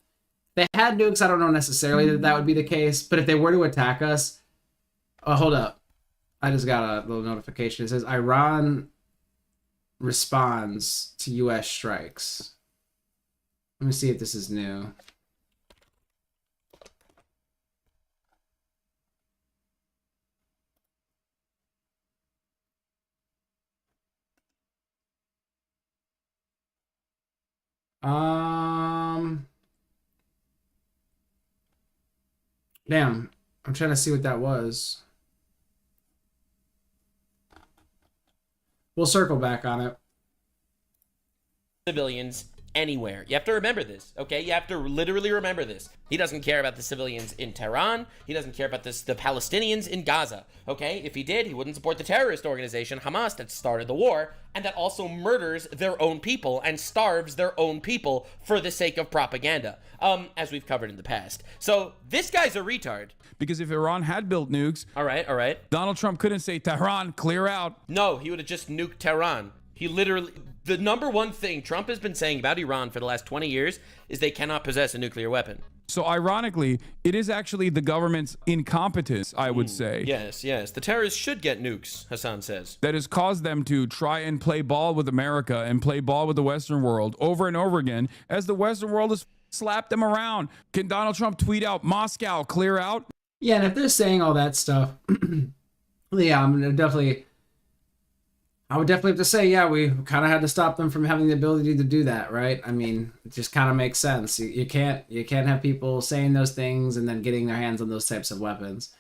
If they had nukes, I don't know necessarily that would be the case, but if they were to attack us, hold up. I just got a little notification. It says Iran responds to U.S. strikes. Let me see if this is new. Damn, I'm trying to see what that was. We'll circle back on it. Civilians anywhere. You have to remember this, okay? You have to literally remember this. He doesn't care about the civilians in Tehran. He doesn't care about the Palestinians in Gaza, okay? If he did, he wouldn't support the terrorist organization Hamas that started the war and that also murders their own people and starves their own people for the sake of propaganda, as we've covered in the past. So this guy's a retard. Because if Iran had built nukes, all right, Donald Trump couldn't say, Tehran, clear out. No, he would have just nuked Tehran. He literally, the number one thing Trump has been saying about Iran for the last 20 years is they cannot possess a nuclear weapon. So ironically, it is actually the government's incompetence, I would say. Yes. The terrorists should get nukes, Hassan says. That has caused them to try and play ball with America and play ball with the Western world over and over again as the Western world has slapped them around. Can Donald Trump tweet out, Moscow, clear out? Yeah, and if they're saying all that stuff, yeah, I would definitely have to say, yeah, we kind of had to stop them from having the ability to do that, right? I mean, it just kind of makes sense. You can't have people saying those things and then getting their hands on those types of weapons.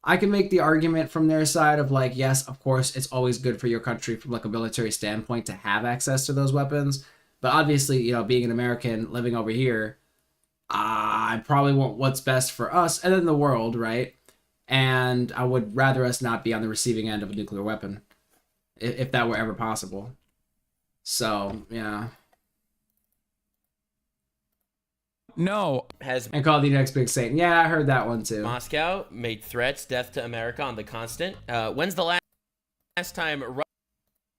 I can make the argument from their side of like, yes, of course, it's always good for your country from like a military standpoint to have access to those weapons. But obviously, you know, being an American living over here, I probably want what's best for us and then the world, right? And I would rather us not be on the receiving end of a nuclear weapon, if that were ever possible. So, yeah. No. And call the next big Satan. Yeah, I heard that one too. Moscow made threats, death to America on the constant. When's the last time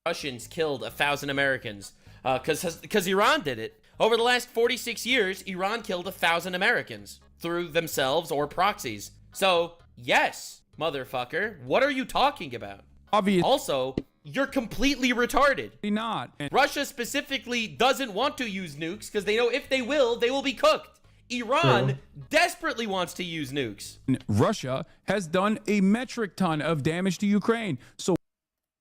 Russians killed 1,000 Americans? Because Iran did it. Over the last 46 years, Iran killed 1,000 Americans through themselves or proxies. So, yes, motherfucker, what are you talking about? Obvious. Also, you're completely retarded. Not. Russia specifically doesn't want to use nukes because they know if they will be cooked. Iran desperately wants to use nukes. Russia has done a metric ton of damage to Ukraine. So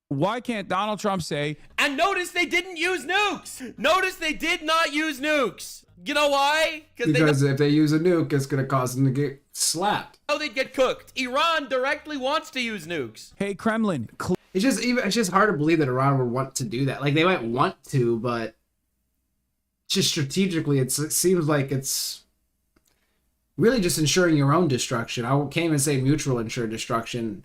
why can't Donald Trump say... And notice they didn't use nukes. Notice they did not use nukes. You know why? Because if they use a nuke, it's going to cause them to get slapped. Oh, they'd get cooked. Iran directly wants to use nukes. Hey, Kremlin. It's just hard to believe that Iran would want to do that. Like, they might want to, but just strategically, it seems like it's really just ensuring your own destruction. I can't even say mutual ensure destruction,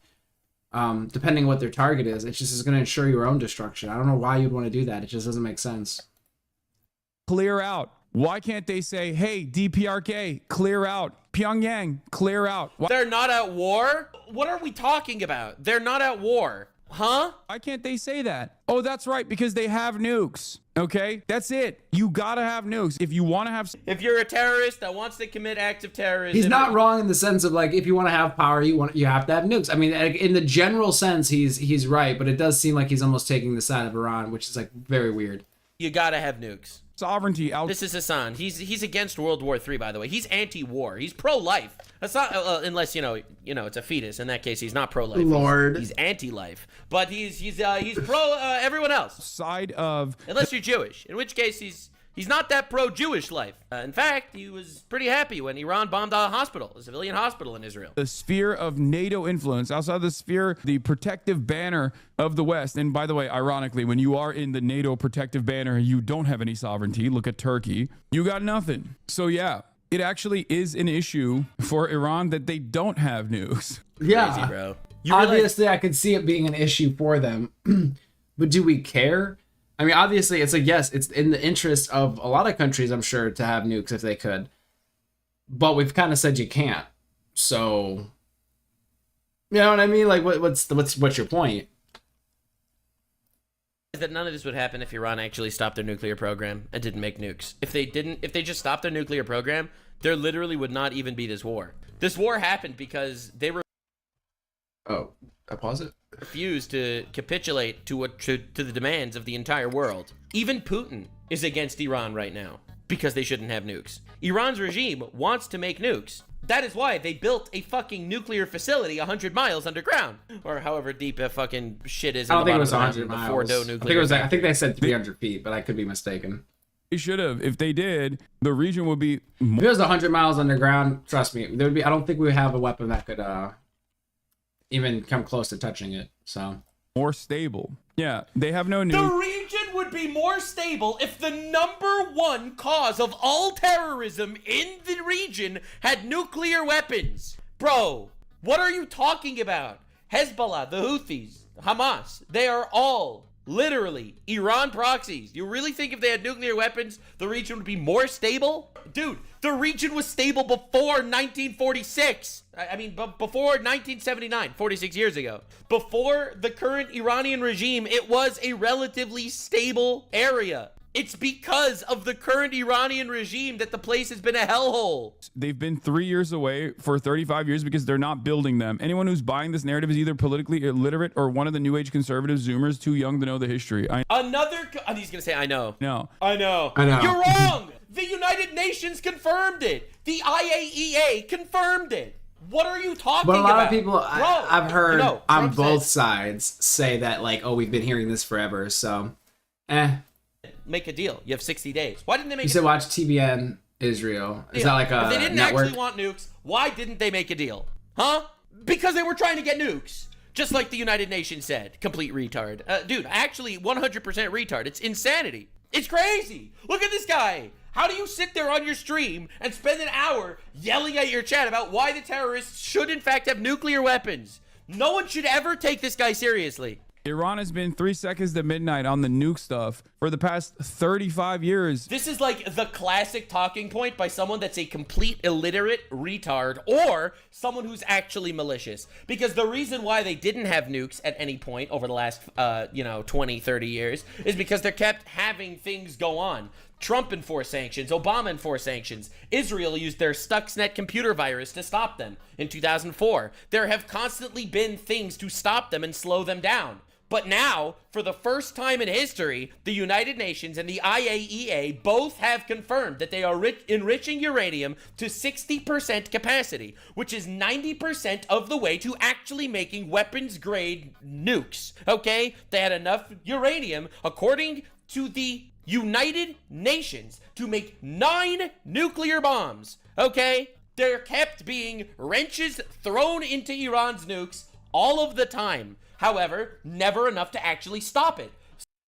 depending on what their target is. It's just going to ensure your own destruction. I don't know why you'd want to do that. It just doesn't make sense. Clear out. Why can't they say, hey, DPRK, clear out. Pyongyang, clear out. They're not at war? What are we talking about? They're not at war. Huh? Why can't they say that? Oh, that's right, because they have nukes. Okay? That's it. You gotta have nukes. If you want to have... If you're a terrorist that wants to commit acts of terrorism... He's not wrong in the sense of, like, if you want to have power, you have to have nukes. I mean, in the general sense, he's right, but it does seem like he's almost taking the side of Iran, which is, like, very weird. You gotta have nukes. Sovereignty out. This is Hassan. He's against World War III, by the way. He's anti-war. He's pro-life. That's not unless you know it's a fetus. In that case, he's not pro-life. Lord, he's anti-life. But he's pro everyone else. Side of unless you're Jewish, in which case he's not that pro-Jewish life. In fact, he was pretty happy when Iran bombed a hospital, a civilian hospital in Israel. The sphere of NATO influence, outside the sphere, the protective banner of the West. And by the way, ironically, when you are in the NATO protective banner, you don't have any sovereignty. Look at Turkey. You got nothing. So yeah, it actually is an issue for Iran that they don't have nukes. Yeah, crazy, bro. Obviously, I could see it being an issue for them, but do we care? I mean, obviously, it's like, yes, it's in the interest of a lot of countries, I'm sure, to have nukes if they could. But we've kind of said you can't. So, you know what I mean? Like, what's your point? Is that none of this would happen if Iran actually stopped their nuclear program and didn't make nukes. If they just stopped their nuclear program, there literally would not even be this war. This war happened because they were... Oh, I pause it? Refused to capitulate to the demands of the entire world. Even Putin is against Iran right now. because they shouldn't have nukes. Iran's regime wants to make nukes. That is why they built a fucking nuclear facility 100 miles underground, or however deep that fucking shit is. I don't think it was 100 100 miles. miles. I think they said 300 feet, but I could be mistaken. They should have. If they did, the region would be. If it was 100 miles underground, trust me, there would be. I don't think we would have a weapon that could even come close to touching it. So more stable. Yeah, they have no The nukes. region would be more stable if the #1 cause of all terrorism in the region had nuclear weapons. Bro, what are you talking about? Hezbollah, the Houthis, Hamas, they are all literally Iran proxies. You really think if they had nuclear weapons, the region would be more stable? Dude, the region was stable before 1946. I mean, before 1979, 46 years ago. Before the current Iranian regime, it was a relatively stable area. It's because of the current Iranian regime that the place has been a hellhole. They've been 3 years away for 35 years because they're not building them. Anyone who's buying this narrative is either politically illiterate or one of the new age conservative Zoomers too young to know the history. He's gonna say, I know. No. I know. You're wrong. The United Nations confirmed it. The IAEA confirmed it. What are you talking But a lot about? of people, Bro, I've heard on Trump both said, sides say that, like, oh, we've been hearing this forever. So, make a deal. You have 60 days. Why didn't they make You a said deal? watch TBN Israel. Is that like a If they didn't network? actually want nukes, why didn't they make a deal? Huh? Because they were trying to get nukes. Just like the United Nations said. Complete retard. Dude, actually 100% retard. It's insanity. It's crazy. Look at this guy. How do you sit there on your stream and spend an hour yelling at your chat about why the terrorists should in fact have nuclear weapons? No one should ever take this guy seriously. Iran has been 3 seconds to midnight on the nuke stuff for the past 35 years. This is like the classic talking point by someone that's a complete illiterate retard or someone who's actually malicious. Because the reason why they didn't have nukes at any point over the last, 20, 30 years is because they kept having things go on. Trump enforced sanctions, Obama enforced sanctions. Israel used their Stuxnet computer virus to stop them in 2004. There have constantly been things to stop them and slow them down. But now, for the first time in history, the United Nations and the IAEA both have confirmed that they are enriching uranium to 60% capacity, which is 90% of the way to actually making weapons-grade nukes, okay? They had enough uranium, according to the United Nations, to make 9 nuclear bombs, okay? There kept being wrenches thrown into Iran's nukes all of the time. However, never enough to actually stop it.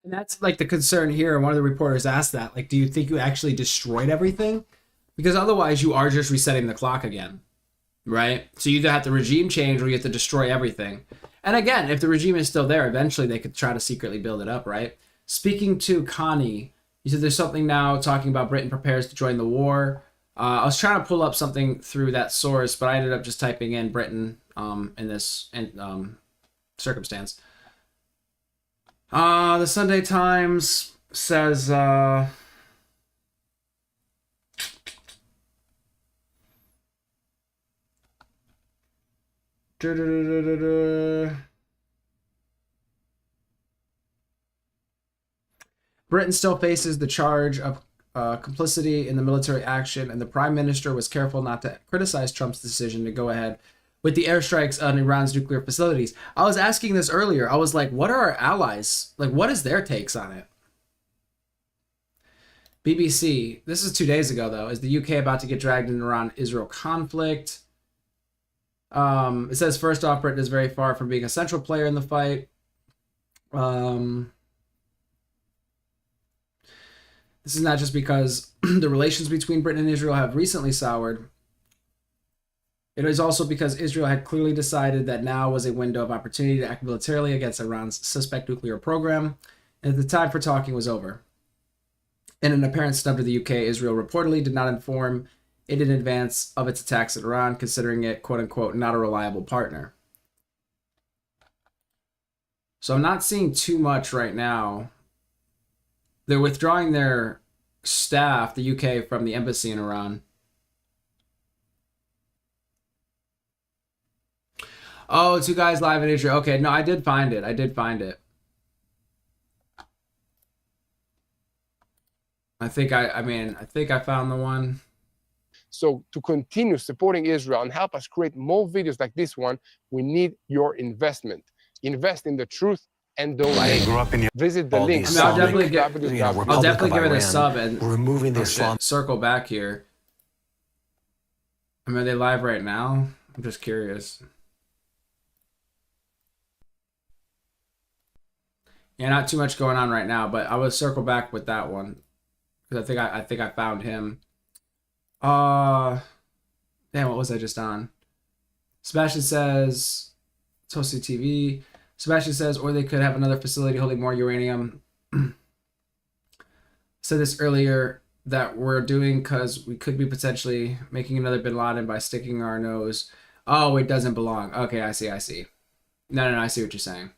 And that's like the concern here. And one of the reporters asked that, like, do you think you actually destroyed everything? Because otherwise you are just resetting the clock again, right? So you either have to regime change or you have to destroy everything. And again, if the regime is still there, eventually they could try to secretly build it up, right? Speaking to Connie, you said there's something now talking about Britain prepares to join the war. I was trying to pull up something through that source, but I ended up just typing in Britain in this circumstance. The Sunday Times says Britain still faces the charge of complicity in the military action, and the Prime Minister was careful not to criticize Trump's decision to go ahead with the airstrikes on Iran's nuclear facilities. I was asking this earlier. I was like, what are our allies? Like, what is their takes on it? BBC, this is 2 days ago, though. Is the UK about to get dragged into Iran-Israel conflict? It says, first off, Britain is very far from being a central player in the fight. This is not just because the relations between Britain and Israel have recently soured. It is also because Israel had clearly decided that now was a window of opportunity to act militarily against Iran's suspect nuclear program, and the time for talking was over. In an apparent snub to the UK, Israel reportedly did not inform it in advance of its attacks at Iran, considering it, quote-unquote, not a reliable partner. So I'm not seeing too much right now. They're withdrawing their staff, the UK, from the embassy in Iran. Oh, 2 guys live in Israel. Okay, no, I did find it. I think I found the one. So to continue supporting Israel and help us create more videos like this one, we need your investment. Invest in the truth and don't lie. Visit the link. I'll definitely give it a sub and removing the circle back here. I mean, are they live right now? I'm just curious. Yeah, not too much going on right now, but I will circle back with that one because I think I found him. Damn, what was I just on? Sebastian says, Toasty TV. Sebastian says, or they could have another facility holding more uranium. Said this earlier that we're doing because we could be potentially making another Bin Laden by sticking our nose. Oh, it doesn't belong. Okay, I see. No, I see what you're saying.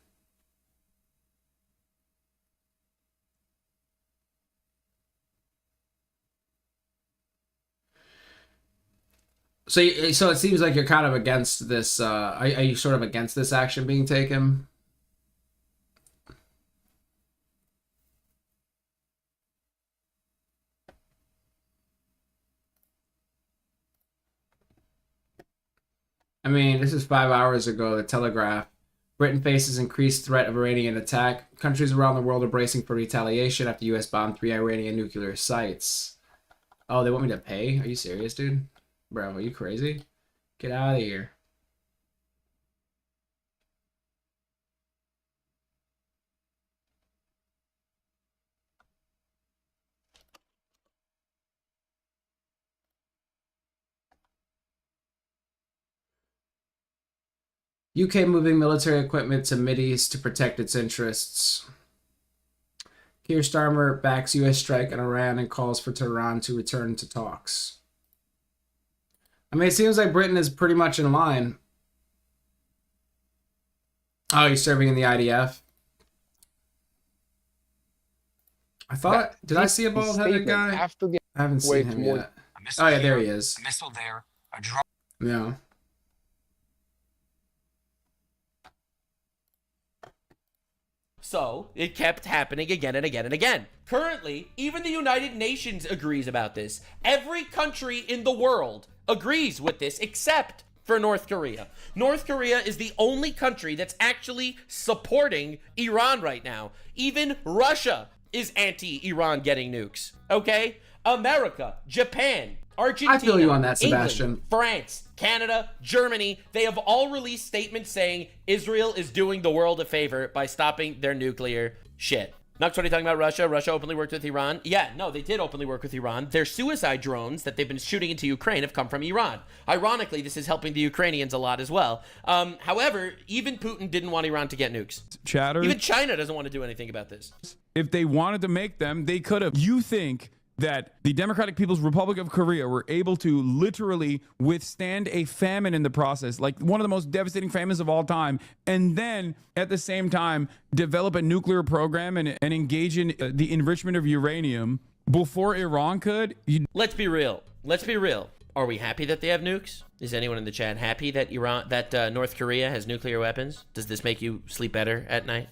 So it seems like you're kind of against this. Are you sort of against this action being taken? I mean, this is 5 hours ago. The Telegraph. Britain faces increased threat of Iranian attack. Countries around the world are bracing for retaliation after U.S. bombed 3 Iranian nuclear sites. Oh, they want me to pay? Are you serious, dude? Bro, are you crazy? Get out of here. UK moving military equipment to Mideast to protect its interests. Keir Starmer backs U.S. strike on Iran and calls for Tehran to return to talks. I mean, it seems like Britain is pretty much in line. Oh, he's serving in the IDF. I thought, did I see a bald-headed guy? I haven't seen him yet. Oh yeah, there he is. A missile there, a drone. Yeah. So it kept happening again and again and again. Currently, even the United Nations agrees about this. Every country in the world agrees with this except for North Korea. North Korea is the only country that's actually supporting Iran right now. Even Russia is anti-Iran getting nukes. Okay? America, Japan, Argentina, I feel you on that, Sebastian. England, France, Canada, Germany, they have all released statements saying Israel is doing the world a favor by stopping their nuclear shit. Nux, what are you talking about Russia? Russia openly worked with Iran? Yeah, no, they did openly work with Iran. Their suicide drones that they've been shooting into Ukraine have come from Iran. Ironically, this is helping the Ukrainians a lot as well. However, even Putin didn't want Iran to get nukes. Chatter. Even China doesn't want to do anything about this. If they wanted to make them, they could have. You think that the Democratic People's Republic of Korea were able to literally withstand a famine in the process, like one of the most devastating famines of all time, and then at the same time develop a nuclear program and engage in the enrichment of uranium before Iran could? Let's be real. Are we happy that they have nukes? Is anyone in the chat happy that North Korea has nuclear weapons? Does this make you sleep better at night?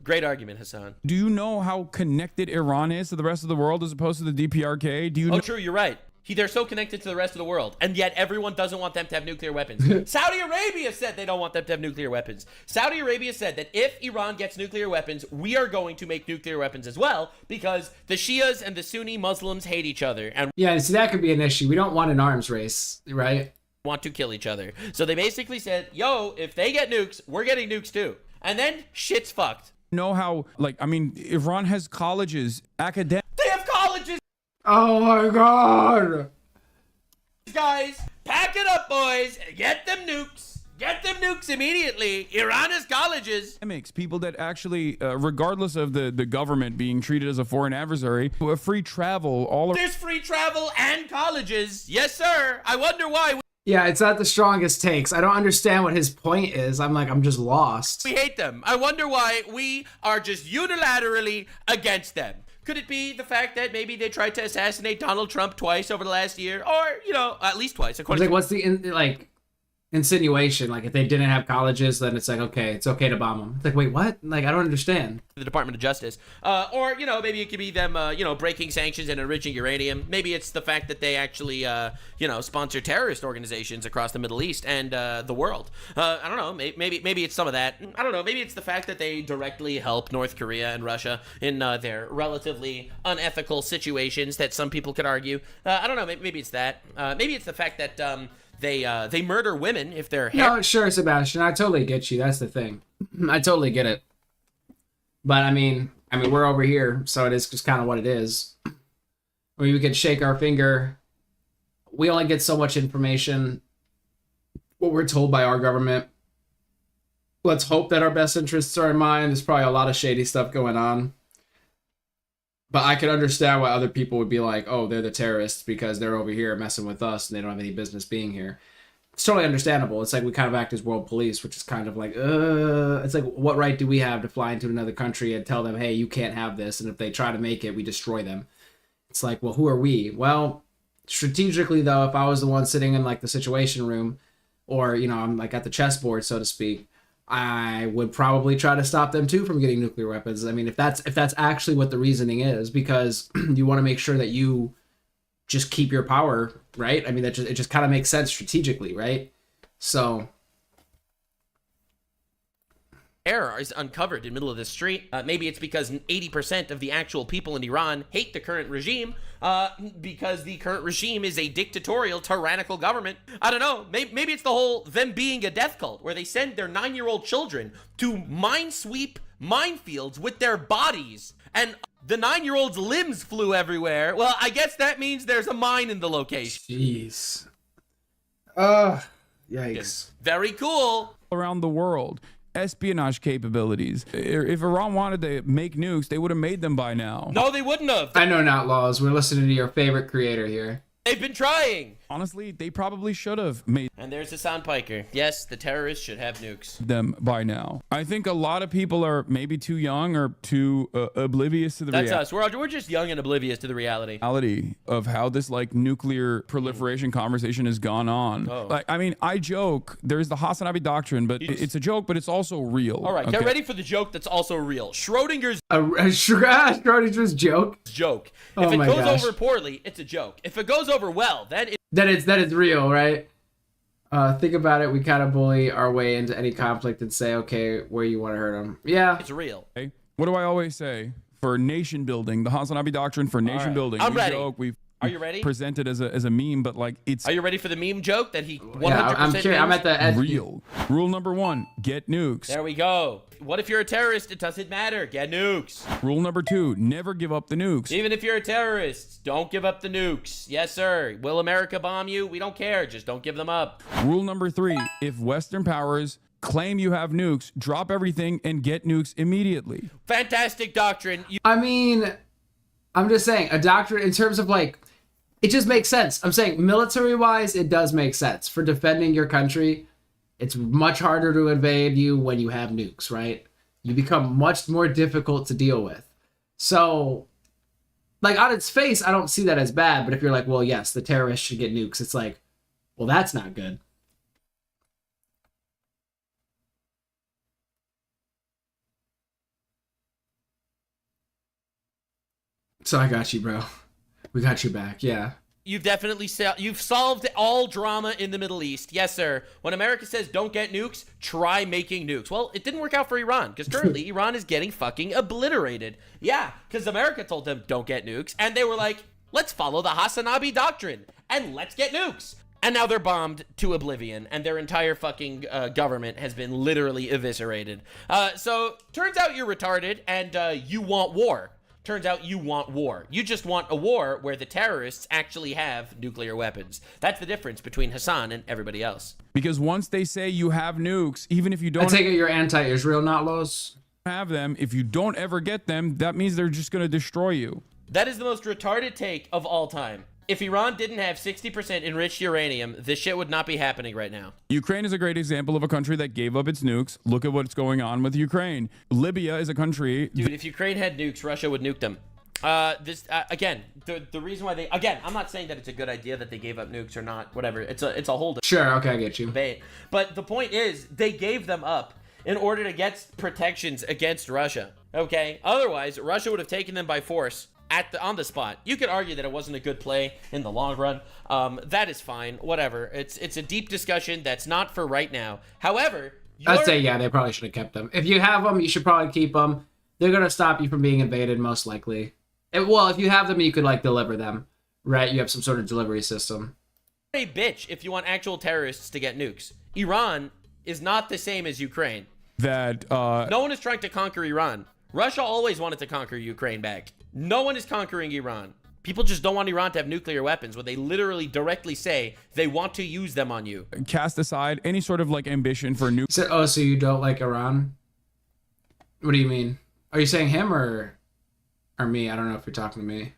Great argument, Hassan. Do you know how connected Iran is to the rest of the world as opposed to the DPRK? Do you know? True, you're right. They're so connected to the rest of the world, and yet everyone doesn't want them to have nuclear weapons. Saudi Arabia said they don't want them to have nuclear weapons. Saudi Arabia said that if Iran gets nuclear weapons, we are going to make nuclear weapons as well, because the Shias and the Sunni Muslims hate each other. And yeah, so that could be an issue. We don't want an arms race, right? Want to kill each other. So they basically said, yo, if they get nukes, we're getting nukes too. And then shit's fucked. Know how, Iran has colleges, academic. They have colleges. Oh my God. Guys, pack it up, boys. Get them nukes. Get them nukes immediately. Iran has colleges. People that actually, regardless of the government being treated as a foreign adversary, free travel. There's free travel and colleges. Yes, sir. I wonder why. Yeah, it's not the strongest takes. I don't understand what his point is. I'm just lost. We hate them. I wonder why we are just unilaterally against them. Could it be the fact that maybe they tried to assassinate Donald Trump twice over the last year? Or, at least twice. What's the insinuation. Like if they didn't have colleges, then it's like, okay, it's okay to bomb them. It's like, wait, what? Like, I don't understand. The Department of Justice, or maybe it could be them breaking sanctions and enriching uranium. Maybe it's the fact that they actually sponsor terrorist organizations across the Middle East and the world. I don't know. Maybe it's some of that. I don't know. Maybe it's the fact that they directly help North Korea and Russia in their relatively unethical situations that some people could argue. I don't know. Maybe it's that. Maybe it's the fact that they murder women if they're No, sure, Sebastian. I totally get you. That's the thing. I totally get it. But I mean, we're over here, so it is just kind of what it is. I mean, we could shake our finger. We only get so much information. What we're told by our government. Let's hope that our best interests are in mind. There's probably a lot of shady stuff going on. But I could understand why other people would be like, oh, they're the terrorists because they're over here messing with us and they don't have any business being here. It's totally understandable. It's like we kind of act as world police, which is kind of like, it's like, what right do we have to fly into another country and tell them, hey, you can't have this, and if they try to make it, we destroy them. It's like, well, who are we? Well, strategically, though, if I was the one sitting in like the situation room, or, I'm like at the chessboard, so to speak, I would probably try to stop them too from getting nuclear weapons. I mean, if that's actually what the reasoning is, because you want to make sure that you just keep your power, right? I mean, it just kind of makes sense strategically, right? So error is uncovered in the middle of the street. Maybe it's because 80% of the actual people in Iran hate the current regime because the current regime is a dictatorial, tyrannical government. I don't know. Maybe it's the whole them being a death cult where they send their 9-year-old children to minesweep minefields with their bodies, and the 9-year-old's limbs flew everywhere. Well, I guess that means there's a mine in the location. Jeez. Yikes. Very cool. Around the world. Espionage capabilities. If Iran wanted to make nukes, they would have made them by now. No, they wouldn't have. I know, not laws. We're listening to your favorite creator here. They've been trying. Honestly, they probably should have made And there's Hassan Piker. Yes, the terrorists should have nukes. them by now. I think a lot of people are maybe too young or too oblivious to the That's us. We're just young and oblivious to the reality of how this like nuclear proliferation conversation has gone on. Oh. Like, I mean, I joke. There's the Hassanabi doctrine, but it's a joke, but it's also real. All right, get ready for the joke that's also real. Schrodinger's Schrodinger's joke. If it goes over poorly, it's a joke. If it goes over well, then that is real, right? Think about it. We kind of bully our way into any conflict and say, okay, where you want to hurt them. Yeah, it's real. Okay. What do I always say? For nation building, the Hassanabi doctrine for nation building. I'm ready. Are you ready? Presented as a meme, but like it's. Are you ready for the meme joke that he 100%? Yeah, I'm curious. I'm at the edge. Real. Rule number 1: get nukes. There we go. What if you're a terrorist? It doesn't matter. Get nukes. Rule number 2: never give up the nukes. Even if you're a terrorist, don't give up the nukes. Yes, sir. Will America bomb you? We don't care. Just don't give them up. Rule number 3: if Western powers claim you have nukes, drop everything and get nukes immediately. Fantastic doctrine. I mean, I'm just saying, a doctrine in terms of like, it just makes sense. I'm saying military-wise, it does make sense. For defending your country, it's much harder to invade you when you have nukes, right? You become much more difficult to deal with. So, like, on its face, I don't see that as bad. But if you're like, well, yes, the terrorists should get nukes, it's like, well, that's not good. So I got you, bro. We got you back, yeah. You've definitely you've solved all drama in the Middle East. Yes, sir. When America says don't get nukes, try making nukes. Well, it didn't work out for Iran because currently Iran is getting fucking obliterated. Yeah, because America told them don't get nukes, and they were like, let's follow the Hassanabi doctrine and let's get nukes. And now they're bombed to oblivion, and their entire fucking government has been literally eviscerated. So turns out you're retarded and you want war. Turns out you want war. You just want a war where the terrorists actually have nuclear weapons. That's the difference between Hassan and everybody else. Because once they say you have nukes, even if you don't... I take it you're anti-Israel, not Los? ...have them, if you don't ever get them, that means they're just going to destroy you. That is the most retarded take of all time. If Iran didn't have 60% enriched uranium, this shit would not be happening right now. Ukraine is a great example of a country that gave up its nukes. Look at what's going on with Ukraine. Libya is a country... Dude, if Ukraine had nukes, Russia would nuke them. Again, the reason why I'm not saying that it's a good idea that they gave up nukes or not, whatever. It's a whole Sure, okay, I get you. debate. But the point is, they gave them up in order to get protections against Russia. Okay, otherwise Russia would have taken them by force on the spot. You could argue that it wasn't a good play in the long run. That is fine. Whatever. It's a deep discussion that's not for right now. However, I'd say they probably should have kept them. If you have them, you should probably keep them. They're gonna stop you from being invaded, most likely. Well, if you have them, you could like deliver them, right? You have some sort of delivery system. A bitch if you want actual terrorists to get nukes. Iran is not the same as Ukraine. No one is trying to conquer Iran. Russia always wanted to conquer Ukraine back. No one is conquering Iran. People just don't want Iran to have nuclear weapons when they literally directly say they want to use them on you. Cast aside any sort of like ambition for nukes. So you don't like Iran? What do you mean? Are you saying him or me? I don't know if you're talking to me.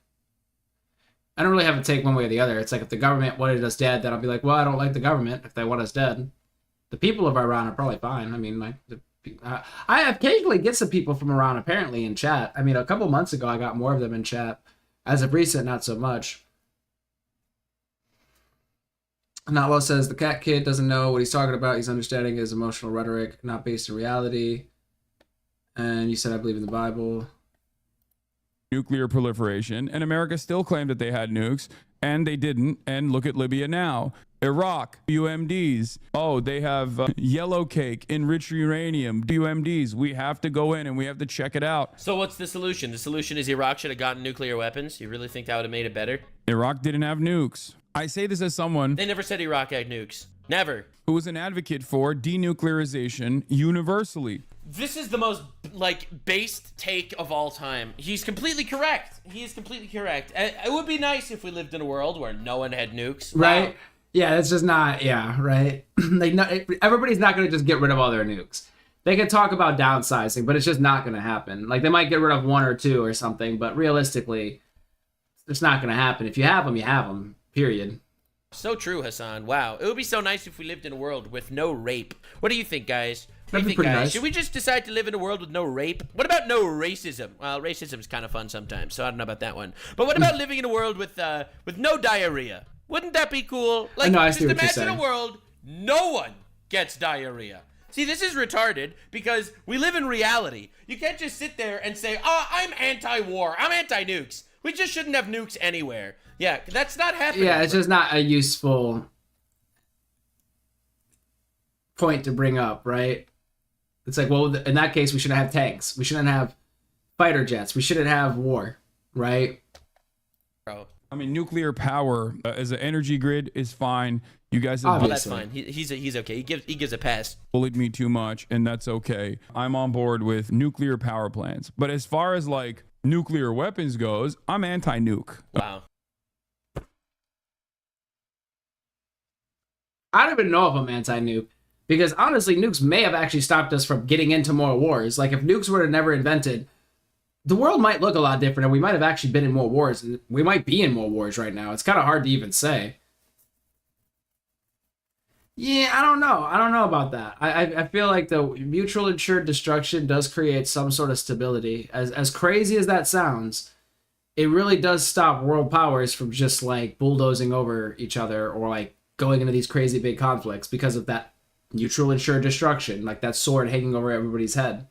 I don't really have a take one way or the other. It's like if the government wanted us dead, then I'll be like, well, I don't like the government if they want us dead. The people of Iran are probably fine. I mean, I occasionally get some people from Iran apparently in chat. I mean, a couple months ago, I got more of them in chat. As of recent, not so much. Notlo says the cat kid doesn't know what he's talking about. He's understanding his emotional rhetoric, not based in reality. And you said, I believe in the Bible. Nuclear proliferation, and America still claimed that they had nukes, and they didn't. And look at Libya now. Iraq, UMDs. Oh, they have yellow cake, enriched uranium, UMDs. We have to go in and we have to check it out. So what's the solution? The solution is Iraq should have gotten nuclear weapons? You really think that would have made it better? Iraq didn't have nukes. I say this as someone... They never said Iraq had nukes. Never. Who was an advocate for denuclearization universally. This is the most, based take of all time. He's completely correct. He is completely correct. It would be nice if we lived in a world where no one had nukes. Right? Wow. Yeah, it's just not, right? Everybody's not going to just get rid of all their nukes. They can talk about downsizing, but it's just not going to happen. Like, they might get rid of one or two or something, but realistically, it's not going to happen. If you have them, you have them, period. So true, Hassan. Wow. It would be so nice if we lived in a world with no rape. What do you think, guys? What do you think, guys? Nice. Should we just decide to live in a world with no rape? What about no racism? Well, racism is kind of fun sometimes, so I don't know about that one. But what about living in a world with no diarrhea? Wouldn't that be cool? Like, no, just imagine a world no one gets diarrhea. See, this is retarded because we live in reality. You can't just sit there and say, oh, I'm anti-war, I'm anti-nukes. We just shouldn't have nukes anywhere. Yeah, that's not happening. Yeah, it's just not a useful point to bring up, right? It's like, well, in that case, we shouldn't have tanks. We shouldn't have fighter jets. We shouldn't have war, right? Bro. I mean, nuclear power as an energy grid is fine. You guys have that's fine. He's okay. He gives a pass. Bullied me too much, and that's okay. I'm on board with nuclear power plants. But as far as nuclear weapons goes, I'm anti-nuke. Wow. I don't even know if I'm anti-nuke. Because honestly, nukes may have actually stopped us from getting into more wars. Like, if nukes were never invented, the world might look a lot different, and we might have actually been in more wars. And we might be in more wars right now. It's kind of hard to even say. Yeah, I don't know. I don't know about that. I feel like the mutual assured destruction does create some sort of stability. As crazy as that sounds, it really does stop world powers from just, bulldozing over each other or, going into these crazy big conflicts because of that mutual assured destruction, like that sword hanging over everybody's head.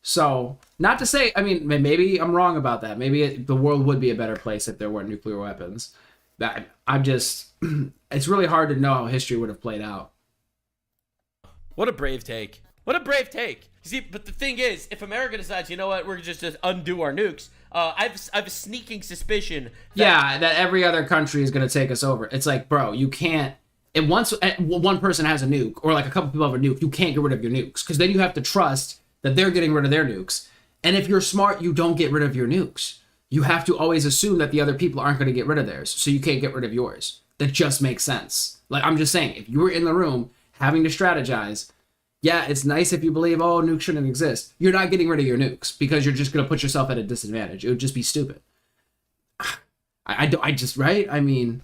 So, not to say, I mean, maybe I'm wrong about that. Maybe the world would be a better place if there weren't nuclear weapons. It's really hard to know how history would have played out. What a brave take. What a brave take. You see, but the thing is, if America decides, you know what, we're just to undo our nukes, I have a sneaking suspicion that every other country is going to take us over. It's like, bro, you can't. And once one person has a nuke, or a couple people have a nuke, you can't get rid of your nukes. Because then you have to trust that they're getting rid of their nukes. And if you're smart, you don't get rid of your nukes. You have to always assume that the other people aren't going to get rid of theirs. So you can't get rid of yours. That just makes sense. I'm just saying, if you were in the room having to strategize, yeah, it's nice if you believe, oh, nukes shouldn't exist. You're not getting rid of your nukes because you're just going to put yourself at a disadvantage. It would just be stupid. I just, right? I mean...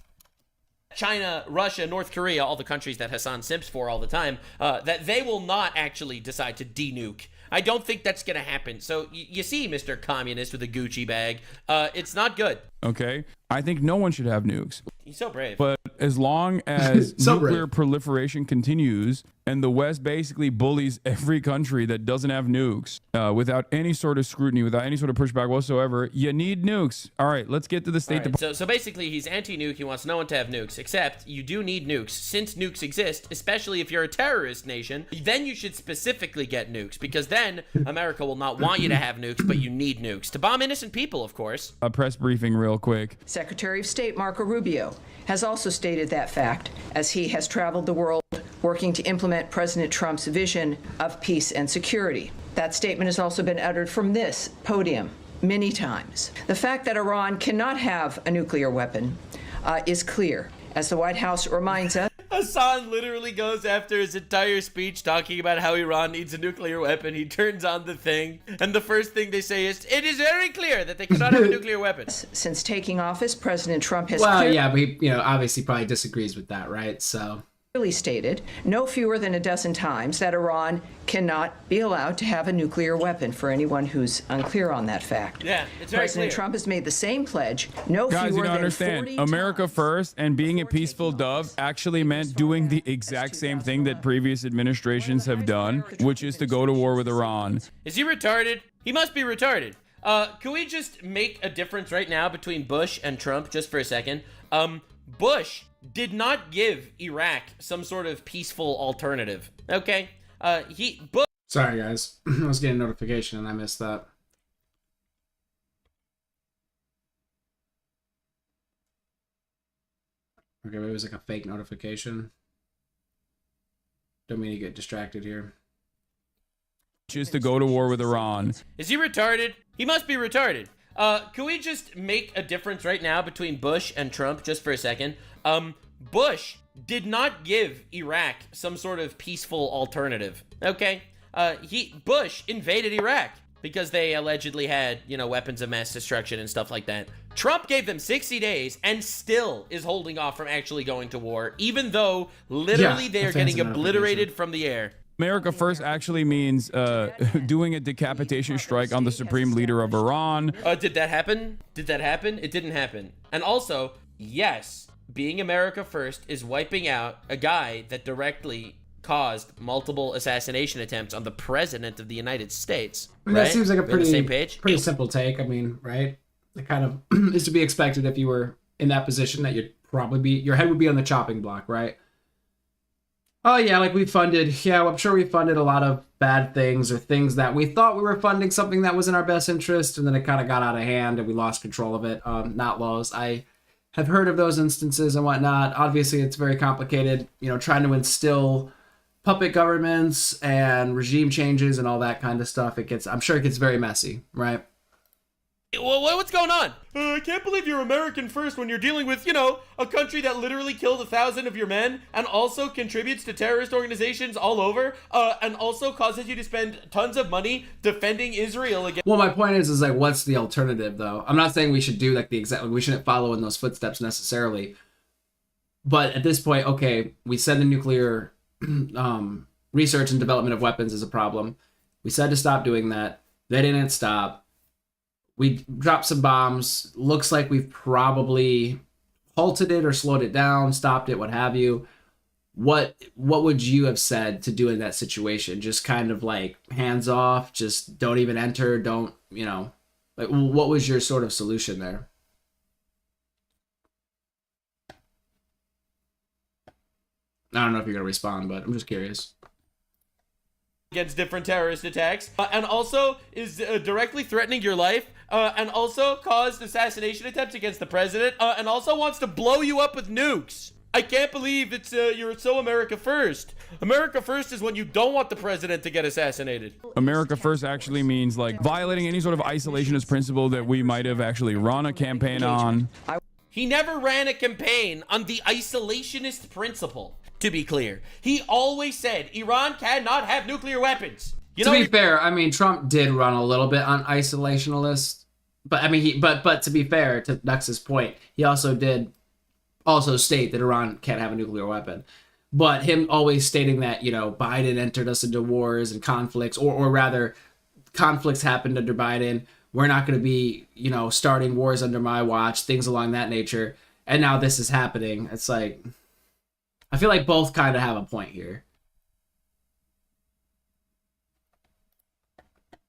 China, Russia, North Korea, all the countries that Hassan simps for all the time, that they will not actually decide to de-nuke. I don't think that's going to happen. So you see, Mr. Communist with a Gucci bag, it's not good. Okay? I think no one should have nukes. He's so brave. But as long as So nuclear brave. proliferation continues and the West basically bullies every country that doesn't have nukes without any sort of scrutiny, without any sort of pushback whatsoever, you need nukes. All right, let's get to the State Department. So basically, he's anti-nuke. He wants no one to have nukes, except you do need nukes. Since nukes exist, especially if you're a terrorist nation, then you should specifically get nukes, because then America will not want you to have nukes, but you need nukes. To bomb innocent people, of course. A press briefing real quick. Secretary of State Marco Rubio has also stated that fact as he has traveled the world working to implement President Trump's vision of peace and security. That statement has also been uttered from this podium many times. The fact that Iran cannot have a nuclear weapon is clear, as the White House reminds us. Hassan literally goes after his entire speech talking about how Iran needs a nuclear weapon. He turns on the thing, and the first thing they say is, it is very clear that they cannot have a nuclear weapon. Since taking office, President Trump has yeah, but he, obviously probably disagrees with that, right? So clearly stated no fewer than a dozen times that Iran cannot be allowed to have a nuclear weapon, for anyone who's unclear on that fact. Yeah, it's very President clear. Trump has made the same pledge no Guys, you fewer don't than understand. 40 America first and being a peaceful dove actually meant doing the exact same thing that previous administrations have done, which is to go to war with Iran. Is he retarded? He must be retarded. Can we just make a difference right now between Bush and Trump just for a second? Bush did not give Iraq some sort of peaceful alternative. Okay? Sorry, guys. I was getting a notification and I missed that. Okay, maybe it was like a fake notification. Don't mean to get distracted here. Which is to go to war with Iran. Is he retarded? He must be retarded. Can we just make a difference right now between Bush and Trump just for a second? Bush did not give Iraq some sort of peaceful alternative. Okay? Bush invaded Iraq because they allegedly had, weapons of mass destruction and stuff like that. Trump gave them 60 days and still is holding off from actually going to war, even though literally they are getting obliterated from the air. America first actually means doing a decapitation strike on the supreme leader of Iran. Did that happen? Did that happen? It didn't happen. And also, yes, being America first is wiping out a guy that directly caused multiple assassination attempts on the president of the United States. I mean, that right? seems like a We're on the same pretty page? simple take. I mean, right? It kind of is to be expected if you were in that position, that you'd probably be, your head would be on the chopping block, right? Oh yeah, like I'm sure we funded a lot of bad things, or things that we thought we were funding something that was in our best interest, and then it kind of got out of hand and we lost control of it. Not laws. I have heard of those instances and whatnot. Obviously, it's very complicated, trying to instill puppet governments and regime changes and all that kind of stuff. I'm sure it gets very messy, right? Well, what's going on? I can't believe you're American first when you're dealing with, a country that literally killed 1,000 of your men and also contributes to terrorist organizations all over, and also causes you to spend tons of money defending Israel against. Well, my point is like, what's the alternative, though? I'm not saying we should do like we shouldn't follow in those footsteps necessarily. But at this point, okay, we said the nuclear research and development of weapons is a problem. We said to stop doing that. They didn't stop. We dropped some bombs. Looks like we've probably halted it or slowed it down, stopped it, what have you. What would you have said to do in that situation? Just kind of like hands off, just don't even enter, don't, like what was your sort of solution there? I don't know if you're going to respond, but I'm just curious. Against different terrorist attacks, and also is directly threatening your life, and also caused assassination attempts against the president, and also wants to blow you up with nukes. I can't believe it's you're so America first. America first is when you don't want the president to get assassinated. America first actually means like violating any sort of isolationist principle that we might have actually run a campaign on. He never ran a campaign on the isolationist principle. To be clear, he always said Iran cannot have nuclear weapons. To be fair, I mean, Trump did run a little bit on isolationist, but I mean, but to be fair to Nux's point, he also did also state that Iran can't have a nuclear weapon. But him always stating that, you know, Biden entered us into wars and conflicts, or rather, conflicts happened under Biden. We're not going to be, you know, starting wars under my watch, things along that nature. And now this is happening. It's like, I feel like both kind of have a point here.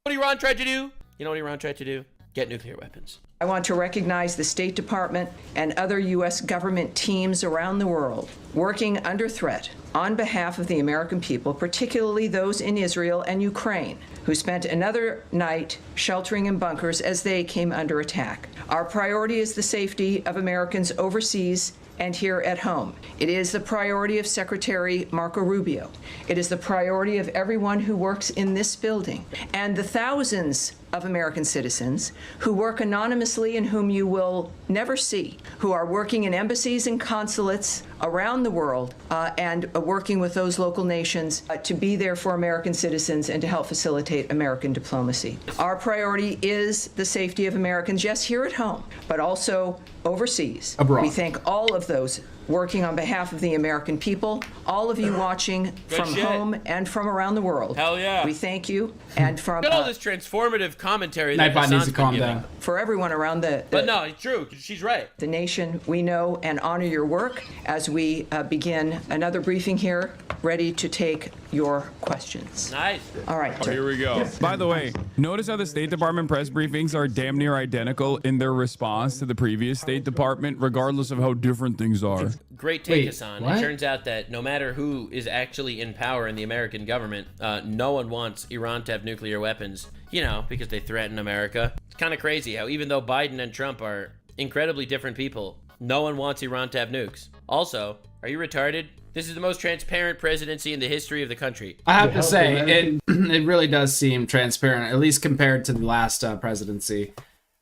What Iran tried to do? You know what Iran tried to do? Get nuclear weapons. I want to recognize the State Department and other U.S. government teams around the world working under threat on behalf of the American people, particularly those in Israel and Ukraine, who spent another night sheltering in bunkers as they came under attack. Our priority is the safety of Americans overseas and here at home. It is the priority of Secretary Marco Rubio. It is the priority of everyone who works in this building and the thousands of American citizens who work anonymously and whom you will never see, who are working in embassies and consulates around the world and working with those local nations to be there for American citizens and to help facilitate American diplomacy. Our priority is the safety of Americans, yes, here at home, but also overseas. Abroad. We thank all of those working on behalf of the American people, all of you watching from home and from around the world. Hell yeah. We thank you. And from Look at all this transformative commentary that Nightbot needs Hassan's to calm been giving. down. for everyone around But no, it's true. She's right. the nation, we know and honor your work as we begin another briefing here, ready to take your questions. Nice. All right. Here we go. By the way, notice how the State Department press briefings are damn near identical in their response to the previous State Department, regardless of how different things are. Great take, Wait, Hassan. what? It turns out that no matter who is actually in power in the American government, no one wants Iran to have nuclear weapons, you know, because they threaten America. It's kind of crazy how even though Biden and Trump are incredibly different people, no one wants Iran to have nukes. Also, are you retarded? This is the most transparent presidency in the history of the country. I have to say, it really does seem transparent, at least compared to the last presidency.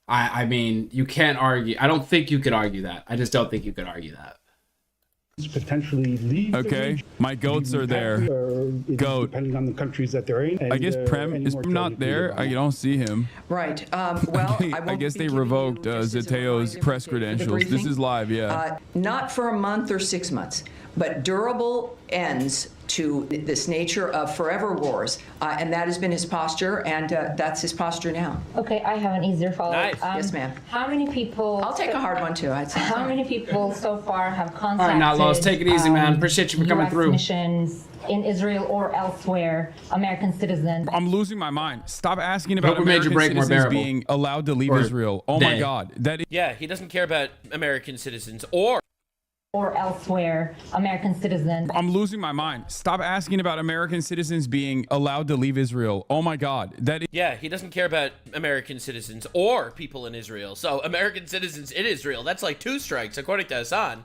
I mean, you can't argue. I don't think you could argue that. I just don't think you could argue that. Potentially leave. Okay, my goats are there. Goat. Depending on the countries that they're in. I guess Prem is not there. I don't see him. Right. Well, I guess they revoked Zeteo's press credentials. This is live, yeah. not for a month or 6 months, but durable ends to this nature of forever wars. And that has been his posture, and that's his posture now. Okay, I have an easier follow-up. Nice. Yes, ma'am. How many people... I'll take a hard one, too. I'd say. How many people so far have All right, contacted... now, Lois, take it easy, man. Appreciate you for coming US through. missions in Israel or elsewhere, American citizens? I'm losing my mind. Stop asking about Hope we made your American break more citizens bearable. being allowed to leave Or Israel. Oh my day. God, that is... Yeah, he doesn't care about American citizens or elsewhere, American citizens. I'm losing my mind. Stop asking about American citizens being allowed to leave Israel. Oh my God, that is... Yeah, he doesn't care about American citizens or people in Israel. So American citizens in Israel, that's like 2 strikes, according to Hassan.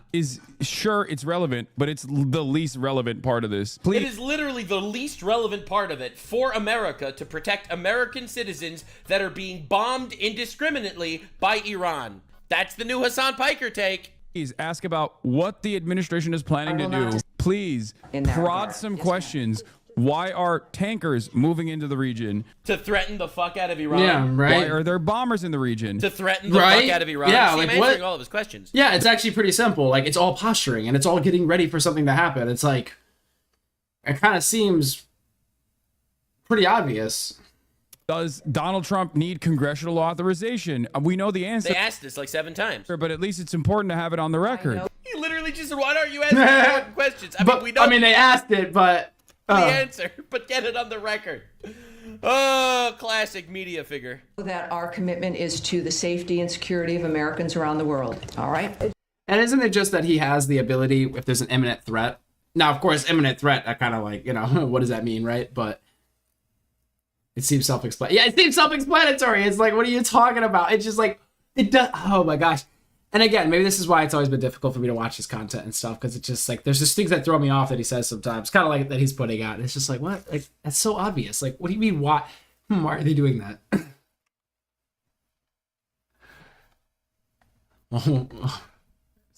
Sure, it's relevant, but it's the least relevant part of this. Please. It is literally the least relevant part of it for America to protect American citizens that are being bombed indiscriminately by Iran. That's the new Hassan Piker take. Please ask about what the administration is planning to do. Please prod some questions. Why are tankers moving into the region? To threaten the fuck out of Iran. Yeah, right. Why are there bombers in the region? To threaten the Right? fuck out of Iran. Yeah, See, like I'm what? answering all of his questions. Yeah, it's actually pretty simple. Like, it's all posturing, and it's all getting ready for something to happen. It's like, it kind of seems pretty obvious. Does Donald Trump need congressional authorization? We know the answer. They asked this like 7 times. But at least it's important to have it on the record. He literally just said, why aren't you asking important questions? I mean, we know they asked it, but... the answer, but get it on the record. Oh, classic media figure. That our commitment is to the safety and security of Americans around the world. All right? And isn't it just that he has the ability, if there's an imminent threat? Now, of course, imminent threat, I kind of like, you know, what does that mean, right? But it seems self-explanatory. Yeah, it seems self-explanatory. It's like, what are you talking about? It's just like, it does. Oh my gosh. And again, maybe this is why it's always been difficult for me to watch his content and stuff, because it's just like, there's just things that throw me off that he says sometimes, kind of like that he's putting out. It's just like, what? Like, that's so obvious. Like, what do you mean, why? Why are they doing that?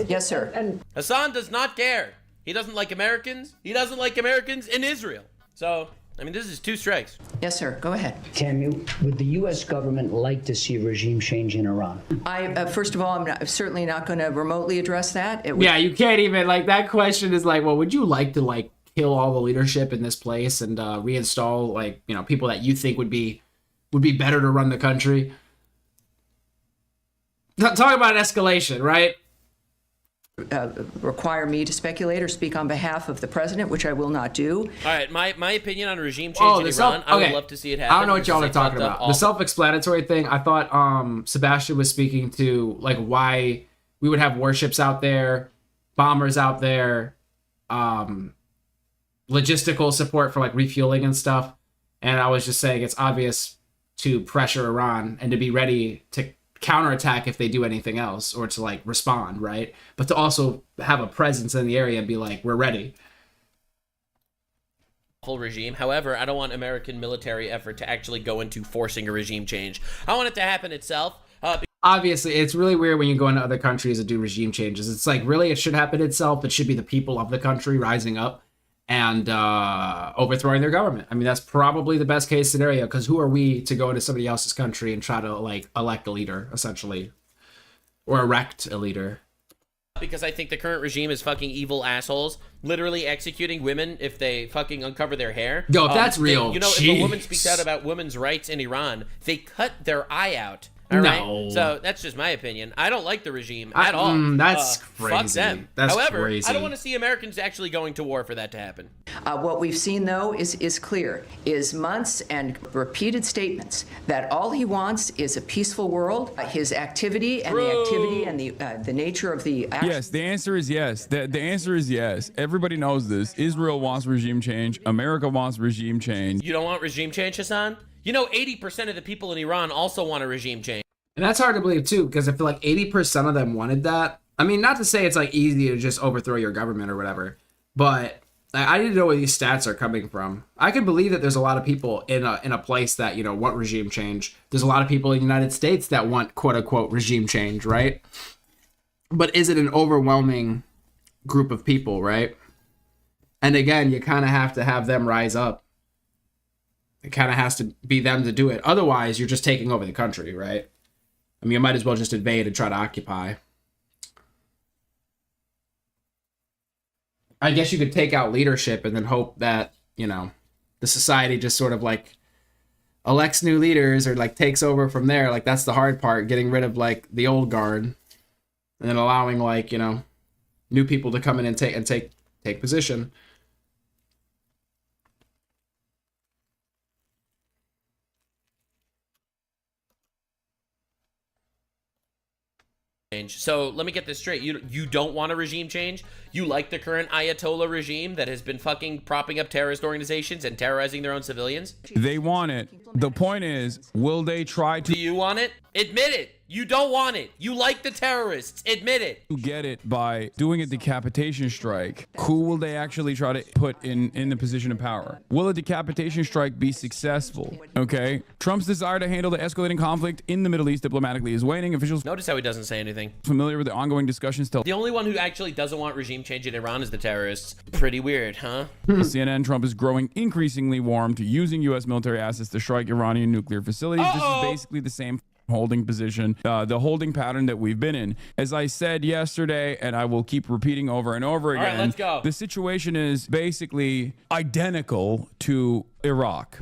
Yes, sir. Hassan does not care. He doesn't like Americans. He doesn't like Americans in Israel. So I mean, this is 2 strikes. Yes, sir. Go ahead. Tammy, would the U.S. government like to see regime change in Iran? First of all, I'm certainly not going to remotely address that. Yeah, you can't even, like, that question is like, well, would you like to, like, kill all the leadership in this place and reinstall, like, you know, people that you think would be better to run the country? Talk about escalation, right? Require me to speculate or speak on behalf of the president, which I will not do. All right, my opinion on regime change in Iran, I would love to see it happen. I don't know what y'all are talking about. The self-explanatory thing, I thought Sebastian was speaking to, like, why we would have warships out there, bombers out there, logistical support for, like, refueling and stuff. And I was just saying it's obvious to pressure Iran and to be ready to counterattack if they do anything else, or to, like, respond, right? But to also have a presence in the area and be like, we're ready. Whole regime. However, I don't want American military effort to actually go into forcing a regime change. I want it to happen itself. Obviously, it's really weird when you go into other countries and do regime changes. It's like, really, it should happen itself. It should be the people of the country rising up and overthrowing their government. I mean, that's probably the best case scenario, because who are we to go into somebody else's country and try to, like, elect a leader, essentially, or erect a leader? Because I think the current regime is fucking evil assholes, literally executing women if they fucking uncover their hair. Yo, if that's real, you know, if a woman speaks out about women's rights in Iran, they cut their eye out. All right? No. So that's just my opinion. I don't like the regime at all. That's crazy. Fuck them. That's However, crazy. I don't want to see Americans actually going to war for that to happen. What we've seen, though, is clear, is months and repeated statements that all he wants is a peaceful world. His activity and the activity and the nature of the action. Yes, the answer is yes. The answer is yes. Everybody knows this. Israel wants regime change. America wants regime change. You don't want regime change, Hassan? You know, 80% of the people in Iran also want a regime change. And that's hard to believe, too, because I feel like 80% of them wanted that. I mean, not to say it's, like, easy to just overthrow your government or whatever, but I didn't know where these stats are coming from. I can believe that there's a lot of people in a place that, you know, want regime change. There's a lot of people in the United States that want, quote-unquote, regime change, right? But is it an overwhelming group of people, right? And again, you kind of have to have them rise up. It kind of has to be them to do it. Otherwise, you're just taking over the country, right? I mean, you might as well just invade and try to occupy. I guess you could take out leadership and then hope that, you know, the society just sort of, like, elects new leaders or, like, takes over from there. Like, that's the hard part, getting rid of, like, the old guard and then allowing, like, you know, new people to come in and take position. So let me get this straight. You don't want a regime change? You like the current Ayatollah regime that has been fucking propping up terrorist organizations and terrorizing their own civilians? They want it. The point is, will they try to... Do you want it? Admit it. You don't want it. You like the terrorists. Admit it. You get it by doing a decapitation strike. Who will they actually try to put in the position of power? Will a decapitation strike be successful? Okay. Trump's desire to handle the escalating conflict in the Middle East diplomatically is waning. Officials notice how he doesn't say anything. Familiar with the ongoing discussions tell the only one who actually doesn't want regime change in Iran is the terrorists. Pretty weird, huh? CNN, Trump is growing increasingly warm to using U.S. military assets to strike Iranian nuclear facilities. This is basically the same holding position, the holding pattern that we've been in. As I said yesterday, and I will keep repeating over and over again, all right, let's go. The situation is basically identical to Iraq.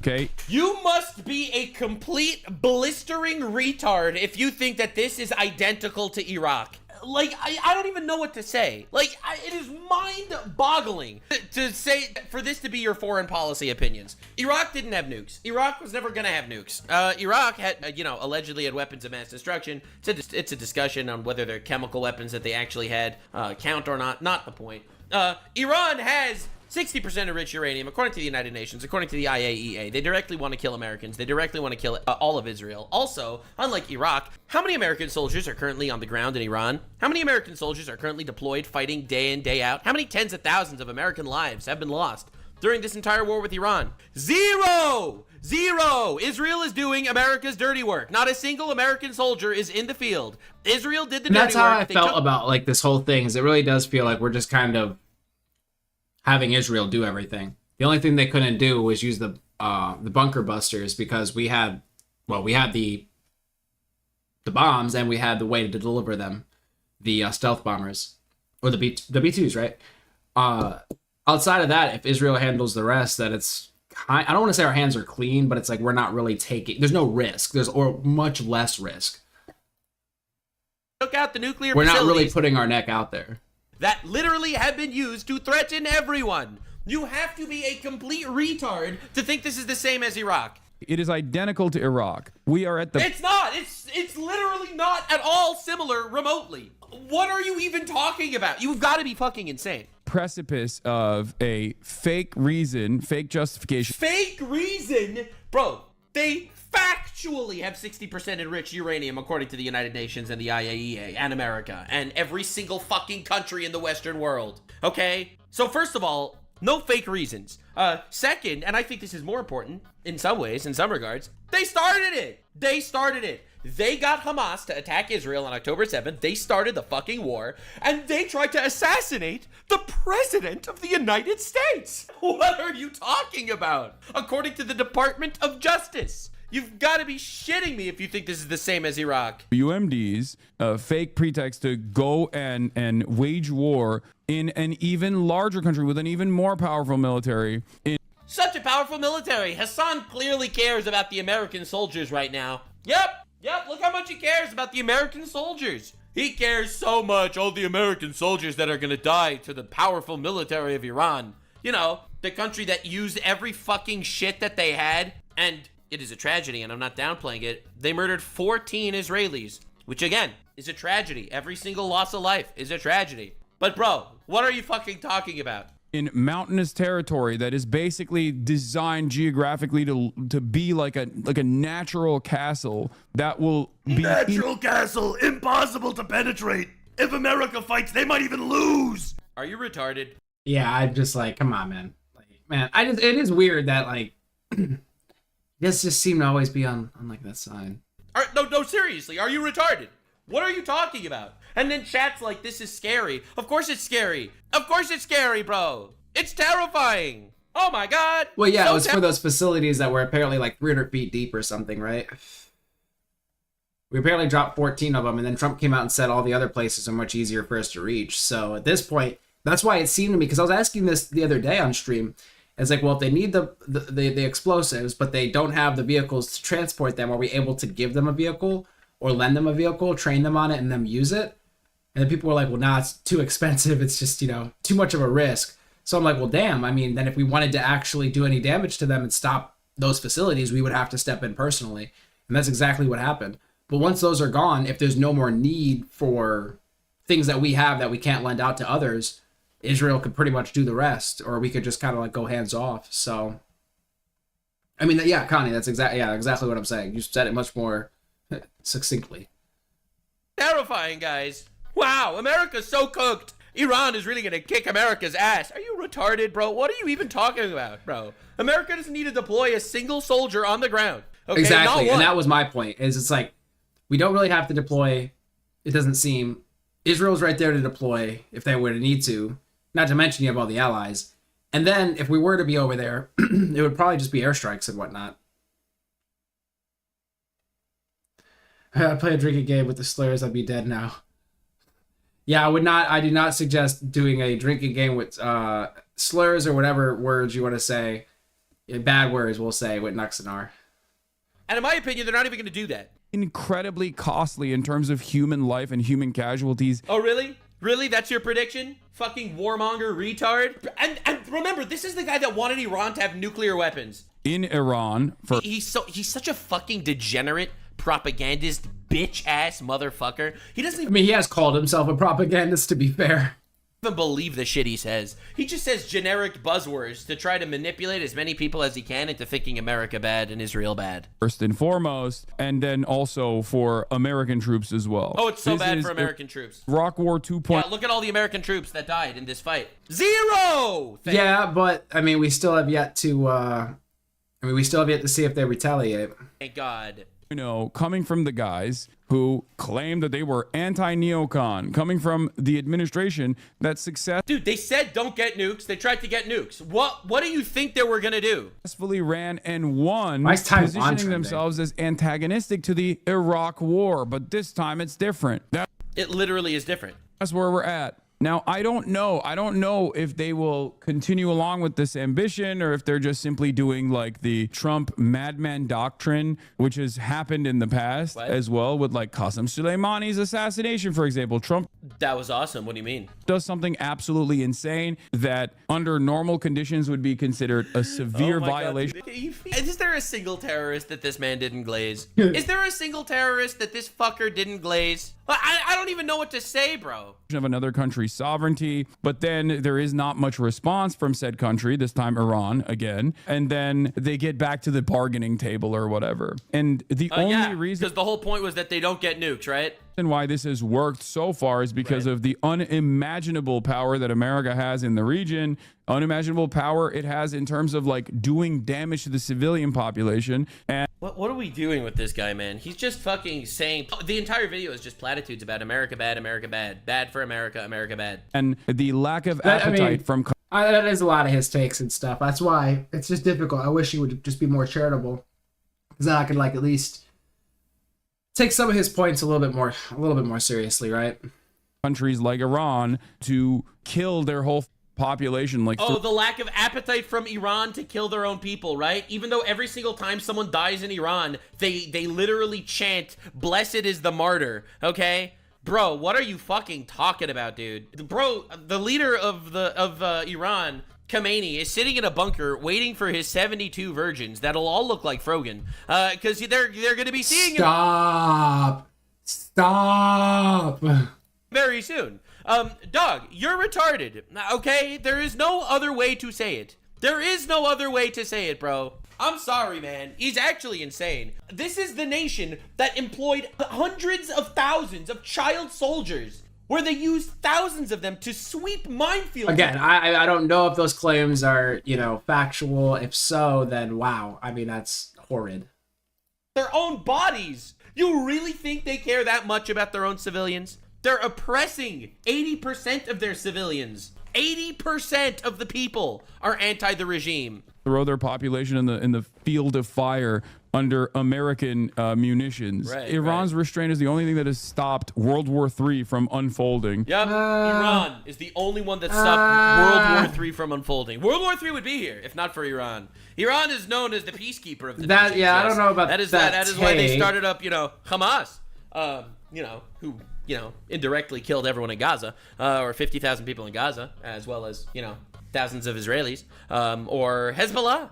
Okay. You must be a complete blistering retard if you think that this is identical to Iraq. Like, I don't even know what to say. Like, it is mind-boggling to say, for this to be your foreign policy opinions. Iraq didn't have nukes. Iraq was never going to have nukes. Iraq had, you know, allegedly had weapons of mass destruction. It's a discussion on whether they're chemical weapons that they actually had count or not. Not the point. Iran has 60% enriched uranium, according to the United Nations, according to the IAEA. They directly want to kill Americans. They directly want to kill all of Israel. Also, unlike Iraq, how many American soldiers are currently on the ground in Iran? How many American soldiers are currently deployed, fighting day in, day out? How many tens of thousands of American lives have been lost during this entire war with Iran? Zero! Zero! Israel is doing America's dirty work. Not a single American soldier is in the field. Israel did the dirty work. That's how I felt about, like, this whole thing, is it really does feel like we're just kind of having Israel do everything. The only thing they couldn't do was use the bunker busters because we had the bombs and we had the way to deliver them, the stealth bombers or the B2s, right? Outside of that, if Israel handles the rest, that I don't want to say our hands are clean, but it's like we're not really taking. There's no risk. Or much less risk. Took out the nuclear. We're not really putting our neck out there. That literally have been used to threaten everyone. You have to be a complete retard to think this is the same as Iraq. It is identical to Iraq. We are at the... It's not. It's literally not at all similar remotely. What are you even talking about? You've got to be fucking insane. Precipice of a fake reason, fake justification. Fake reason? Bro, they factually have 60% enriched uranium according to the United Nations and the IAEA and America and every single fucking country in the Western world. Okay? So first of all, no fake reasons. Second, and I think this is more important in some ways, in some regards, they started it. They started it. They got Hamas to attack Israel on October 7th. They started the fucking war, and they tried to assassinate the President of the United States. What are you talking about? According to the Department of Justice. You've got to be shitting me if you think this is the same as Iraq. UMDs, a fake pretext to go and wage war in an even larger country with an even more powerful military. Such a powerful military. Hassan clearly cares about the American soldiers right now. Yep, look how much he cares about the American soldiers. He cares so much, all the American soldiers that are going to die to the powerful military of Iran. You know, the country that used every fucking shit that they had, and it is a tragedy, and I'm not downplaying it. They murdered 14 Israelis, which again, is a tragedy. Every single loss of life is a tragedy. But bro, what are you fucking talking about? In mountainous territory that is basically designed geographically to be like a natural castle that will be... Natural castle, impossible to penetrate. If America fights, they might even lose. Are you retarded? Yeah, I'm just like, come on, man. It is weird that, like... This just seemed to always be on like that side. No, seriously, are you retarded? What are you talking about? And then chat's like, this is scary. Of course it's scary. Of course it's scary, bro. It's terrifying. Oh my God. Well, yeah, it was for those facilities that were apparently like 300 feet deep or something, right? We apparently dropped 14 of them, and then Trump came out and said all the other places are much easier for us to reach. So at this point, that's why it seemed to me, because I was asking this the other day on stream. It's like, well, if they need the explosives, but they don't have the vehicles to transport them, are we able to give them a vehicle or lend them a vehicle, train them on it, and then use it? And then people were like, well, nah, it's too expensive. It's just, too much of a risk. So I'm like, well, damn. I mean, then if we wanted to actually do any damage to them and stop those facilities, we would have to step in personally. And that's exactly what happened. But once those are gone, if there's no more need for things that we have that we can't lend out to others, Israel could pretty much do the rest, or we could just kind of like go hands off. So, I mean, yeah, Connie, that's exactly what I'm saying. You said it much more succinctly. Terrifying, guys. Wow, America's so cooked. Iran is really going to kick America's ass. Are you retarded, bro? What are you even talking about, bro? America doesn't need to deploy a single soldier on the ground. Okay? Exactly, and that was my point. It's like, we don't really have to deploy. It doesn't seem. Israel's right there to deploy if they were to need to. Not to mention you have all the allies. And then if we were to be over there, it would probably just be airstrikes and whatnot. I play a drinking game with the slurs, I'd be dead now. Yeah, I do not suggest doing a drinking game with slurs or whatever words you want to say. Bad words, we'll say, with Nuxanar. And in my opinion, they're not even going to do that. Incredibly costly in terms of human life and human casualties. Oh, really? Really? That's your prediction? Fucking warmonger retard? And remember, this is the guy that wanted Iran to have nuclear weapons. In Iran. He's such a fucking degenerate propagandist bitch ass motherfucker. He doesn't even... I mean, he has called himself a propagandist, to be fair. Even believe the shit he says. He just says generic buzzwords to try to manipulate as many people as he can into thinking America bad and Israel bad. First and foremost, and then also for American troops as well. Oh, it's so bad for American troops. Iraq War 2. Yeah, look at all the American troops that died in this fight. 0! Yeah, but I mean, we still have yet to I mean, we still have yet to see if they retaliate. Thank God. You know, coming from the guys who claimed that they were anti-neocon, coming from the administration that Dude, they said don't get nukes. They tried to get nukes. What do you think they were going to do? successfully ran and won, Nice Taiwan positioning trending. themselves as antagonistic to the Iraq war. But this time it's different. It literally is different. That's where we're at. Now, I don't know if they will continue along with this ambition or if they're just simply doing like the Trump madman doctrine, which has happened in the past as well with like Qasem Soleimani's assassination, for example. Trump That was awesome. What do you mean? does something absolutely insane that under normal conditions would be considered a severe violation. Is there a single terrorist that this man didn't glaze? Is there a single terrorist that this fucker didn't glaze? I don't even know what to say, bro. Of another country's sovereignty, but then there is not much response from said country, this time Iran again, and then they get back to the bargaining table or whatever. And the only reason, because the whole point was that they don't get nukes, right? and why this has worked so far is because of the unimaginable power that America has in the region, unimaginable power it has in terms of like doing damage to the civilian population. And what are we doing with this guy, man? He's just fucking saying the entire video is just platitudes about America bad, bad for America, America bad. And the lack of appetite from that is a lot of his takes and stuff. That's why it's just difficult. I wish he would just be more charitable, because then I could like at least take some of his points a little bit more seriously, right? Countries like Iran to kill their whole population, like the lack of appetite from Iran to kill their own people, right? Even though every single time someone dies in Iran, they literally chant, "Blessed is the martyr," okay? Bro, what are you fucking talking about, dude? Bro, the leader of Iran, Khomeini, is sitting in a bunker waiting for his 72 virgins that'll all look like Frogan, because they're going to be seeing him very soon. Dog, you're retarded, okay? There is no other way to say it. There is no other way to say it, bro. I'm sorry, man. He's actually insane. This is the nation that employed hundreds of thousands of child soldiers, where they used thousands of them to sweep minefields. Again, I don't know if those claims are, factual. If so, then wow. I mean, that's horrid. Their own bodies. You really think they care that much about their own civilians? They're oppressing 80% of their civilians. 80% of the people are anti the regime. Throw their population in the field of fire under American munitions. Iran's restraint is the only thing that has stopped World War III from unfolding. Yep, Iran is the only one that stopped World War III from unfolding. World War III would be here if not for Iran. Iran is known as the peacekeeper of the nation. Yeah, I don't know about that. Is that why they started up, Hamas, who indirectly killed everyone in Gaza, or 50,000 people in Gaza, as well as, thousands of Israelis, or Hezbollah,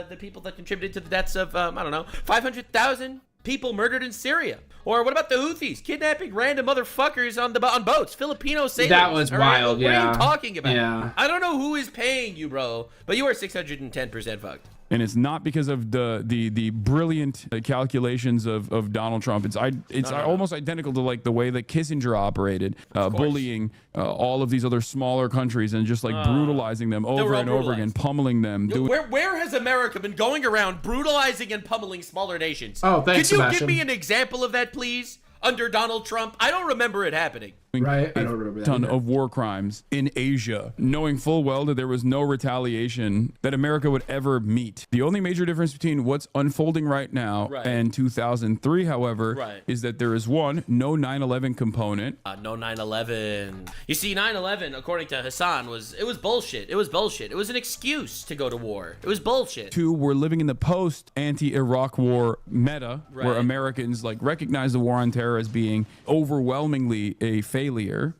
the people that contributed to the deaths of, 500,000 people murdered in Syria. Or what about the Houthis kidnapping random motherfuckers on boats, Filipino sailors? That was wild, What yeah. are you talking about? Yeah. I don't know who is paying you, bro, but you are 610% fucked. And it's not because of the brilliant calculations of Donald Trump. It's almost identical to like the way that Kissinger operated, bullying all of these other smaller countries and just like brutalizing them over and over again, pummeling them. Where has America been going around brutalizing and pummeling smaller nations? Oh, thanks, Could you Sebastian. give me an example of that, please? Under Donald Trump? I don't remember it happening. Right, I don't remember that ton either. of war crimes in Asia, knowing full well that there was no retaliation that America would ever meet. The only major difference between what's unfolding right now and 2003, however, is that there is no 9/11 component. No 9/11. You see, 9/11, according to Hassan, was bullshit. It was bullshit. It was an excuse to go to war. It was bullshit. Two, we're living in the post-anti-Iraq war meta, where Americans like recognize the war on terror as being overwhelmingly a failure,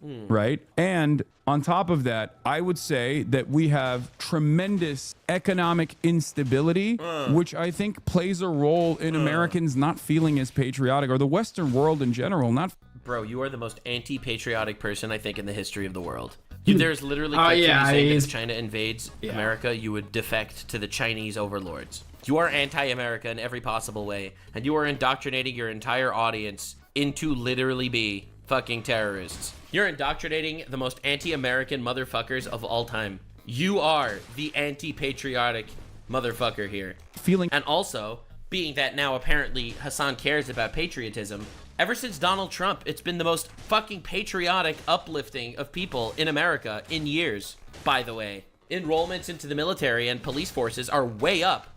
right? And on top of that, I would say that we have tremendous economic instability, which I think plays a role in Americans not feeling as patriotic, or the Western world in general, not. Bro, you are the most anti-patriotic person, I think, in the history of the world. There's literally saying that if China invades America, you would defect to the Chinese overlords. You are anti-America in every possible way, and you are indoctrinating your entire audience into literally be fucking terrorists. You're indoctrinating the most anti-American motherfuckers of all time. You are the anti-patriotic motherfucker here. Feeling. And also, being that now apparently Hassan cares about patriotism, ever since Donald Trump, it's been the most fucking patriotic uplifting of people in America in years, by the way. Enrollments into the military and police forces are way up.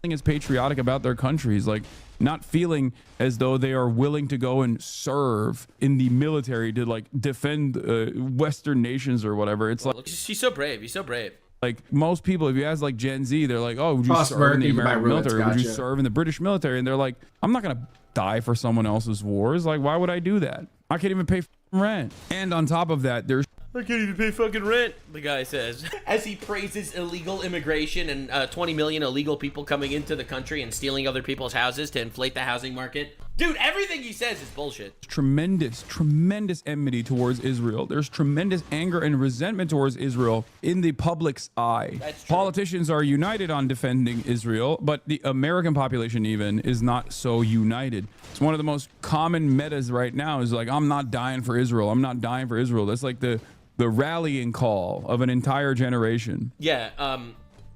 Is patriotic about their countries, like not feeling as though they are willing to go and serve in the military to like defend Western nations or whatever. It's like, she's so brave. He's so brave. Like most people, if you ask like Gen Z, they're like, oh, would you serve in the American military? Would you serve in the British military? And they're like, I'm not gonna die for someone else's wars. Like, why would I do that? I can't even pay rent. And on top of that, there's I can't even pay fucking rent, the guy says, as he praises illegal immigration and 20 million illegal people coming into the country and stealing other people's houses to inflate the housing market. Dude, everything he says is bullshit. Tremendous enmity towards Israel. There's tremendous anger and resentment towards Israel in the public's eye. That's true. Politicians are united on defending Israel, but the American population even is not so united. It's one of the most common metas right now is like, I'm not dying for Israel. I'm not dying for Israel. That's like the rallying call of an entire generation. Yeah,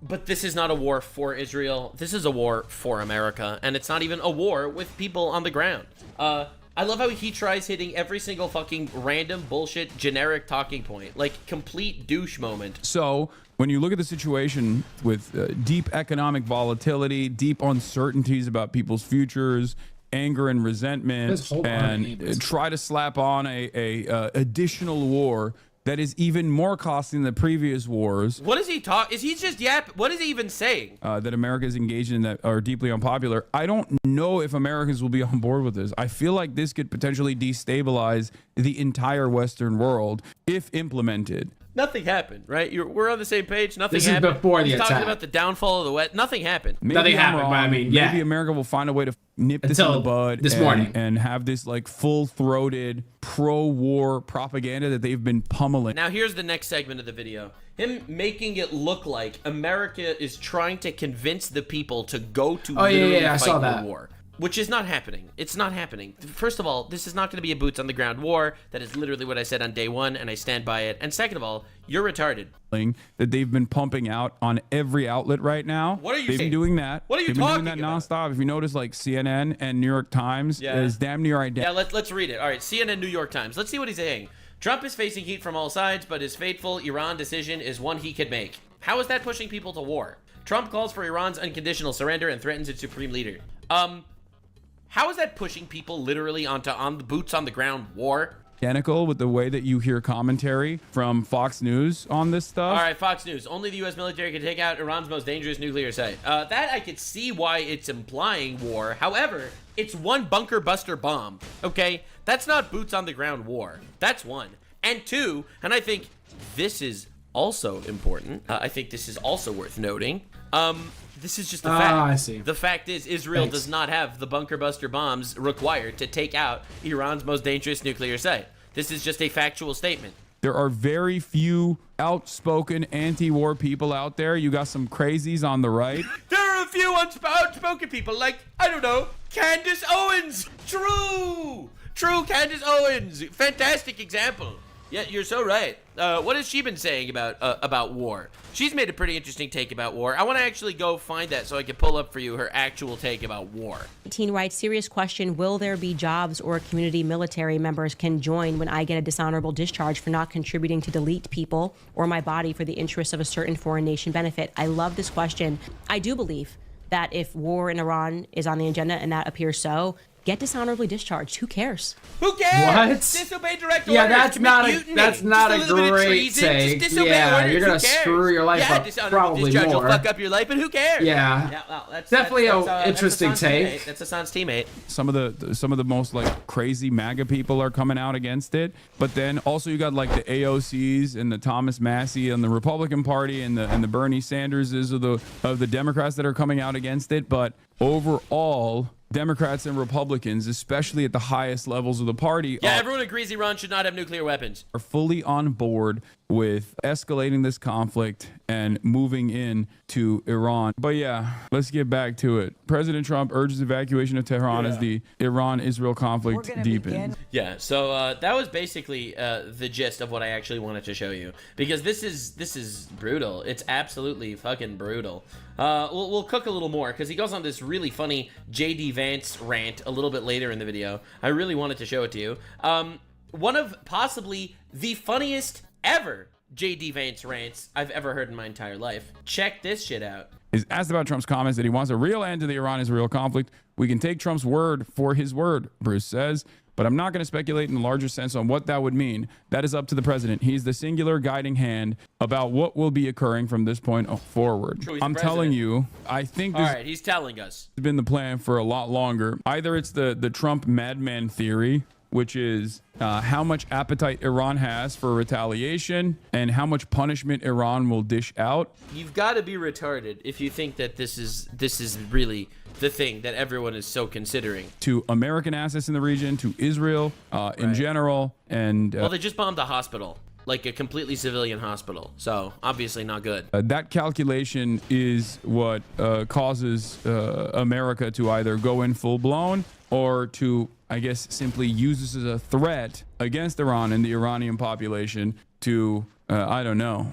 but this is not a war for Israel. This is a war for America, and it's not even a war with people on the ground. I love how he tries hitting every single fucking random bullshit generic talking point, like complete douche moment. So when you look at the situation with deep economic volatility, deep uncertainties about people's futures, anger and resentment, and try to slap on a additional war that is even more costly than the previous wars. What is he talk? Is he just What is he even saying? That America is engaged in that are deeply unpopular. I don't know if Americans will be on board with this. I feel like this could potentially destabilize the entire Western world if implemented. Nothing happened, right? We're on the same page. Nothing this happened. Is before the He's attack. talking about the downfall of the West. Nothing happened. Nothing happened, but I mean, yeah. Maybe America will find a way to nip this in the bud this morning and have this like full-throated pro-war propaganda that they've been pummeling. Now here's the next segment of the video. Him making it look like America is trying to convince the people to go to literally fight the war. Which is not happening. It's not happening. First of all, this is not going to be a boots on the ground war. That is literally what I said on day one, and I stand by it. And second of all, you're retarded. That they've been pumping out on every outlet right now. What are you They've saying? been doing that. What are you They've been talking doing that about? nonstop. If you notice, like CNN and New York Times is damn near identical. Yeah, let's read it. All right, CNN, New York Times. Let's see what he's saying. Trump is facing heat from all sides, but his fateful Iran decision is one he could make. How is that pushing people to war? Trump calls for Iran's unconditional surrender and threatens its supreme leader. How is that pushing people literally on the boots on the ground war? Identical with the way that you hear commentary from Fox News on this stuff. All right, Fox News. Only the U.S. military can take out Iran's most dangerous nuclear site. That I could see why it's implying war. However, it's one bunker buster bomb, okay? That's not boots on the ground war. That's one. And two, and I think this is also important. I think this is also worth noting. This is just a fact. I see. The fact is Israel does not have the bunker buster bombs required to take out Iran's most dangerous nuclear site. This is just a factual statement. There are very few outspoken anti-war people out there. You got some crazies on the right. There are a few outspoken people like, I don't know, Candace Owens. True, Candace Owens. Fantastic example. Yeah, you're so right. What has she been saying about war? She's made a pretty interesting take about war. I want to actually go find that so I can pull up for you her actual take about war. Teen writes, serious question, will there be jobs or community military members can join when I get a dishonorable discharge for not contributing to delete people or my body for the interests of a certain foreign nation benefit? I love this question. I do believe that if war in Iran is on the agenda, and that appears so, get dishonorably discharged. Who cares? Who cares? What? Disobey direct Yeah, orders. that's not a mutiny. that's not Just a little bit of great treason. take. Just disobey Yeah, orders. you're gonna Who cares? screw your life up dishonorable probably discharge more. will fuck up your life, but who cares? Yeah. Well, that's Definitely that's an interesting Hassan's take. teammate. That's Hassan's teammate. Some of the most like crazy MAGA people are coming out against it, but then also you got like the AOCs and the Thomas Massey and the Republican Party and the Bernie Sanderses of the Democrats that are coming out against it. But overall, Democrats and Republicans, especially at the highest levels of the party, Yeah, everyone agrees Iran should not have nuclear weapons. are fully on board with escalating this conflict and moving in to Iran. But yeah, let's get back to it. President Trump urges evacuation of Tehran as the Iran-Israel conflict deepens. Yeah, so that was basically the gist of what I actually wanted to show you, because this is brutal. It's absolutely fucking brutal. We'll cook a little more because he goes on this really funny J.D. Vance rant a little bit later in the video. I really wanted to show it to you. One of possibly the funniest ever J.D. Vance rants I've ever heard in my entire life. Check this shit out. Is asked about Trump's comments that he wants a real end to the Iran-Israel conflict. We can take Trump's word for his word, Bruce says, but I'm not going to speculate in the larger sense on what that would mean. That is up to the president. He's the singular guiding hand about what will be occurring from this point forward. Sure, I'm telling you, I think this All right, he's telling us. has been the plan for a lot longer. Either it's the Trump madman theory, which is how much appetite Iran has for retaliation and how much punishment Iran will dish out. You've got to be retarded if you think that this is really the thing that everyone is so considering. To American assets in the region, to Israel in general, and Well, they just bombed a hospital, like a completely civilian hospital, so obviously not good. that calculation is what causes America to either go in full blown or to, I guess, simply use this as a threat against Iran and the Iranian population to, I don't know,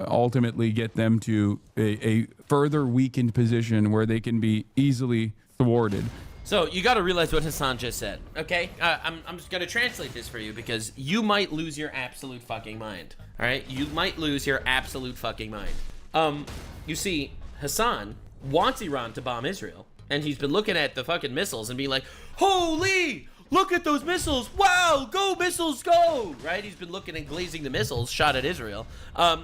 ultimately get them to a further weakened position where they can be easily thwarted. So you got to realize what Hassan just said, okay? I'm just going to translate this for you because you might lose your absolute fucking mind, all right? You might lose your absolute fucking mind. You see, Hassan wants Iran to bomb Israel, and he's been looking at the fucking missiles and being like, holy, look at those missiles. Wow, go missiles, go, right? He's been looking and glazing the missiles shot at Israel.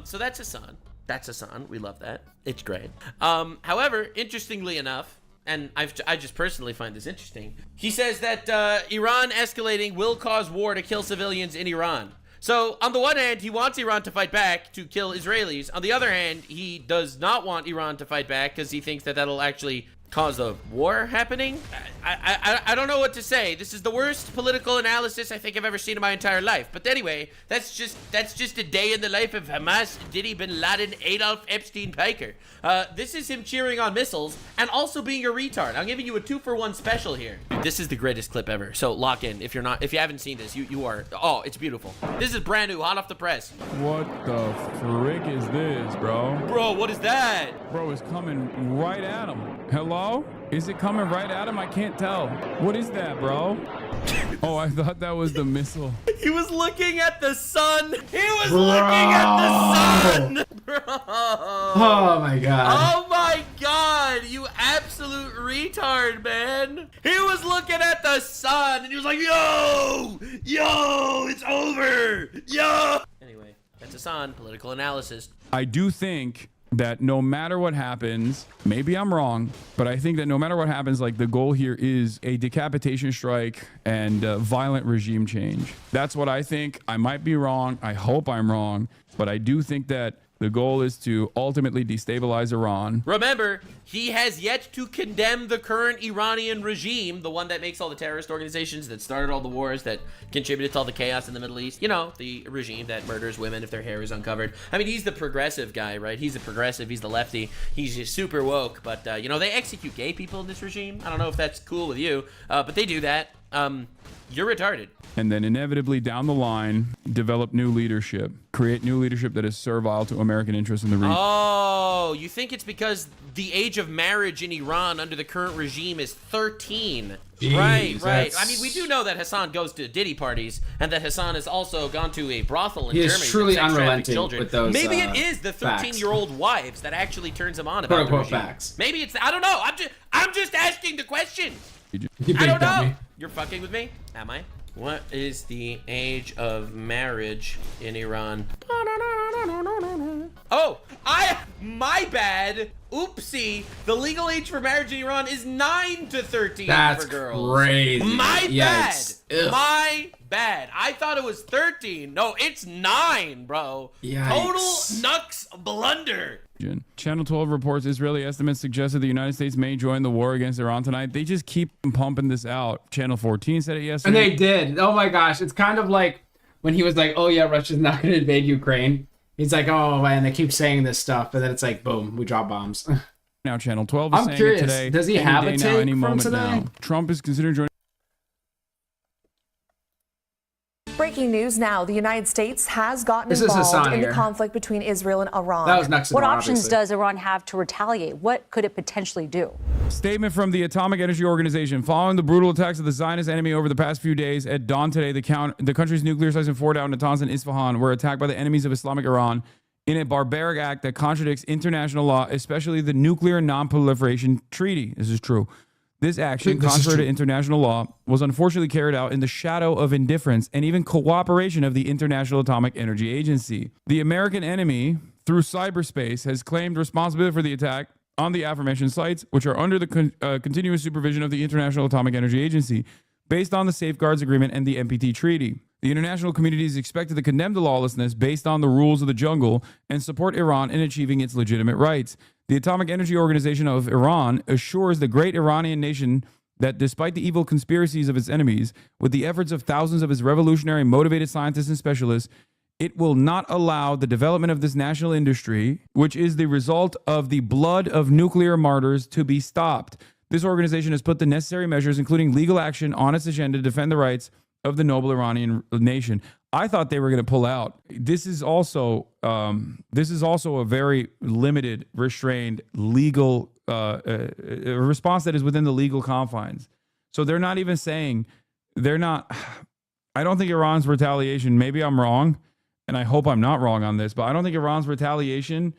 So that's Hassan. That's Hassan. We love that. It's great. However, interestingly enough, and I just personally find this interesting, he says that Iran escalating will cause war to kill civilians in Iran. So on the one hand, he wants Iran to fight back to kill Israelis. On the other hand, he does not want Iran to fight back because he thinks that that'll actually cause a war happening. I don't know what to say. This is the worst political analysis I think I've ever seen in my entire life. But anyway, that's just a day in the life of Hamas, Diddy Bin Laden, Adolf Epstein Piker. This is him cheering on missiles and also being a retard. I'm giving you a 2-for-1 special here. This is the greatest clip ever. So lock in. If you haven't seen this, you are. Oh, it's beautiful. This is brand new, hot off the press. What the frick is this, bro? Bro, what is that? Bro, it's coming right at him. Hello? Is it coming right at him? I can't tell. What is that, bro? Oh, I thought that was the missile. He was looking at the sun. He was looking at the sun. Bro. Oh my god. Oh my god. You absolute retard, man. He was looking at the sun and he was like, yo, it's over. Yo. Anyway, that's Hassan, political analysis. I do think that no matter what happens, maybe I'm wrong, but I think that no matter what happens, like the goal here is a decapitation strike and violent regime change. That's what I think. I might be wrong. I hope I'm wrong, but I do think that the goal is to ultimately destabilize Iran. Remember, he has yet to condemn the current Iranian regime, the one that makes all the terrorist organizations, that started all the wars, that contributed to all the chaos in the Middle East. You know, the regime that murders women if their hair is uncovered. I mean, he's the progressive guy, right? He's a progressive. He's the lefty. He's just super woke. But, you know, they execute gay people in this regime. I don't know if that's cool with you, but they do that. You're retarded. And then inevitably down the line, develop new leadership, create new leadership that is servile to American interests in the region. Oh, you think it's because the age of marriage in Iran under the current regime is 13? Jeez, right. I mean, we do know that Hassan goes to Diddy parties and that Hassan has also gone to a brothel in He Germany. is truly with sex trafficked unrelenting with those, Maybe it is the 13-year-old wives that actually turns him on about the Quote-unquote regime. facts. Maybe it's, I don't know. I'm just asking the question. You I big don't know. dummy. You're fucking with me? Am I? What is the age of marriage in Iran? Oh, my bad. Oopsie. The legal age for marriage in Iran is 9 to 13 That's for girls. crazy. My Yikes. bad. Ugh. My bad. I thought it was 13. No, it's 9, bro. Yikes. Total Nux blunder. Channel 12 reports Israeli estimates suggest that the United States may join the war against Iran tonight. They just keep pumping this out. Channel 14 said it yesterday. And they did. Oh my gosh. It's kind of like when he was like, oh yeah, Russia's not going to invade Ukraine. He's like, oh man, they keep saying this stuff. But then it's like, boom, we drop bombs. Now Channel 12 is I'm saying curious, it today. does he any have a day take now, any from moment today? now. Trump is considering joining Breaking news now. The United States has gotten This is involved Hassan in the here. conflict between Israel and Iran. That was next to What the options obviously. does Iran have to retaliate? What could it potentially do? Statement from the Atomic Energy Organization. Following the brutal attacks of the Zionist enemy over the past few days, at dawn today, the country's nuclear sites in Fordow, Natanz, and Isfahan were attacked by the enemies of Islamic Iran in a barbaric act that contradicts international law, especially the Nuclear Non-Proliferation Treaty. This is true. This action, contrary to international law, was unfortunately carried out in the shadow of indifference and even cooperation of the International Atomic Energy Agency. The American enemy, through cyberspace, has claimed responsibility for the attack on the aforementioned sites, which are under the continuous supervision of the International Atomic Energy Agency, based on the Safeguards Agreement and the NPT Treaty. The international community is expected to condemn the lawlessness based on the rules of the jungle and support Iran in achieving its legitimate rights. The Atomic Energy Organization of Iran assures the great Iranian nation that despite the evil conspiracies of its enemies, with the efforts of thousands of its revolutionary motivated scientists and specialists, it will not allow the development of this national industry, which is the result of the blood of nuclear martyrs, to be stopped. This organization has put the necessary measures, including legal action, on its agenda to defend the rights of the noble Iranian nation. I thought they were going to pull out. This is also a very limited, restrained, legal response that is within the legal confines. So they're not even saying they're not. I don't think Iran's retaliation. Maybe I'm wrong, and I hope I'm not wrong on this. But I don't think Iran's retaliation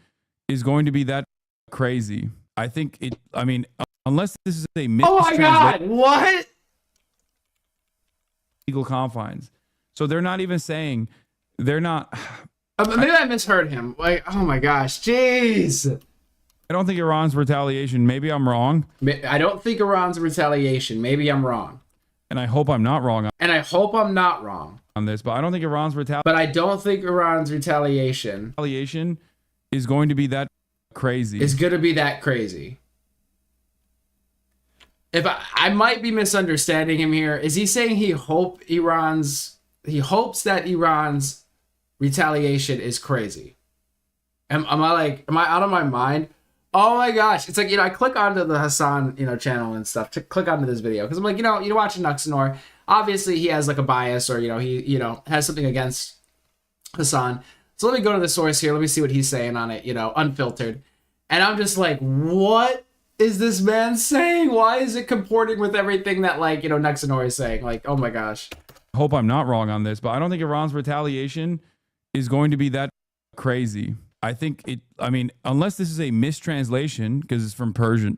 is going to be that crazy. I think it. I mean, unless this is a Oh my God! What? Legal confines. So they're not even saying they're not. Maybe I misheard him. Like, oh my gosh, jeez. I don't think Iran's retaliation. Maybe I'm wrong. I don't think Iran's retaliation. Maybe I'm wrong. And I hope I'm not wrong. And I hope I'm not wrong on this. But I don't think Iran's retaliation. But I don't think Iran's retaliation is going to be that crazy. Is going to be that crazy. If I might be misunderstanding him here. Is he saying he hopes that Iran's retaliation is crazy? Am I out of my mind? Oh my gosh. It's like, I click onto the Hassan, channel and stuff to click onto this video. Cause I'm like, you're watching Nuxanor. Obviously he has like a bias or, he, has something against Hassan. So let me go to the source here. Let me see what he's saying on it, unfiltered. And I'm just like, what is this man saying? Why is it comporting with everything that Nuxanor is saying? Like, oh my gosh. I hope I'm not wrong on this, but I don't think Iran's retaliation is going to be that crazy. I think unless this is a mistranslation, because it's from Farsi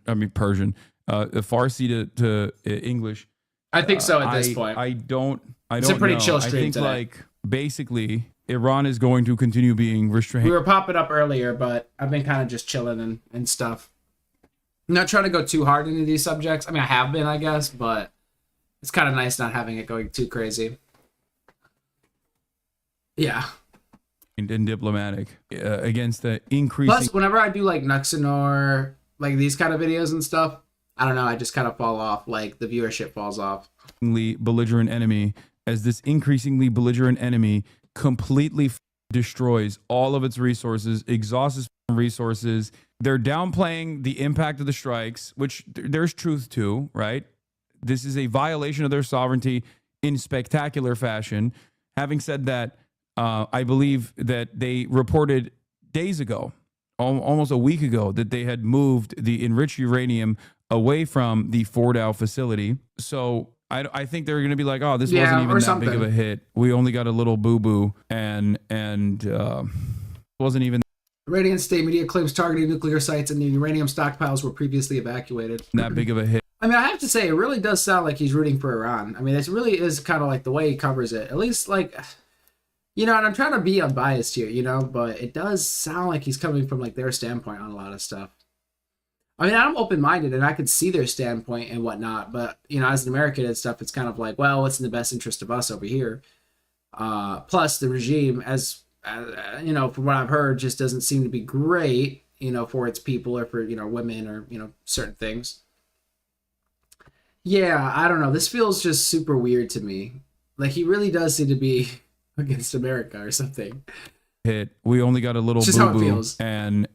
to English. I think so at this point. I don't It's a pretty know. chill stream I think today. Basically Iran is going to continue being restrained. We were popping up earlier, but I've been kind of just chilling and stuff. I'm not trying to go too hard into these subjects. I mean, I have been, I guess, but it's kind of nice not having it going too crazy. Yeah. And diplomatic against the increasing. Plus, whenever I do Nuxanor, these kind of videos and stuff, I don't know, I just kind of fall off. The viewership falls off. Belligerent enemy, as this increasingly belligerent enemy completely destroys all of its resources, exhausts its resources. They're downplaying the impact of the strikes, which there's truth to, right? This is a violation of their sovereignty in spectacular fashion. Having said that, I believe that they reported days ago, almost a week ago, that they had moved the enriched uranium away from the Fordow facility. So I think they're going to be like, oh, this wasn't even that big of a hit. We only got a little boo-boo and wasn't even Iranian state media claims targeting nuclear sites and the uranium stockpiles were previously evacuated. that big of a hit. I mean, I have to say, it really does sound like he's rooting for Iran. I mean, it really is kind of the way he covers it. At least, and I'm trying to be unbiased here, but it does sound like he's coming from, their standpoint on a lot of stuff. I mean, I'm open-minded, and I could see their standpoint and whatnot, but, as an American and stuff, it's kind of well, what's in the best interest of us over here? Plus, the regime, as from what I've heard, just doesn't seem to be great, for its people or for, women or, certain things. Yeah, I don't know. This feels just super weird to me. He really does seem to be against America or something. Hit. We only got a little It's just how it boo-boo. feels. And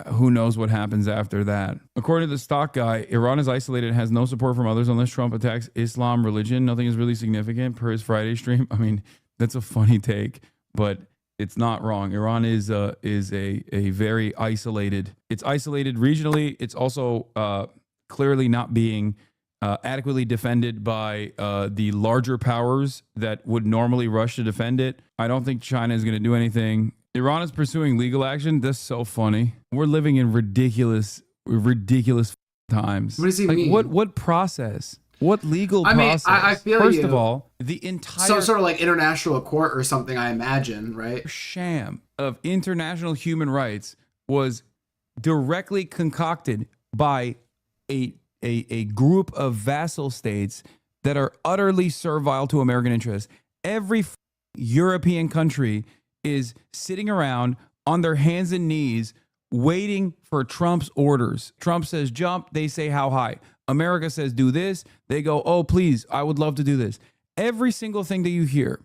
who knows what happens after that. According to the stock guy, Iran is isolated and has no support from others unless Trump attacks Islam religion. Nothing is really significant per his Friday stream. I mean, that's a funny take, but it's not wrong. Iran is a very isolated. It's isolated regionally. It's also clearly not being adequately defended by the larger powers that would normally rush to defend it. I don't think China is going to do anything. Iran is pursuing legal action. That's so funny. We're living in ridiculous times. What does he mean? What process? What legal process? I feel First of all, the entire some sort of like international court or something, I imagine, right? Sham of international human rights was directly concocted by a group of vassal states that are utterly servile to American interests. Every European country is sitting around on their hands and knees waiting for Trump's orders. Trump says jump, they say how high. America says do this, they go, oh, please, I would love to do this. Every single thing that you hear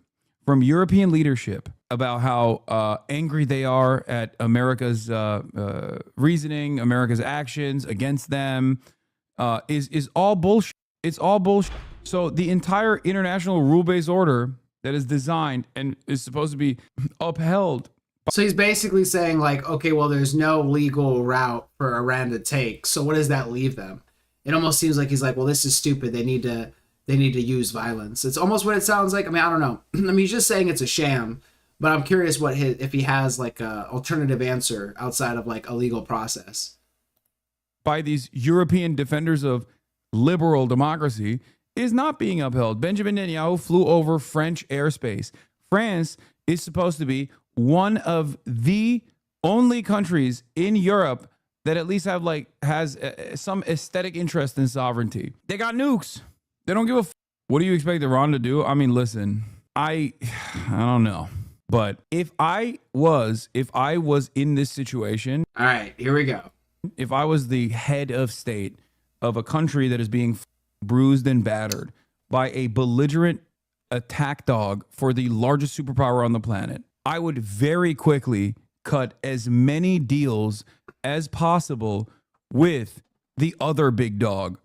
from European leadership about how angry they are at America's reasoning, America's actions against them, is all bullshit. It's all bullshit. So the entire international rule-based order that is designed and is supposed to be upheld. So he's basically saying like, okay, well, there's no legal route for Iran to take. So what does that leave them? It almost seems like he's like, well, this is stupid. They need to use violence. It's almost what it sounds like. I mean, I don't know. I mean, he's just saying it's a sham, but I'm curious if he has like a alternative answer outside of like a legal process. By these European defenders of liberal democracy is not being upheld. Benjamin Netanyahu flew over French airspace. France is supposed to be one of the only countries in Europe that at least has some aesthetic interest in sovereignty. They got nukes. They don't give a What do you expect Iran to do? I mean, listen, I don't know. But if I was in this situation. All right, here we go. If I was the head of state of a country that is being bruised and battered by a belligerent attack dog for the largest superpower on the planet, I would very quickly cut as many deals as possible with the other big dog.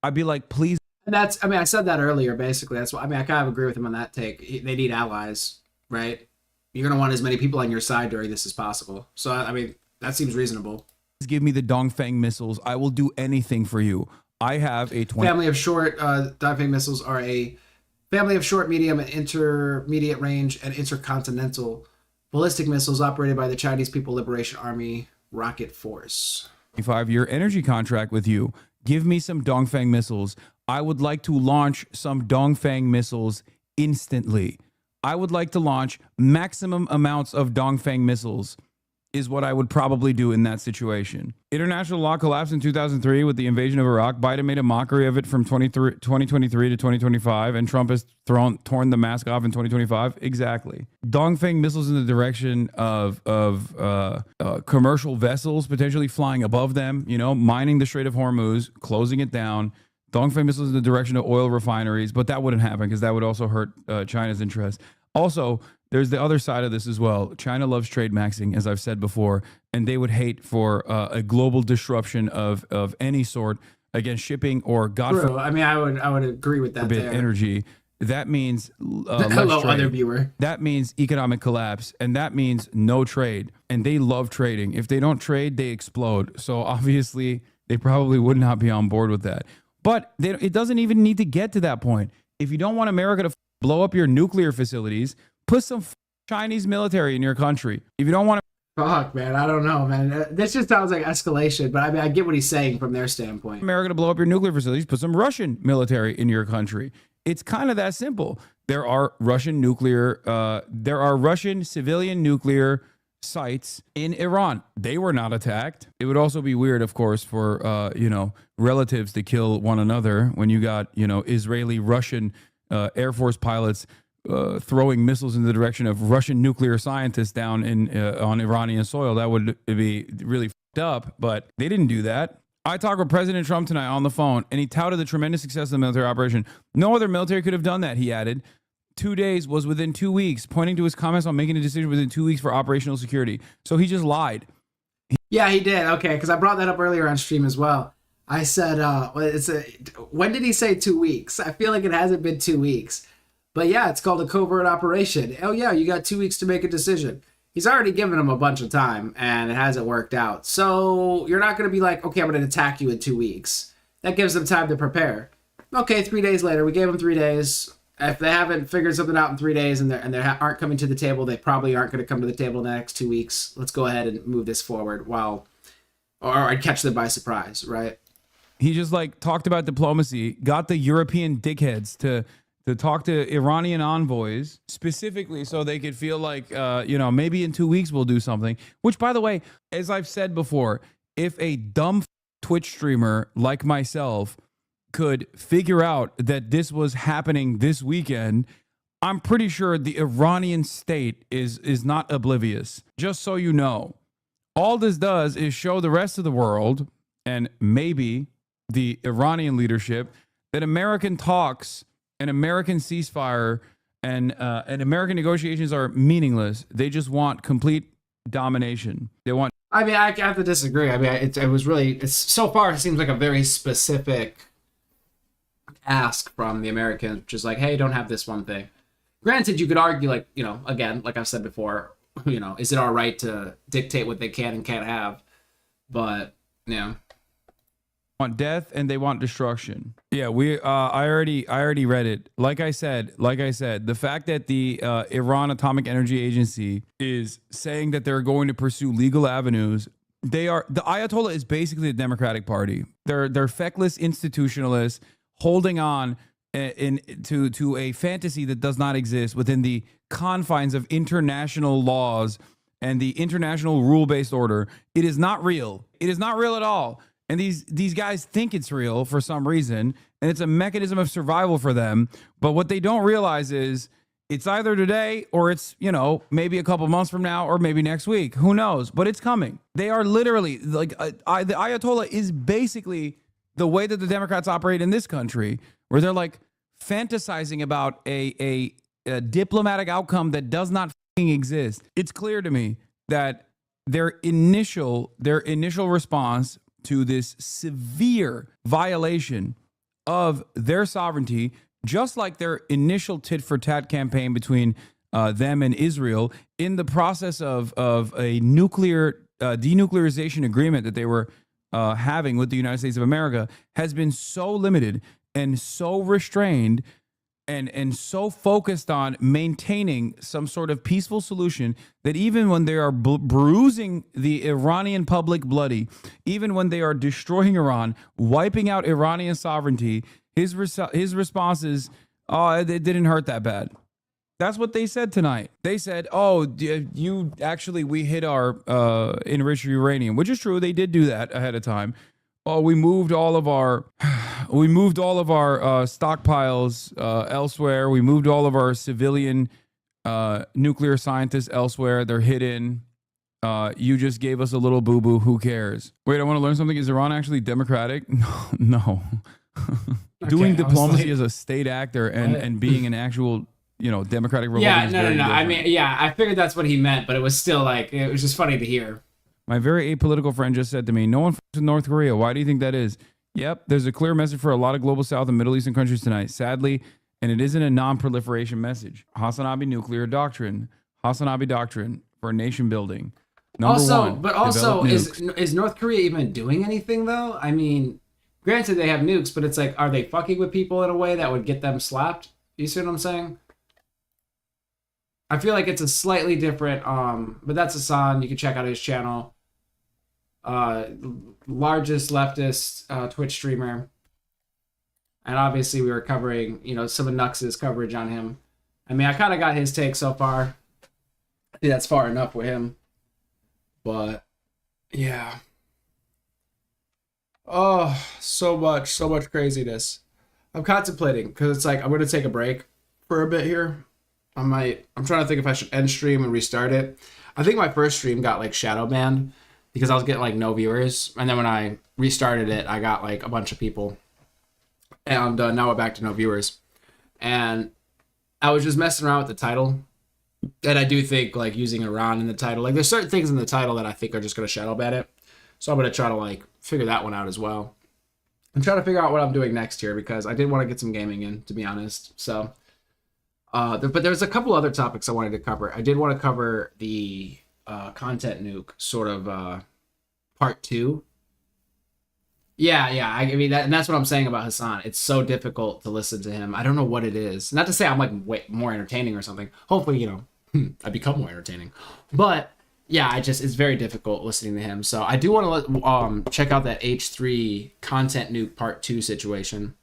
I'd be like, please. And that's, I mean, I said that earlier, basically. That's why, I mean, I kind of agree with him on that take. They need allies, right? You're going to want as many people on your side during this as possible. So, I mean, that seems reasonable. Give me the Dongfeng missiles. I will do anything for you. I have a family of short Dongfeng missiles are a family of short, medium, and intermediate range and intercontinental ballistic missiles operated by the Chinese People Liberation Army Rocket Force. 5-year energy contract with you. Give me some Dongfeng missiles. I would like to launch some Dongfeng missiles instantly. I would like to launch maximum amounts of Dongfeng missiles is what I would probably do in that situation. International law collapsed in 2003 with the invasion of Iraq. Biden made a mockery of it from 2023 to 2025, and Trump has torn the mask off in 2025. Exactly. Dongfeng missiles in the direction of commercial vessels potentially flying above them, mining the Strait of Hormuz, closing it down. Dongfeng missiles in the direction of oil refineries, but that wouldn't happen because that would also hurt China's interest. Also, there's the other side of this as well. China loves trade maxing, as I've said before, and they would hate for a global disruption of any sort against shipping or True. I mean, I would agree with that. Forbid energy. That means hello, other viewer. That means economic collapse, and that means no trade. And they love trading. If they don't trade, they explode. So obviously, they probably would not be on board with that. But it doesn't even need to get to that point. If you don't want America to blow up your nuclear facilities, put some Chinese military in your country. If you don't want to... Fuck, man. I don't know, man. This just sounds like escalation, but I mean, I get what he's saying from their standpoint. America to blow up your nuclear facilities, put some Russian military in your country. It's kind of that simple. There are Russian civilian nuclear sites in Iran. They were not attacked. It would also be weird, of course, for, relatives to kill one another when you got, Israeli, Russian Air Force pilots throwing missiles in the direction of Russian nuclear scientists down on Iranian soil. That would be really fucked up, but they didn't do that. I talked with President Trump tonight on the phone, and he touted the tremendous success of the military operation. No other military could have done that, he added. 2 days was within 2 weeks, pointing to his comments on making a decision within 2 weeks for operational security. So he just lied. Yeah, he did. Okay, because I brought that up earlier on stream as well. I said, when did he say 2 weeks? I feel like it hasn't been 2 weeks. But yeah, it's called a covert operation. Oh yeah, you got 2 weeks to make a decision. He's already given him a bunch of time, and it hasn't worked out. So you're not going to be like, okay, I'm going to attack you in 2 weeks. That gives them time to prepare. Okay, 3 days later, we gave them 3 days. If they haven't figured something out in 3 days and they aren't coming to the table, they probably aren't going to come to the table in the next 2 weeks. Let's go ahead and move this forward or I'd catch them by surprise, right? He just like talked about diplomacy, got the European dickheads to talk to Iranian envoys specifically so they could feel like, maybe in 2 weeks we'll do something. Which, by the way, as I've said before, if a dumb Twitch streamer like myself could figure out that this was happening this weekend, I'm pretty sure the Iranian state is not oblivious. Just so you know, all this does is show the rest of the world and maybe the Iranian leadership that American talks and American ceasefire and American negotiations are meaningless. They just want complete domination. They want. I mean, I have to disagree. I mean, it's so far it seems like a very specific ask from the Americans, which is like, hey, don't have this one thing. Granted, you could argue, like, again, like I've said before, is it our right to dictate what they can and can't have? But, want death and they want destruction. Yeah, I already read it. Like I said, the fact that the Iran Atomic Energy Agency is saying that they're going to pursue legal avenues. The Ayatollah is basically the Democratic Party. They're feckless institutionalists holding on to a fantasy that does not exist within the confines of international laws and the international rule-based order. It is not real. It is not real at all. And these guys think it's real for some reason, and it's a mechanism of survival for them. But what they don't realize is it's either today or it's, maybe a couple months from now or maybe next week. Who knows? But it's coming. They are literally like the Ayatollah is basically the way that the Democrats operate in this country, where they're like fantasizing about a diplomatic outcome that does not exist. It's clear to me that their initial response to this severe violation of their sovereignty, just like their initial tit-for-tat campaign between them and Israel in the process of a nuclear denuclearization agreement that they were having with the United States of America, has been so limited and so restrained and so focused on maintaining some sort of peaceful solution that even when they are bruising the Iranian public bloody, even when they are destroying Iran, wiping out Iranian sovereignty, his response is, oh, it didn't hurt that bad. That's what they said tonight. They said, oh, we hit our enriched uranium, which is true. They did do that ahead of time. Oh, we moved all of our stockpiles elsewhere. We moved all of our civilian nuclear scientists elsewhere. They're hidden. You just gave us a little boo-boo. Who cares? Wait, I want to learn something. Is Iran actually democratic? No. Doing diplomacy as a state actor and being an actual democratic republic. Yeah, no. Different. I mean, yeah, I figured that's what he meant, but it was still like, it was just funny to hear. My very apolitical friend just said to me, no one fucks with North Korea. Why do you think that is? Yep, there's a clear message for a lot of global South and Middle Eastern countries tonight, sadly, and it isn't a non-proliferation message. Hasanabi nuclear doctrine. Hasanabi doctrine for nation building. Number one. But also, is North Korea even doing anything, though? I mean, granted, they have nukes, but it's like, are they fucking with people in a way that would get them slapped? You see what I'm saying? I feel like it's a slightly different, but that's Hassan. You can check out his channel. Largest leftist Twitch streamer. And obviously we were covering, some of Nux's coverage on him. I mean, I kind of got his take so far. I think that's far enough with him. But, yeah. Oh, so much craziness. I'm contemplating, because it's like, I'm going to take a break for a bit here. I'm trying to think if I should end stream and restart it. I think my first stream got, like, shadow banned because I was getting, like, no viewers. And then when I restarted it, I got, like, a bunch of people. And now we're back to no viewers. And I was just messing around with the title. And I do think like using Iran in the title, like there's certain things in the title that I think are just going to shadow ban it. So I'm going to try to like figure that one out as well. I'm trying to figure out what I'm doing next here because I did want to get some gaming in, to be honest. So, but there's a couple other topics I wanted to cover. I did want to cover the content nuke sort of part 2. Yeah. I mean, and that's what I'm saying about Hassan. It's so difficult to listen to him. I don't know what it is. Not to say I'm like way more entertaining or something. Hopefully, you know, I become more entertaining. But yeah, it's very difficult listening to him. So I do want to check out that H3 content nuke part 2 situation,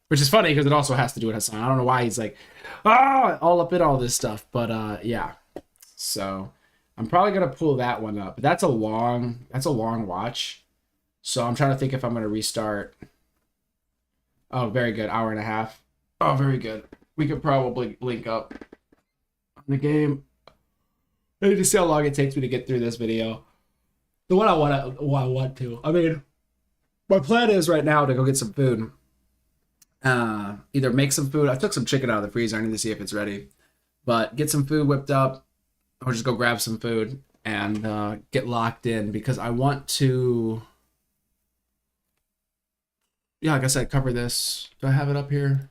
which is funny because it also has to do with Hassan. I don't know why he's like, all up in all this stuff. But yeah, so I'm probably gonna pull that one up. That's a long watch. So I'm trying to think if I'm going to restart. Oh, very good. Hour and a half. Oh, very good. We could probably link up on the game. I need to see how long it takes me to get through this video. The one I want to. I mean, my plan is right now to go get some food. Either make some food. I took some chicken out of the freezer. I need to see if it's ready. But get some food whipped up, or just go grab some food and get locked in because I want to... Yeah, like I said, cover this. Do I have it up here?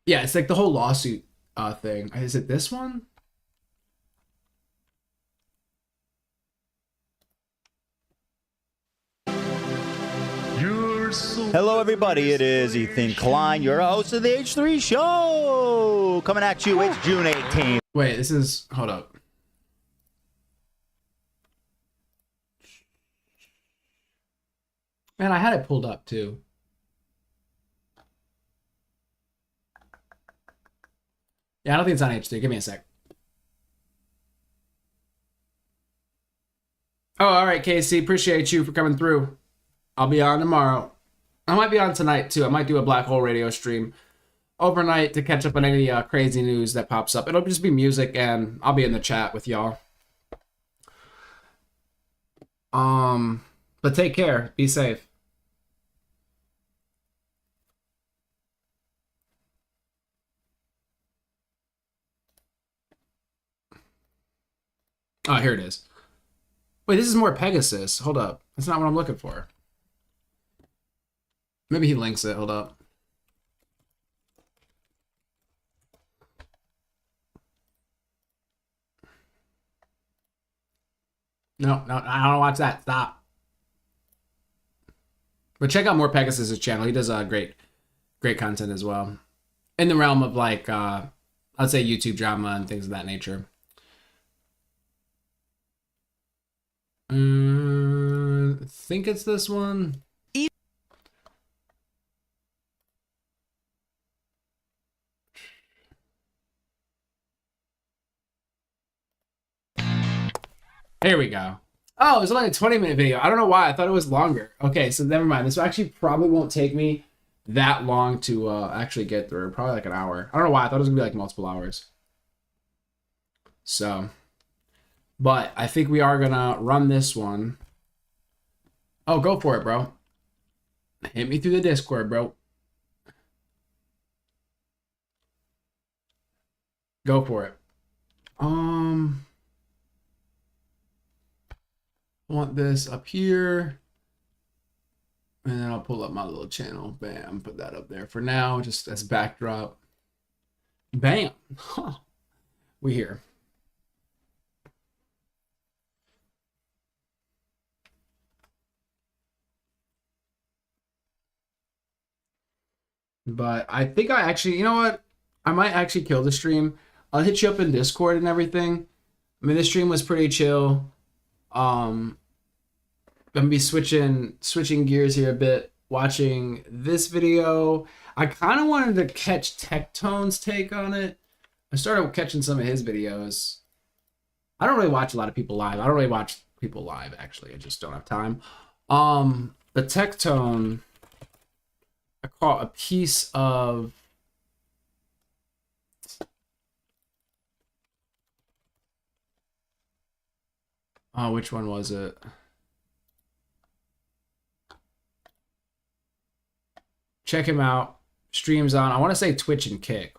Yeah, it's like the whole lawsuit thing. Is it this one? Hello, everybody. It is Ethan Klein, your host of the H3 Show. Coming at you. It's June 18th. Wait, this is... Hold up. Man, I had it pulled up, too. Yeah, I don't think it's on H3. Give me a sec. Oh, all right, Casey. Appreciate you for coming through. I'll be on tomorrow. I might be on tonight, too. I might do a Black Hole Radio stream overnight to catch up on any crazy news that pops up. It'll just be music, and I'll be in the chat with y'all. But take care. Be safe. Oh, here it is. Wait, this is more Pegasus. Hold up. That's not what I'm looking for. Maybe he links it. Hold up. No, I don't watch that. Stop. But check out more Pegasus' channel. He does great content as well. In the realm of like, I'd say YouTube drama and things of that nature. I think it's this one. Here we go. Oh, it's only a 20-minute video. I don't know why. I thought it was longer. Okay, so never mind. This actually probably won't take me that long to actually get through. Probably like an hour. I don't know why. I thought it was going to be like multiple hours. So, but I think we are going to run this one. Oh, go for it, bro. Hit me through the Discord, bro. Go for it. I want this up here. And then I'll pull up my little channel. Bam. Put that up there for now, just as backdrop. Bam. Huh. We here. But I think I actually, you know what? I might actually kill the stream. I'll hit you up in Discord and everything. I mean, the stream was pretty chill. I'm gonna be switching gears here a bit, watching this video. I kind of wanted to catch Tectone's take on it. I started catching some of his videos. I don't really watch a lot of people live. I don't really watch people live, actually. I just don't have time. The Tectone, I caught a piece of Oh, which one was it? Check him out. Streams on, I want to say Twitch and Kick.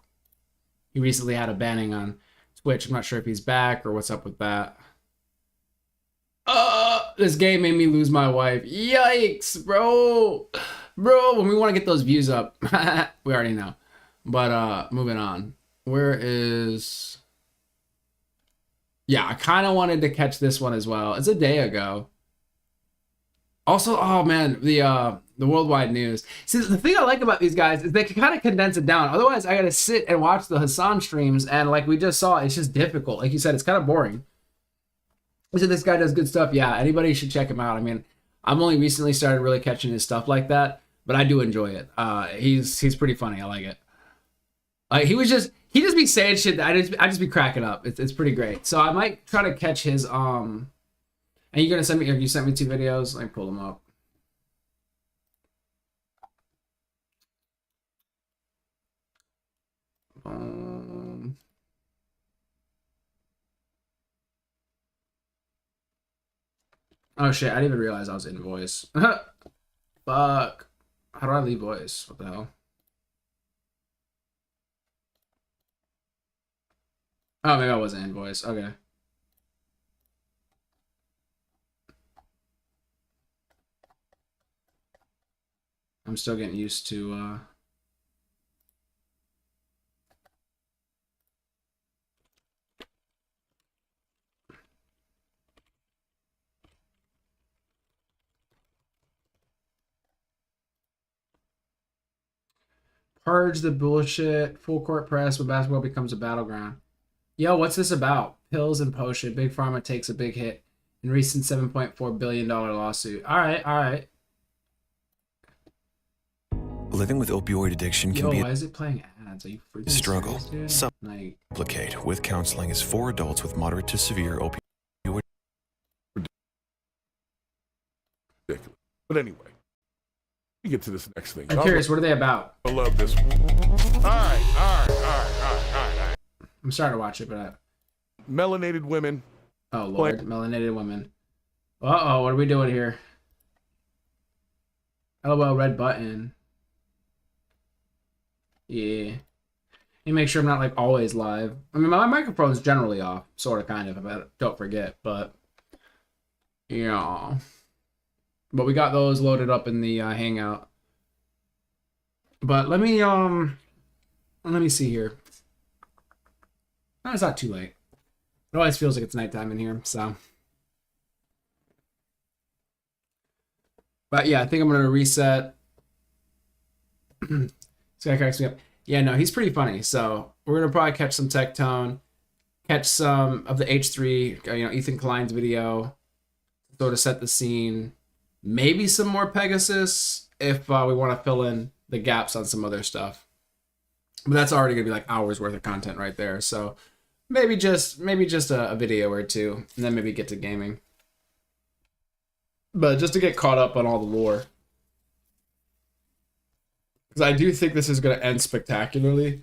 He recently had a banning on Twitch. I'm not sure if he's back or what's up with that. This game made me lose my wife. Yikes, bro. Bro, when we want to get those views up, we already know. But moving on. Where is... Yeah, I kind of wanted to catch this one as well. It's a day ago. Also, oh man, the worldwide news. See, the thing I like about these guys is they can kind of condense it down. Otherwise, I gotta sit and watch the Hassan streams, and like we just saw, it's just difficult. Like you said, it's kind of boring. So this guy does good stuff. Yeah, anybody should check him out. I mean, I've only recently started really catching his stuff like that, but I do enjoy it. He's pretty funny. I like it. He just be saying shit that I just be cracking up. It's pretty great. So I might try to catch his And you gonna send me? You sent me 2 videos. Let me pull them up. Oh shit! I didn't even realize I was in voice. Fuck. How do I leave voice? What the hell? Oh, maybe I wasn't in voice. Okay. I'm still getting used to purge the bullshit. Full court press when basketball becomes a battleground. Yo, what's this about? Pills and potion. Big Pharma takes a big hit in recent $7.4 billion lawsuit. All right. Living with opioid addiction can be why is it playing ads? Are you freaking a struggle. serious, dude? Like, Supplicate with counseling is for adults with moderate to severe opioid. Ridiculous. But anyway, we get to this next thing. I'm curious, what are they about? I love this one. All right. I'm starting to watch it, but Melanated women. Oh Lord, melanated women. Uh-oh, what are we doing here? LOL, red button. Yeah. You make sure I'm not like always live. I mean, my microphone's generally off, sort of, kind of. Don't forget, but yeah. But we got those loaded up in the Hangout. But let me see here. No, it's not too late. It always feels like it's nighttime in here, so. But yeah, I think I'm gonna reset. This guy cracks me up. Yeah, no, he's pretty funny. So we're gonna probably catch some Tech Tone, catch some of the H3, Ethan Klein's video, sort of set the scene. Maybe some more Pegasus if we want to fill in the gaps on some other stuff. But that's already gonna be like hours worth of content right there. So maybe just a video or two, and then maybe get to gaming. But just to get caught up on all the lore. Because I do think this is going to end spectacularly.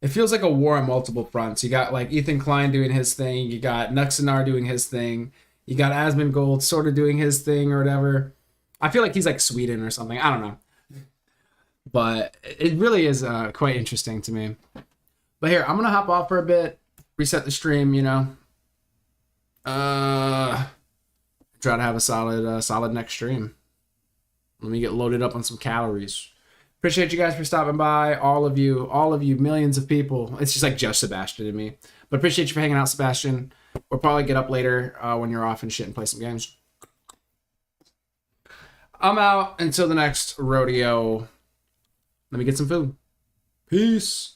It feels like a war on multiple fronts. You got like Ethan Klein doing his thing. You got Nuxanar doing his thing. You got Asmongold sort of doing his thing or whatever. I feel like he's like Sweden or something. I don't know. But it really is quite interesting to me. But here, I'm going to hop off for a bit. Reset the stream, try to have a solid next stream. Let me get loaded up on some calories. Appreciate you guys for stopping by. All of you, millions of people. It's just Sebastian and me. But appreciate you for hanging out, Sebastian. We'll probably get up later when you're off and shit and play some games. I'm out until the next rodeo. Let me get some food. Peace.